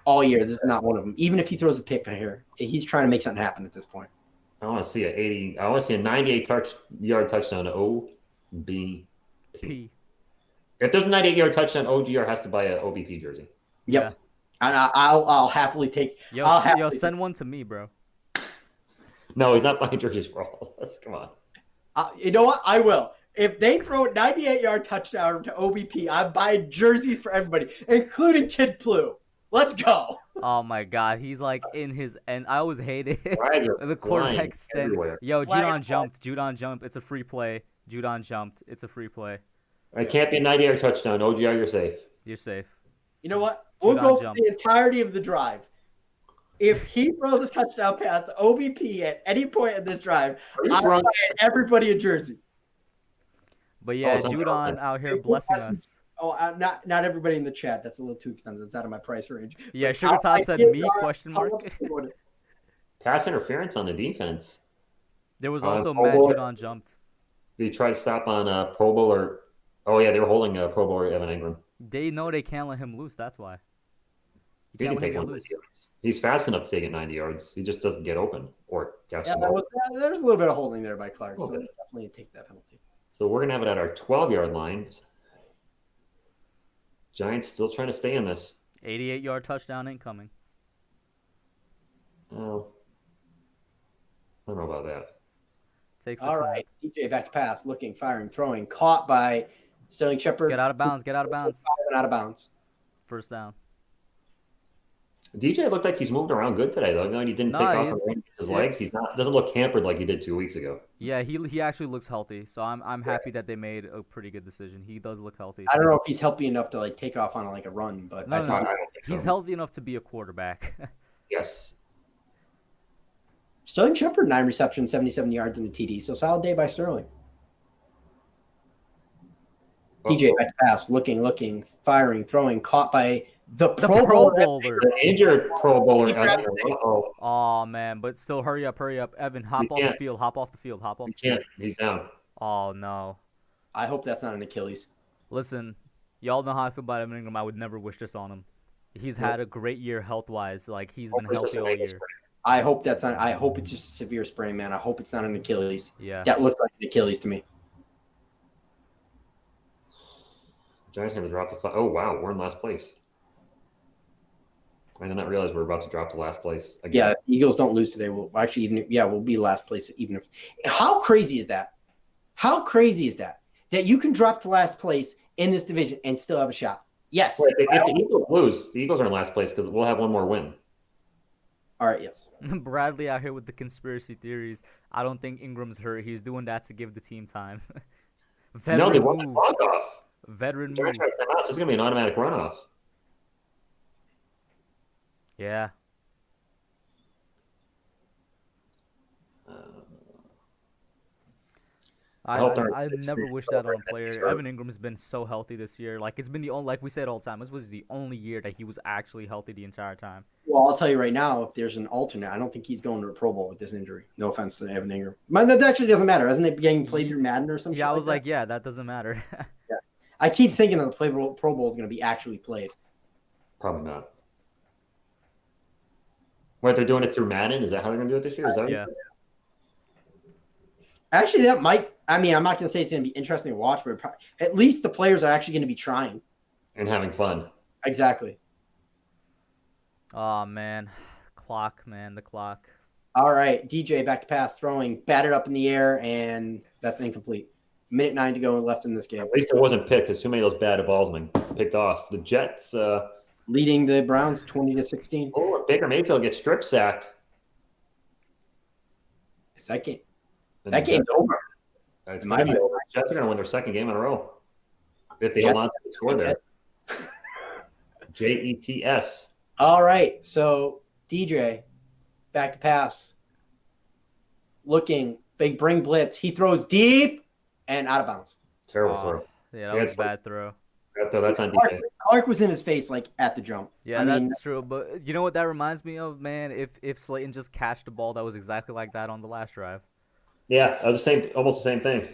all year. This is not one of them. Even if he throws a pick here, he's trying to make something happen at this point. I want to see a 98-yard touchdown to OBP. If there's a 98-yard touchdown, OGR has to buy an OBP jersey. Yep. Yeah. And I'll happily take. Yo, send one to me, bro. No, he's not buying jerseys for all of us. Come on. You know what? I will. If they throw a 98-yard touchdown to OBP, I'm buying jerseys for everybody, including Kid Plu. Let's go. Oh my God, he's like in his end. I always hate it. Flags are The flying quarterback stand. everywhere. Yo, Flag Judon and jumped. Judon jumped. It's a free play. Judon jumped. It's a free play. It can't be a 90-yard touchdown. OGR, you're safe. You're safe. You know what? We'll Judon go for jumped. the entirety of the drive. If he throws a touchdown pass to OBP at any point in this drive, I'm buying everybody a jersey. But yeah, it's on the Judon offense. out here blessing us. Oh, not everybody in the chat. That's a little too expensive. It's out of my price range. Yeah, But Sugar Todd said did me, not- question I mark. love to support it. Pass interference on the defense. There was also Pro Matt Bowler. Judon jumped. They tried to stop on Pro Bowler. Oh, yeah, they were holding Pro Bowler Evan Ingram. They know they can't let him loose. That's why. He You can can't let take him one get 90 loose. yards. He's fast enough to take it 90 yards. He just doesn't get open or catch Yeah, the ball. there's a little bit of holding there by Clark, so Okay. definitely take that penalty. So we're going to have it at our 12-yard line. Giants still trying to stay in this. 88-yard touchdown incoming. Oh, I don't know about that. Takes the All snap. right, DJ back to pass, looking, firing, throwing, caught by Sterling Shepard. Get out of bounds. Get out of bounds. And out of bounds. First down. DJ looked like he's moved around good today, though. Even though he didn't No, take off it's- on his legs. He's not doesn't look hampered like he did 2 weeks ago. Yeah, he actually looks healthy. So I'm happy that they made a pretty good decision. He does look healthy. I don't know if he's healthy enough to like take off on like a run, but No, I no, think I don't think so. He's healthy enough to be a quarterback. Yes. Sterling Shepard 9 receptions, 77 yards in the TD. So solid day by Sterling. DJ back to pass, looking, firing, throwing, caught by the The Pro Pro Bowler. Bowler. The injured Pro Bowler. He grabbed it. Uh-oh. Oh man, but still hurry up. Evan, hop We off the can't. field. Hop off the field. Hop off He the field. can't. He's down. Oh no. I hope that's not an Achilles. Listen, y'all know how I feel about Evan Ingram. I would never wish this on him. He's had a great year health-wise. Like he's been Hopefully it's healthy just all an ankle year. sprain. I hope that's not. I hope it's just a severe sprain, man. I hope it's not an Achilles. Yeah. That looks like an Achilles to me. Giants going to drop to 5. Oh, wow. We're in last place. I did not realize we were about to drop to last place again. Yeah, Eagles don't lose today. We'll actually we'll be last place even if. How crazy is that? How crazy is that? That you can drop to last place in this division and still have a shot. Yes. Wait, if the Eagles lose, the Eagles are in last place because we'll have one more win. All right. Yes. Bradley out here with the conspiracy theories. I don't think Ingram's hurt. He's doing that to give the team time. No, they Veteran won the move. clock off. Veteran move. Giants are at timeouts. This is going to be an automatic runoff. Yeah. I hope they're- I it's never free wish to that on a celebrate that he's player. hurt. Evan Ingram's been so healthy this year. Like it's been the only, like we said all the time, this was the only year that he was actually healthy the entire time. Well, I'll tell you right now, if there's an alternate, I don't think he's going to a Pro Bowl with this injury. No offense to Evan Ingram. But that actually doesn't matter. Isn't it getting played through Madden or something? Yeah, I was like, yeah, that doesn't matter. I keep thinking that the Pro Bowl is going to be actually played. Probably not. What, they're doing it through Madden? Is that how they're going to do it this year? Is that what you Yeah. said? Actually, that might. I mean, I'm not going to say it's going to be interesting to watch, but at least the players are actually going to be trying. And having fun. Exactly. Oh man, clock, man, the clock. All right, DJ back to pass, throwing, batted up in the air, and that's incomplete. Minute 9 to go left in this game. At least it wasn't picked because too many of those bad balls have been picked off. The Jets. Leading the Browns 20-16. Oh, Baker Mayfield gets strip sacked. That game. And That the game's Jets- over. It's My going to be bad. over. Jets are going to win their second game in a row if they Jets- hold on to the score there. Jets. All right, so DJ back to pass, looking, big bring blitz. He throws deep and out of bounds. Terrible Oh, throw. Yeah, that was a it's like- bad throw. That's on Clark, defense. Clark was in his face like at the jump. Yeah, I mean, that's true. But you know what that reminds me of, man? If Slayton just catched the ball that was exactly like that on the last drive. Yeah, that was the same, almost the same thing.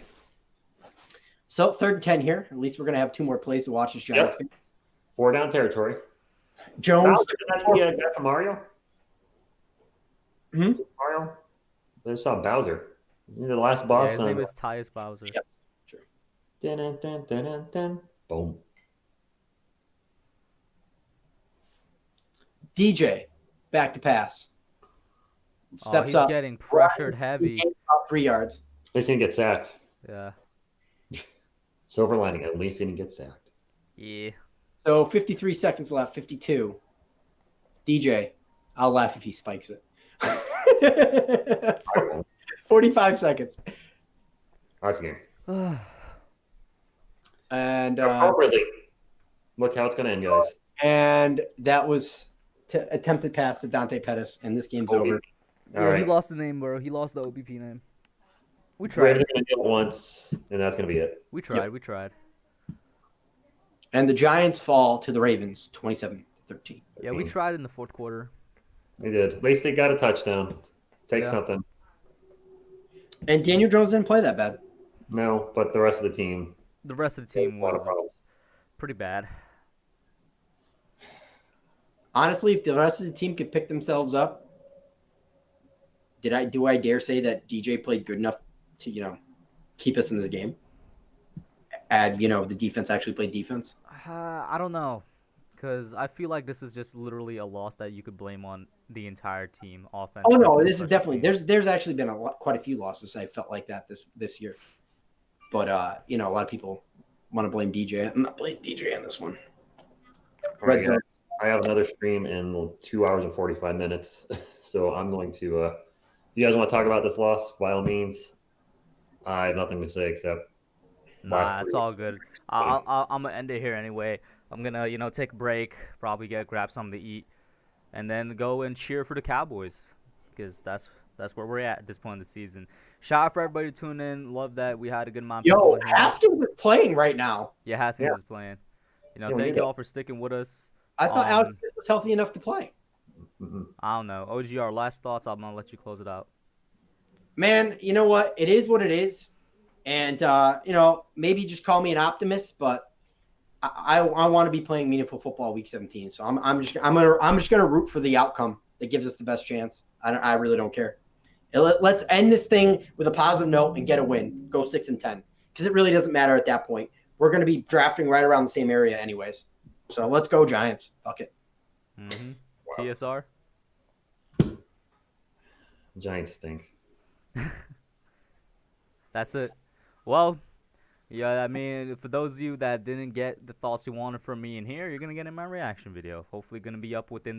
so 3rd and 10 here. At least we're gonna have 2 more plays to watch as Giants. 4 down territory. Jones. Bowser, isn't that the guy from Mario? Hmm? Mario? I just saw Bowser. He's the last boss. Yeah, his name is Tyus Bowser. Yes. Dun, dun, dun, dun, dun, dun. Boom. DJ back to pass. Oh, Steps he's up. getting pressured heavy. About 3 yards. At least he didn't get sacked. Yeah. Silver lining, at least he didn't get sacked. Yeah. So 53 seconds left, 52. DJ, I'll laugh if he spikes it. 45 seconds. That's the game. And Appropriately. Look how it's going to end, guys. and that was attempted pass to Dante Pettis, and this game's over. Yeah, All right. he lost the name, bro. He lost the OBP name. We Ravens tried. are going to do it once, and that's going to be it. We tried. We tried. And the Giants fall to the Ravens, 27-13. Yeah, we tried in the fourth quarter. They did. At least they got a touchdown. Take something. And Daniel Jones didn't play that bad. No, but the rest of the team. The rest of the team was pretty bad. Honestly, if the rest of the team could pick themselves up, do I dare say that DJ played good enough to, keep us in this game? And, the defense actually played defense? I don't know. Because I feel like this is just literally a loss that you could blame on the entire team, offense. Oh, no, this is definitely – there's actually been quite a few losses I felt like that this year. But, a lot of people want to blame DJ. I'm not blaming DJ on this one. All right, guys. I have another stream in 2 hours and 45 minutes. So I'm going to you guys want to talk about this loss? By all means. I have nothing to say except nah, it's all good. I'm going to end it here anyway. I'm going to, take a break, probably grab something to eat, and then go and cheer for the Cowboys because that's where we're at this point in the season. Shout out for everybody tuning in. Love that we had a good amount of people in here. Haskins is playing right now. Yeah, Haskins is playing. Thank you all for sticking with us. I thought Alex was healthy enough to play. I don't know. OGR, last thoughts. I'm going to let you close it out. Man, you know what? It is what it is. And, maybe just call me an optimist, but I want to be playing meaningful football week 17. So I'm just gonna root for the outcome that gives us the best chance. I really don't care. Let's end this thing with a positive note and get a win. Go 6-10 because it really doesn't matter at that point. We're gonna be drafting right around the same area anyways. So let's go Giants. Fuck it. Mm-hmm. Wow. TSR. Giants stink. That's it. Well, yeah, I mean, for those of you that didn't get the thoughts you wanted from me in here, you're going to get in my reaction video. Hopefully going to be up within